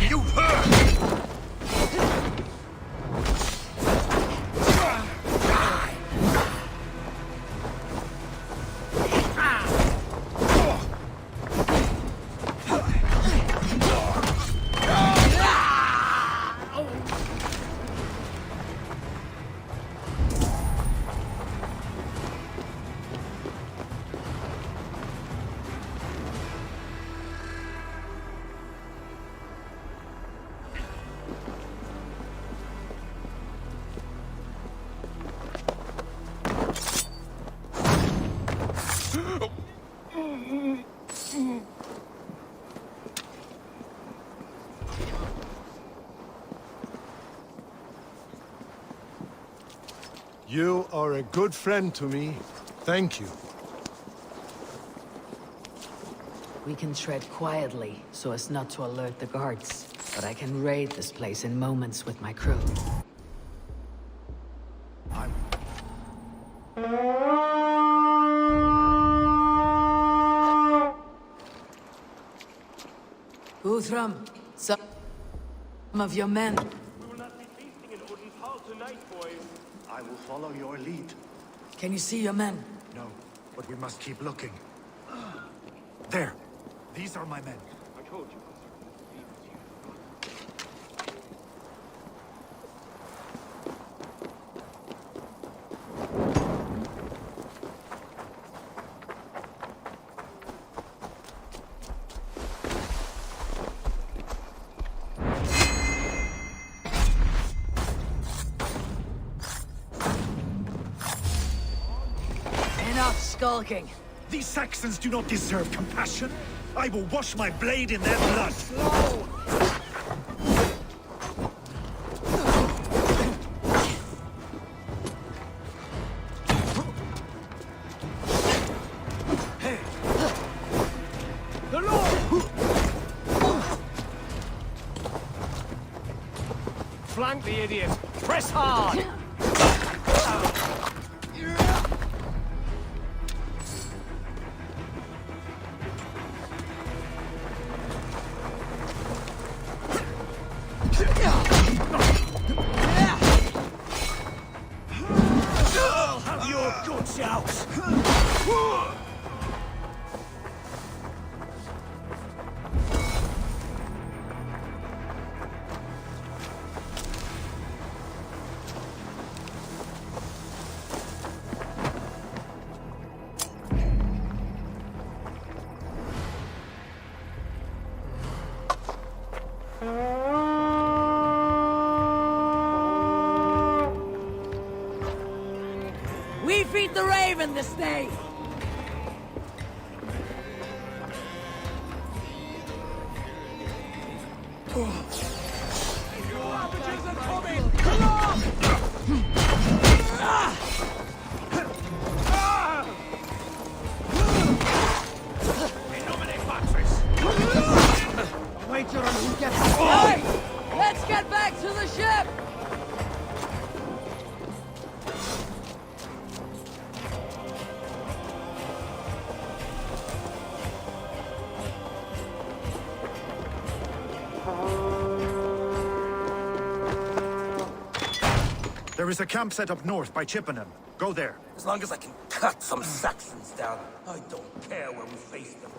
You hurt!
You are a good friend to me. Thank you.
We can tread quietly, so as not to alert the guards. But I can raid this place in moments with my crew. Guthrum, some of your men.
We will not be feasting in Odin's hall tonight, boys. I will follow your lead.
Can you see your men?
No, but we must keep looking. There. These are my men. I told you.
Enough skulking.
These Saxons do not deserve compassion. I will wash my blade in their blood.
Slow!
Flank the idiot! Press hard!
I'll have your guts out!
We feed the raven this day! Hey! Let's get back to the ship!
There is a camp set up north by Chippenham. Go there.
As long as I can cut some Saxons down, I don't care where we face them.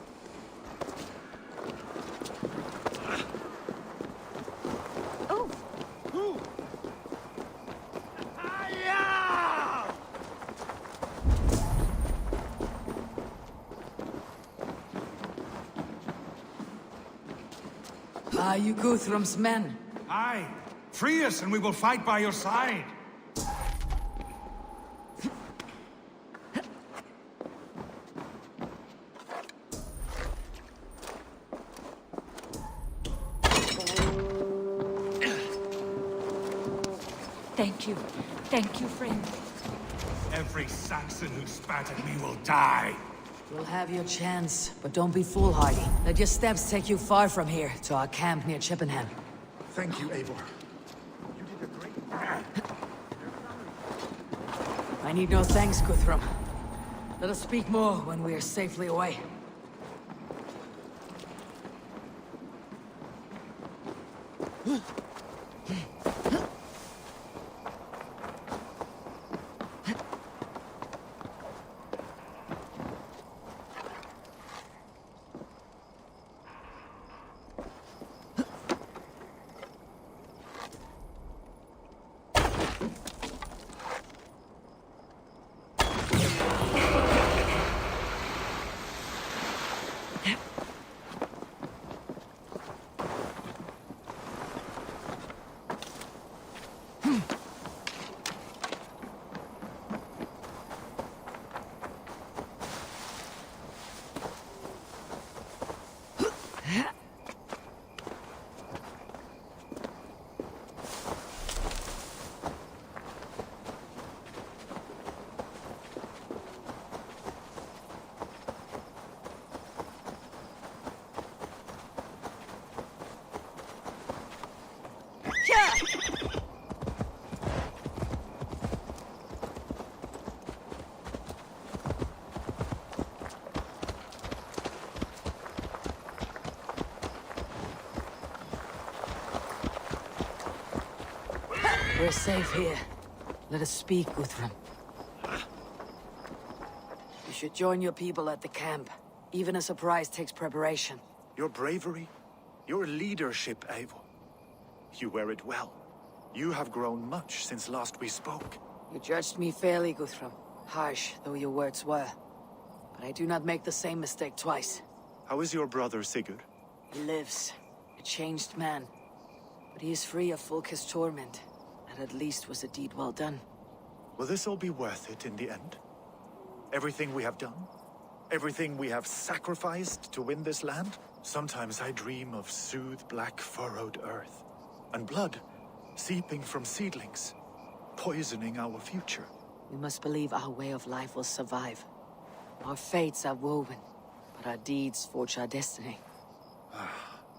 Are you Guthrum's men?
Aye. Free us and we will fight by your side.
Thank you. Thank you, friend.
Every Saxon who spat at me will die.
You'll have your chance, but don't be foolhardy. Let your steps take you far from here, to our camp near Chippenham.
Thank you, Eivor. You did a great...
I need no thanks, Guthrum. Let us speak more when we are safely away. We're safe here. Let us speak, Guthrum. You should join your people at the camp. Even a surprise takes preparation.
Your bravery, your leadership, Eivor. You wear it well. You have grown much since last we spoke.
You judged me fairly, Guthrum. Harsh though your words were. But I do not make the same mistake twice.
How is your brother, Sigurd?
He lives. A changed man. But he is free of Fulka's torment. That at least was a deed well done.
Will this all be worth it in the end? Everything we have done? Everything we have sacrificed to win this land? Sometimes I dream of soothed black furrowed earth, and blood seeping from seedlings, poisoning our future.
We must believe our way of life will survive. Our fates are woven, but our deeds forge our destiny.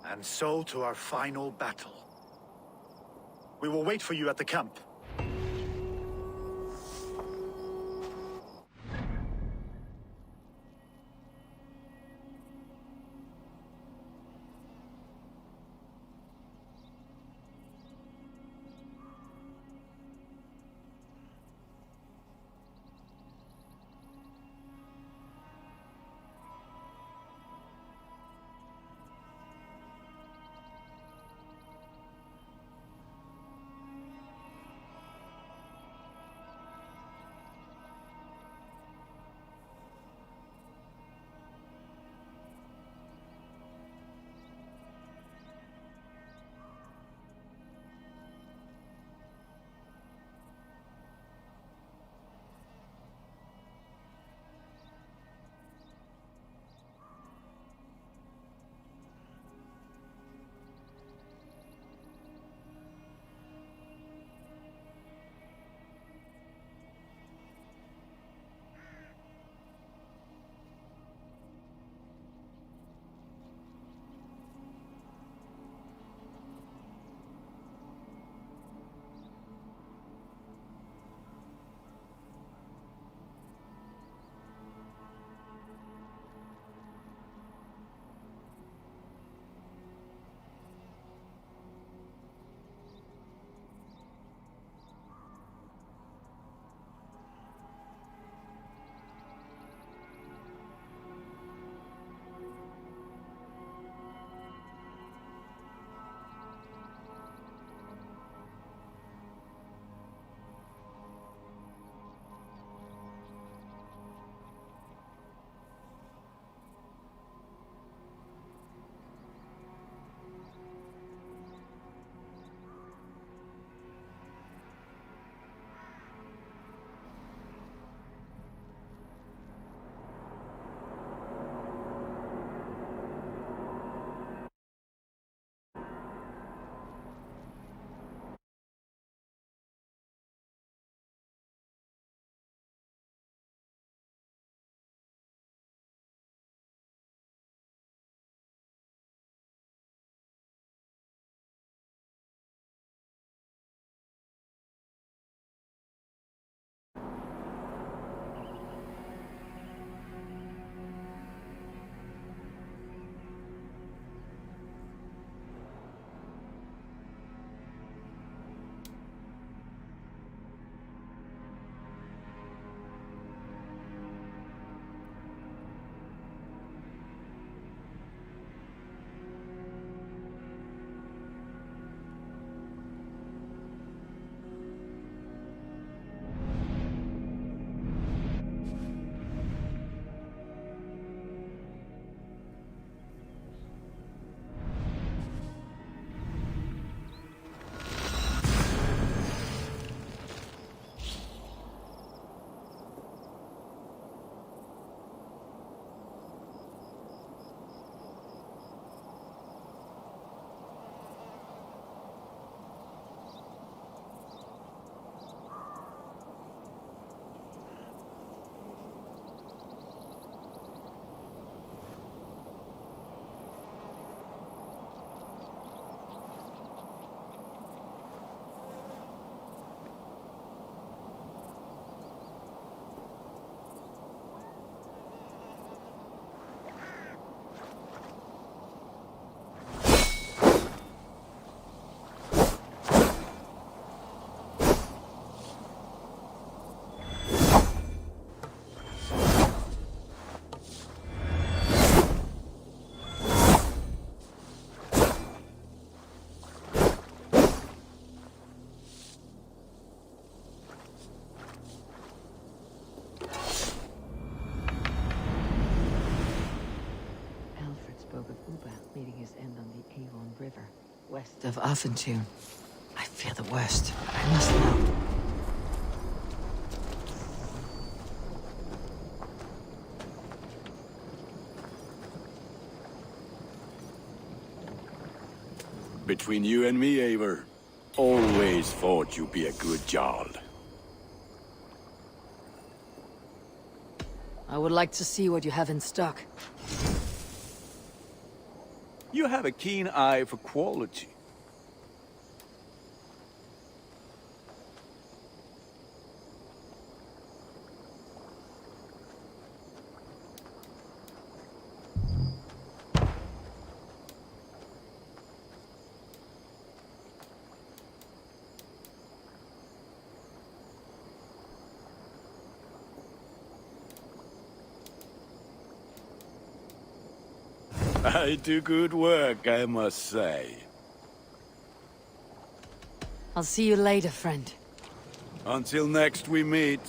And so to our final battle. We will wait for you at the camp.
River, west of Offentune. I fear the worst. I must know.
between you and me, Eivor. Always thought you'd be a good Jarl.
I would like to see what you have in stock.
You have a keen eye for quality. I do good work, I must say.
I'll see you later, friend.
Until next we meet.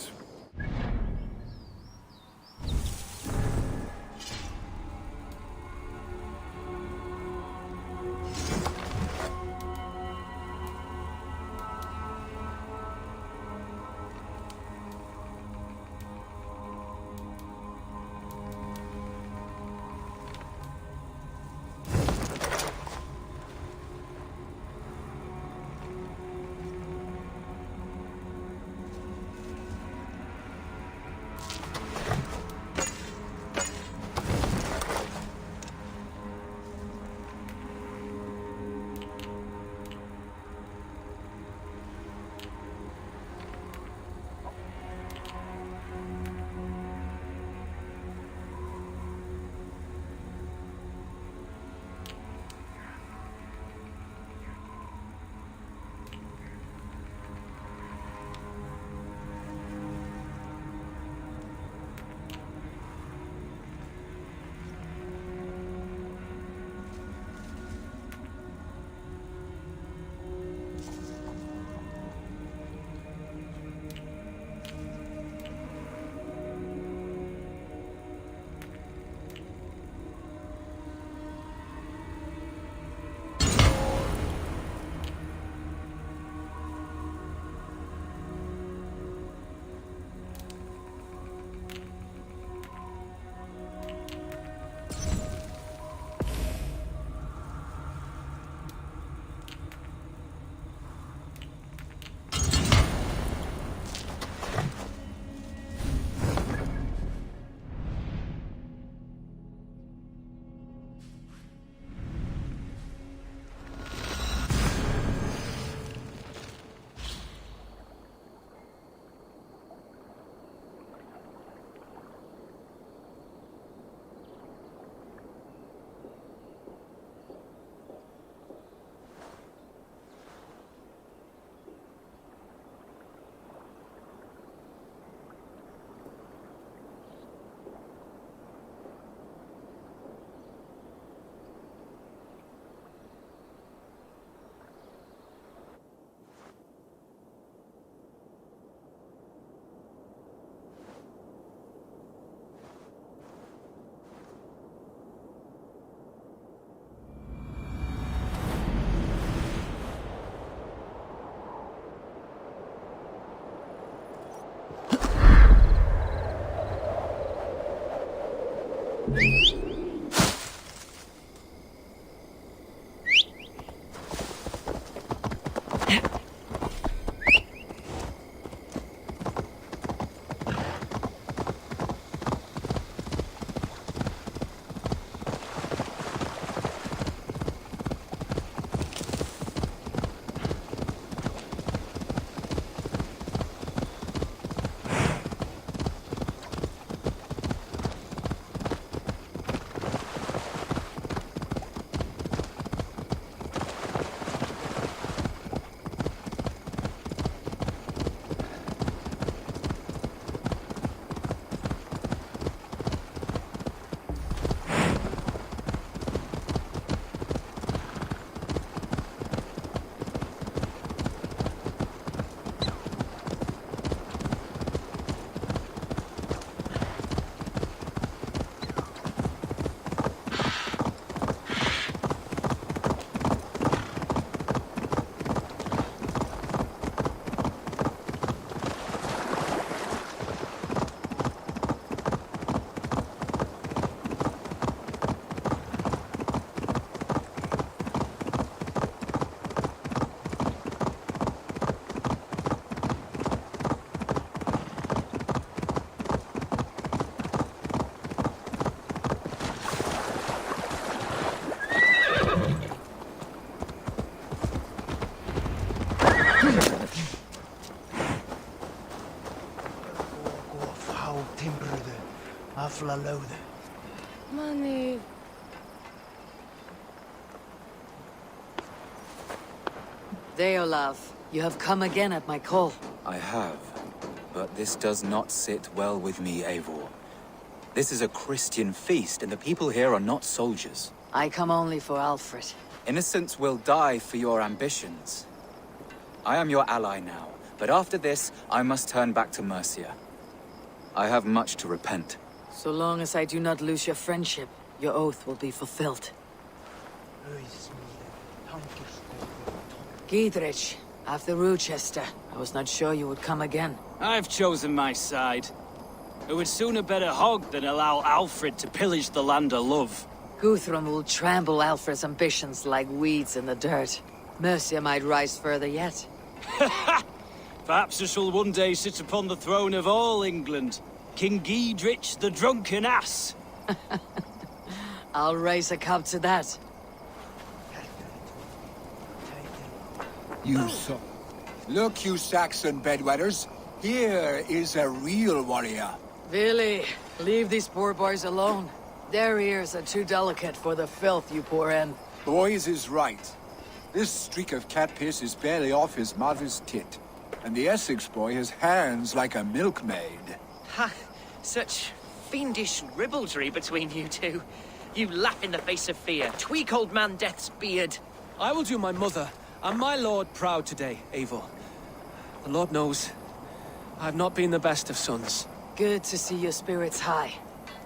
timbrede, aflalode.
Money.
Deolav, you have come again at my call.
I have, but this does not sit well with me, Eivor. This is a Christian feast, and the people here are not soldiers.
I come only for Alfred.
Innocents will die for your ambitions. I am your ally now, but after this, I must turn back to Mercia. I have much to repent.
So long as I do not lose your friendship, your oath will be fulfilled. Giedrich, after Rochester, I was not sure you would come again.
I've chosen my side. I would sooner bet a hog than allow Alfred to pillage the land of love.
Guthrum will trample Alfred's ambitions like weeds in the dirt. Mercia might rise further yet.
Perhaps I shall one day sit upon the throne of all England. King Giedrich the drunken ass.
I'll raise a cup to that.
You so... Look, you Saxon bedwetters. Here is a real warrior.
Billy, leave these poor boys alone. Their ears are too delicate for the filth you pour in.
Boys is right. This streak of cat piss is barely off his mother's tit. And the Essex boy has hands like a milkmaid.
Ha! Such fiendish ribaldry between you two. You laugh in the face of fear. Tweak old man Death's beard.
I will do my mother and my lord proud today, Eivor. The Lord knows, I've not been the best of sons.
Good to see your spirits high.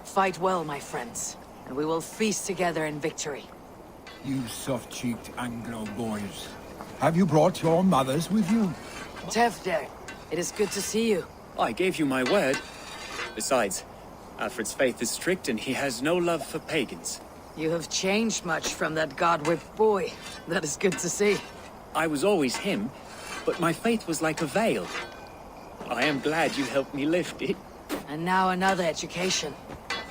Fight well, my friends, and we will feast together in victory.
You soft-cheeked Anglo boys. Have you brought your mothers with you?
Tefder, it is good to see you.
I gave you my word. Besides, Alfred's faith is strict and he has no love for pagans.
You have changed much from that god-whipped boy. That is good to see.
I was always him, but my faith was like a veil. I am glad you helped me lift it.
And now another education.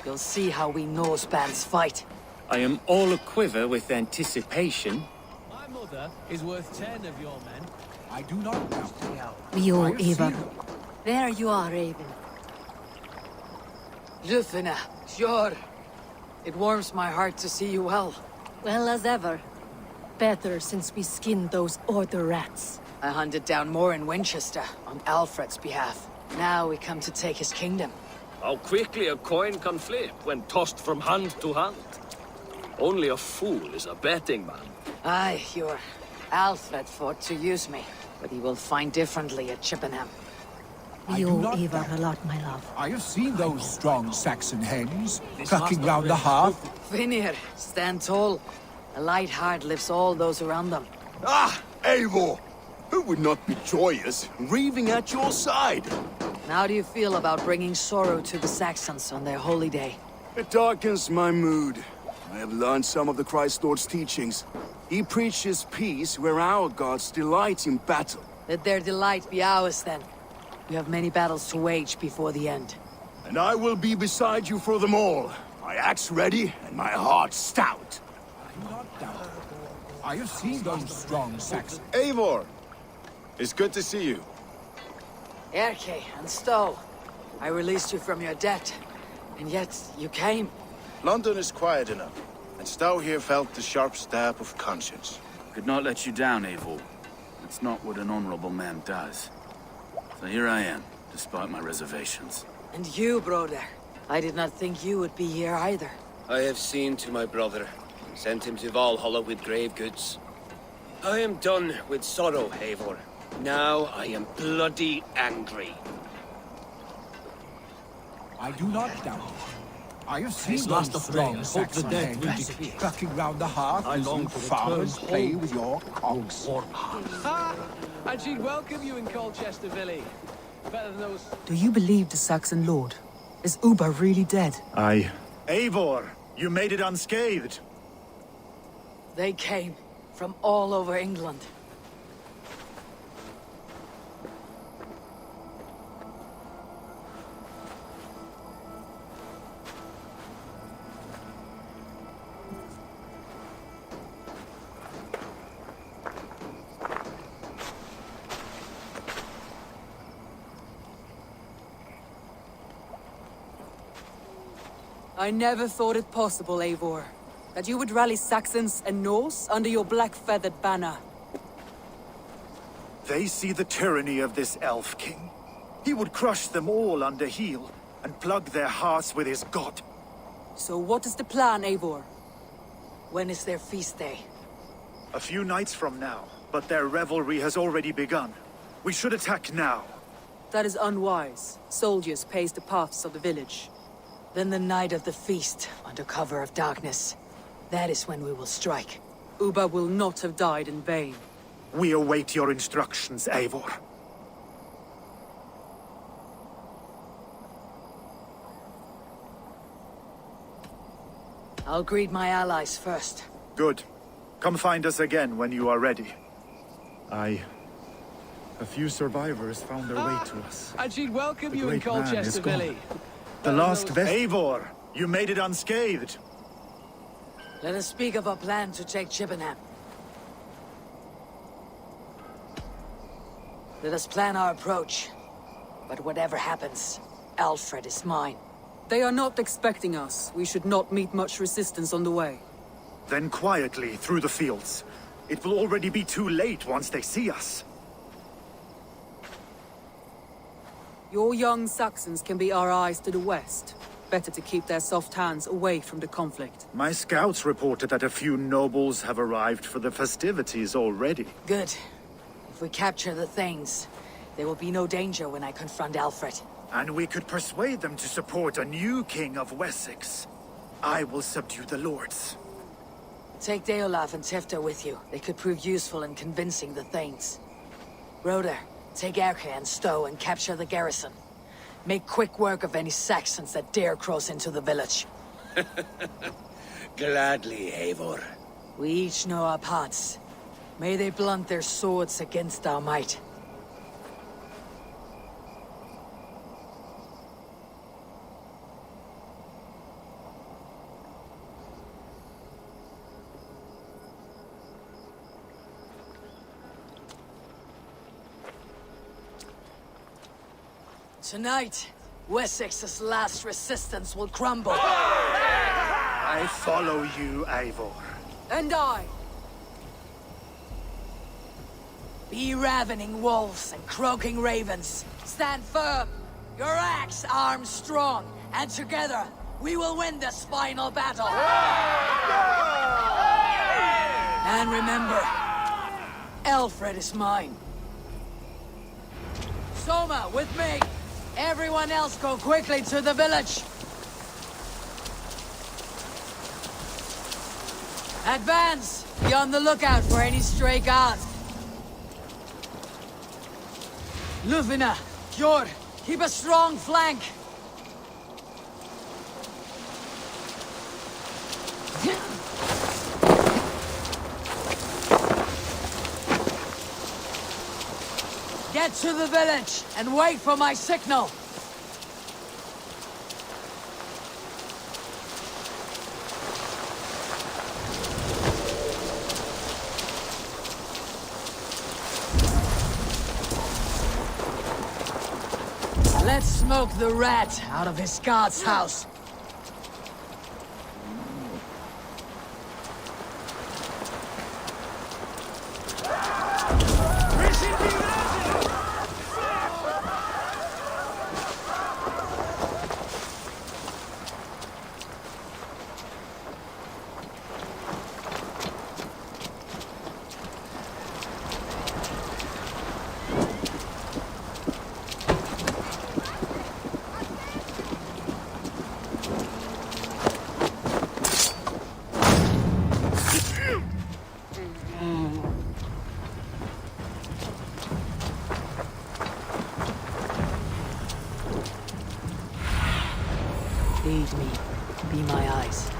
You'll see how we Norsebands fight.
I am all aquiver with anticipation.
My mother is worth 10 of your men.
I do not doubt.
Jo, Eivor. There you are, Raven.
Lufina, sure. It warms my heart to see you well.
Well as ever. Better since we skinned those Order rats.
I hunted down more in Winchester, on Alfred's behalf. Now we come to take his kingdom.
How quickly a coin can flip when tossed from hand to hand. Only a fool is a betting man.
Aye, your Alfred fought to use me, but he will find differently at Chippenham.
You owe Eivor a lot, my love.
I have seen those strong Saxon hens clucking round the hearth.
Vinir, stand tall. A light heart lifts all those around them.
Ah, Eivor! Who would not be joyous, raving at your side?
And how do you feel about bringing sorrow to the Saxons on their holy day?
It darkens my mood. I have learned some of the Christ Lord's teachings. He preaches peace where our gods delight in battle.
Let their delight be ours, then. We have many battles to wage before the end.
And I will be beside you for them all. My axe ready and my heart stout.
I do not doubt. I have seen those strong Saxons.
Eivor! It's good to see you.
Erke and Stowe. I released you from your debt, and yet you came.
London is quiet enough, and Stowe here felt the sharp stab of conscience.
Could not let you down, Eivor. It's not what an honorable man does. So here I am, despite my reservations.
And you, brother. I did not think you would be here either.
I have seen to my brother, sent him to Valhalla with grave goods. I am done with sorrow, Eivor. Now I am bloody angry.
I do not doubt. I have seen those strong Saxon hens clucking round the hearth as you farmers play with your cocks.
And she'd welcome you in Colchester, Billy. Better than those...
Do you believe the Saxon lord? Is Uba really dead?
Aye. Eivor, you made it unscathed.
They came from all over England.
I never thought it possible, Eivor, that you would rally Saxons and Norse under your black-feathered banner.
They see the tyranny of this elf king. He would crush them all under heel and plug their hearts with his god.
So what is the plan, Eivor?
When is their feast day?
A few nights from now, but their revelry has already begun. We should attack now.
That is unwise. Soldiers pace the paths of the village.
Then the night of the feast, under cover of darkness. That is when we will strike.
Ubba will not have died in vain.
We await your instructions, Eivor.
I'll greet my allies first.
Good. Come find us again when you are ready. A few survivors found their way to us.
And she'd welcome
The
you in
great man is
Colchester,
gone.
Billy.
The last Eivor, you made it unscathed.
Let us speak of our plan to take Chippenham. Let us plan our approach. But whatever happens, Alfred is mine.
They are not expecting us. We should not meet much resistance on the way.
Then quietly through the fields. It will already be too late once they see us.
Your young Saxons can be our eyes to the west. Better to keep their soft hands away from the conflict.
My scouts reported that a few nobles have arrived for the festivities already.
Good. If we capture the Thanes, there will be no danger when I confront Alfred.
And we could persuade them to support a new king of Wessex. I will subdue the lords.
Take Deolaf and Tifta with you. They could prove useful in convincing the Thanes. Rhoda, take Erke and Stowe and capture the garrison. Make quick work of any Saxons that dare cross into the village.
Gladly, Eivor.
We each know our parts. May they blunt their swords against our might. Tonight, Wessex's last resistance will crumble.
I follow you, Eivor.
And I.
Be ravening wolves and croaking ravens. Stand firm. Your axe arms strong. And together, we will win this final battle. And remember, Alfred is mine. Soma, with me. Everyone else go quickly to the village. Advance! Be on the lookout for any stray guards. Lufina, Kjord, keep a strong flank. Get to the village and wait for my signal. Let's smoke the rat out of his guard's house. Lead me. Be my eyes.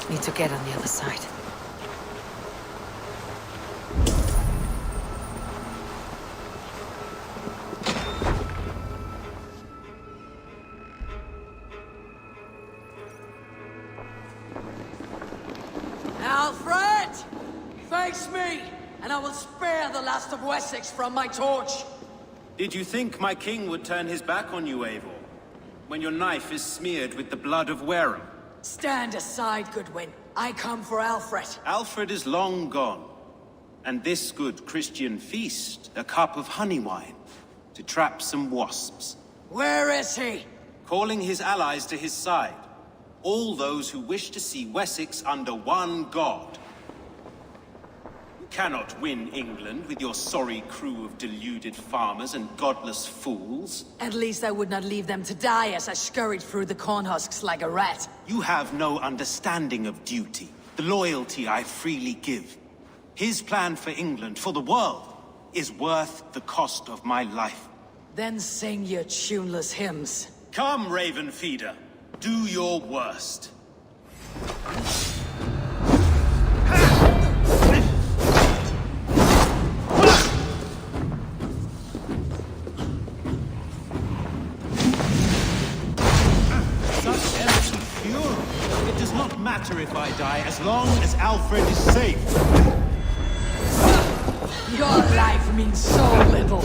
Need to get on the other side. Alfred! Face me, and I will spare the last of Wessex from my torch.
Did you think my king would turn his back on you, Eivor? When your knife is smeared with the blood of Wareham?
Stand aside, Goodwin. I come for Alfred.
Alfred is long gone. And this good Christian feast, a cup of honey wine, to trap some wasps.
Where is he?
Calling his allies to his side. All those who wish to see Wessex under one god. You cannot win England with your sorry crew of deluded farmers and godless fools.
At least I would not leave them to die as I scurried through the corn husks like a rat.
You have no understanding of duty, the loyalty I freely give. His plan for England, for the world, is worth the cost of my life.
Then sing your tuneless hymns.
Come, Raven Feeder. Do your worst.
Such empty fury. It does not matter if I die, as long as Alfred is safe.
Your life means so little.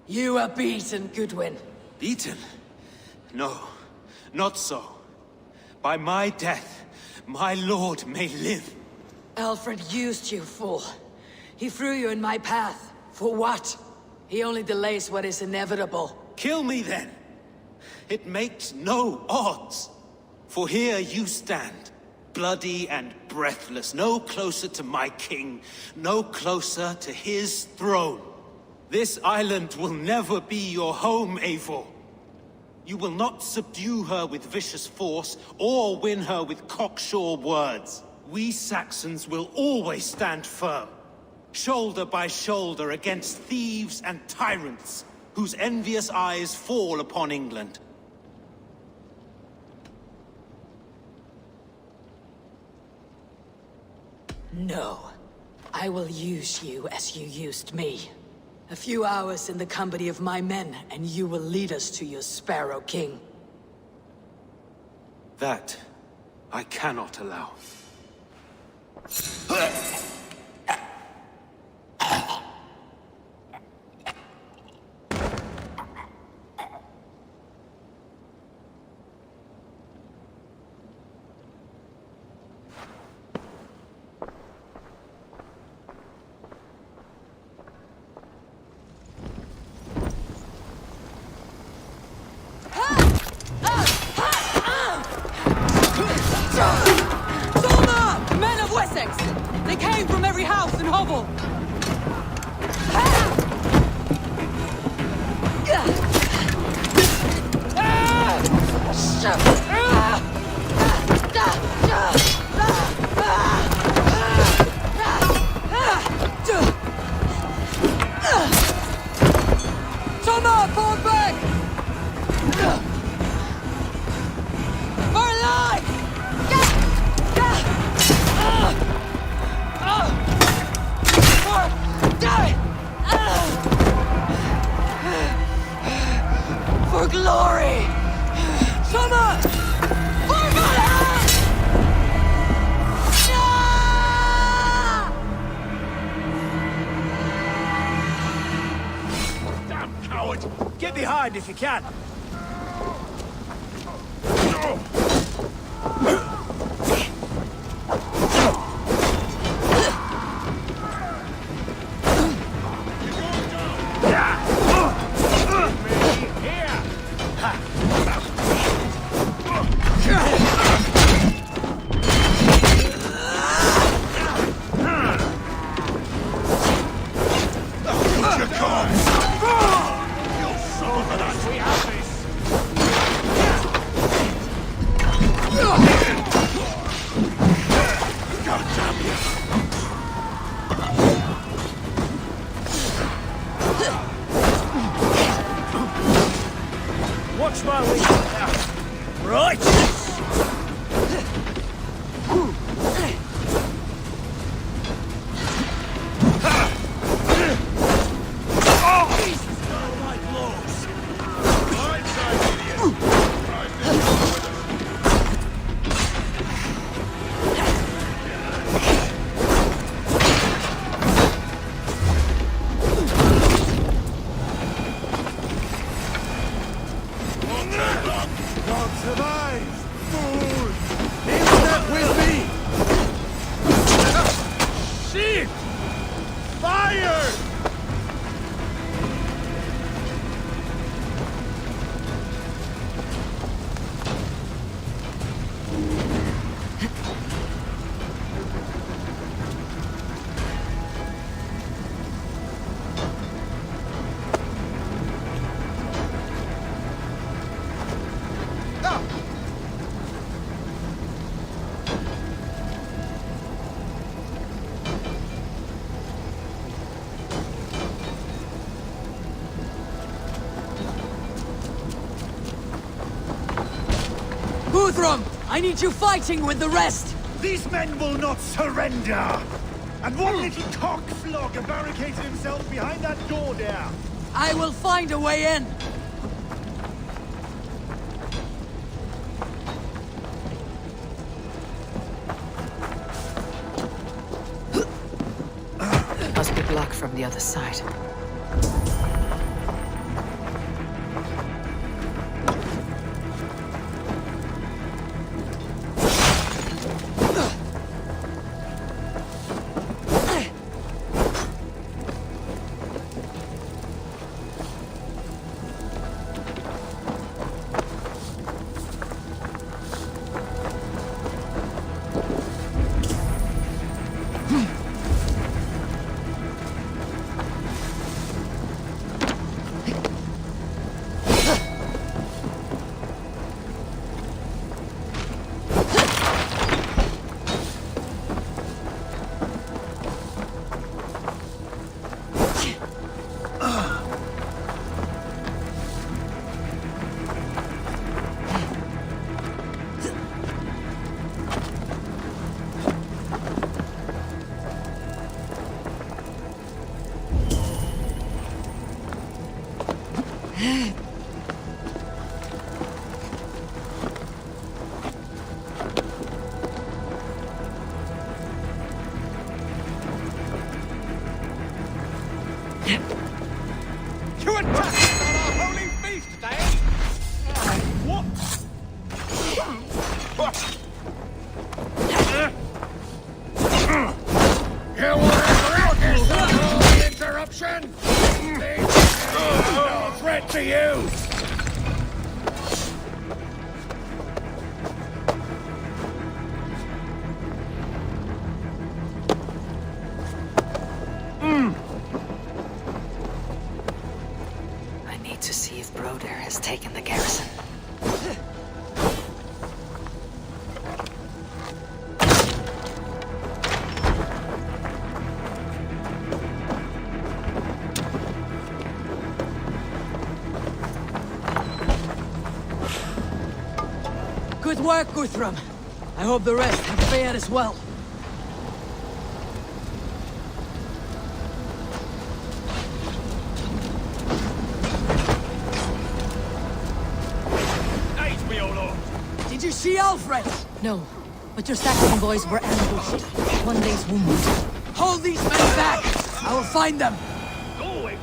You are beaten, Goodwin.
Beaten? No, not so. By my death, my lord may live.
Alfred used you, fool. He threw you in my path. For what? He only delays what is inevitable.
Kill me then. It makes no odds. For here you stand, bloody and breathless, no closer to my king, no closer to his throne. This island will never be your home, Eivor. You will not subdue her with vicious force, or win her with cocksure words. We Saxons will always stand firm, shoulder by shoulder against thieves and tyrants, whose envious eyes fall upon England.
No. I will use you as you used me. A few hours in the company of my men, and you will lead us to your Sparrow King.
That I cannot allow.
Men of Wessex! They came Thomas, fall back! For life! For glory! Thomas! For Valhalla!
Damn coward! Get behind if you can! Watch my way. Right.
God survives! Fool! In step with me!
Shit! Fire!
Guthrum, I need you fighting with the rest!
These men will not surrender! And one little cockflogger barricaded himself behind that door there!
I will find a way in! Must be blocked from the other side.
You attacked on our holy feast day! What?
You will regret this unholy interruption! No threat to you!
I need to see if Broder has taken the garrison. Good work, Guthrum. I hope the rest have fared as well.
Aid me, O Lord!
Did you see Alfred?
No, but your Saxon boys were ambushed. One day's wounded.
Hold these men back! I will find them!
Go away,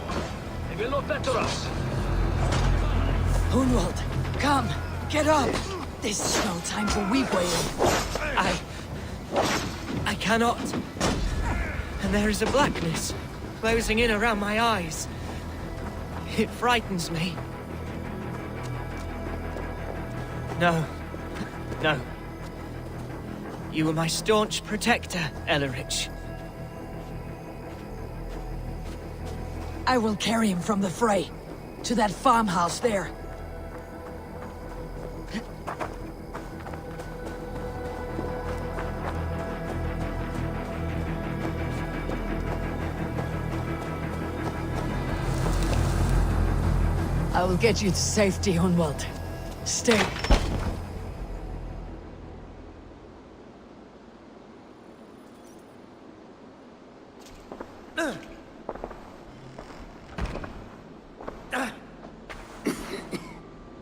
they will not better us.
Hunwald, come! Get up! This is no time for weak wailing.
I cannot. And there is a blackness closing in around my eyes. It frightens me. No. No. You were my staunch protector, Ellerich.
I will carry him from the fray. To that farmhouse there. I will get you to safety, Hunwald. Stay.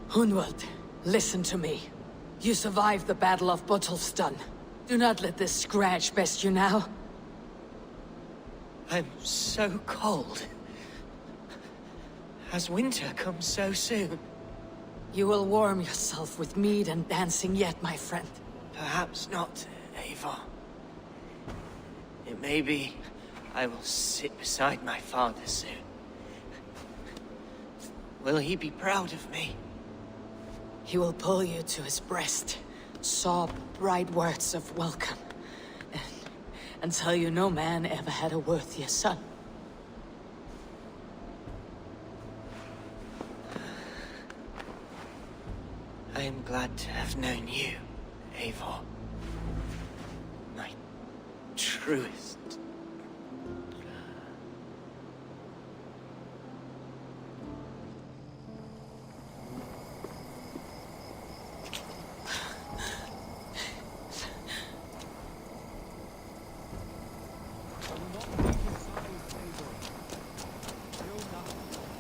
Hunwald, listen to me. You survived the Battle of Botolfston. Do not let this scratch best you now.
I'm so cold. Has winter come so soon?
You will warm yourself with mead and dancing yet, my friend.
Perhaps not, Eivor. It may be I will sit beside my father soon. Will he be proud of me?
He will pull you to his breast, sob bright words of welcome, and tell you no man ever had a worthier son.
I am glad to have known you, Eivor. My truest.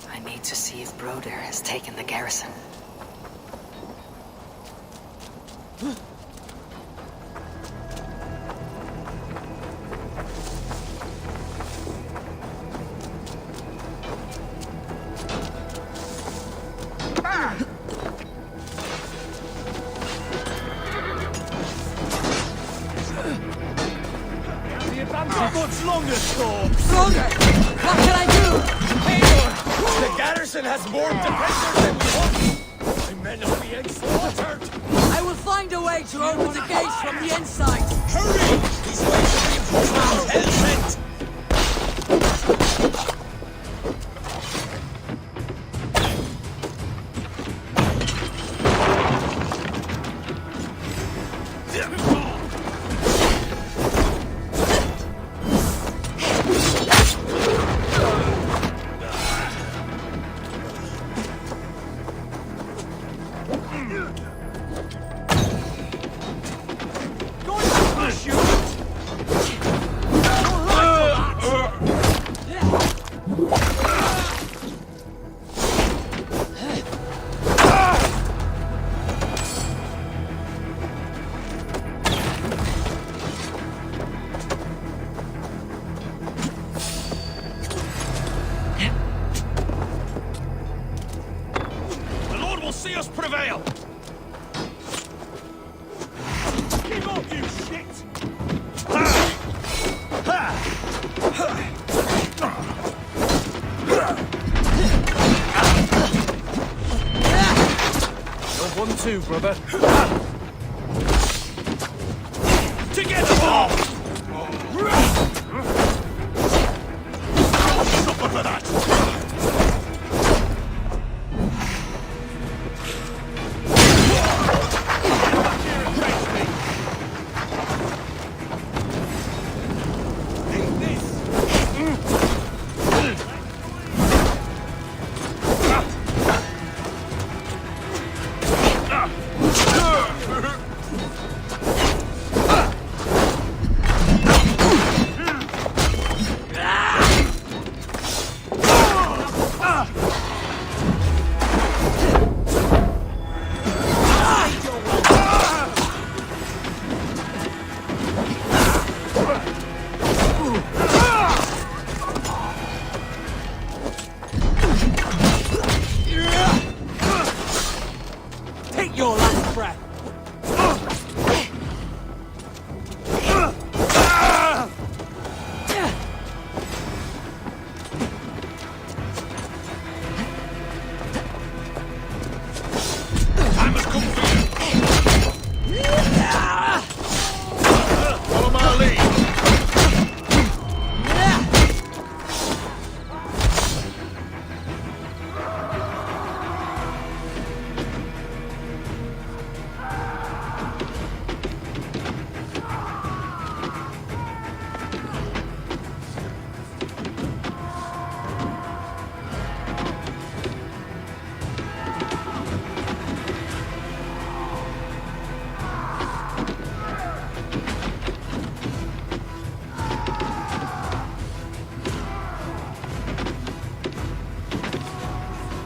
I need to see if Broder has taken the garrison.
Much longer, Storm!
Broder! What can I do?
Eivor! The garrison has more defenders than we hoped! My men are being slaughtered!
I will find a way to open the gates from the inside!
Hurry! These ways are reinforcements are hell-bent! See us prevail! Keep up, you shit! You're 1-2, brother. Together, ball! Suffer for that!
your last breath.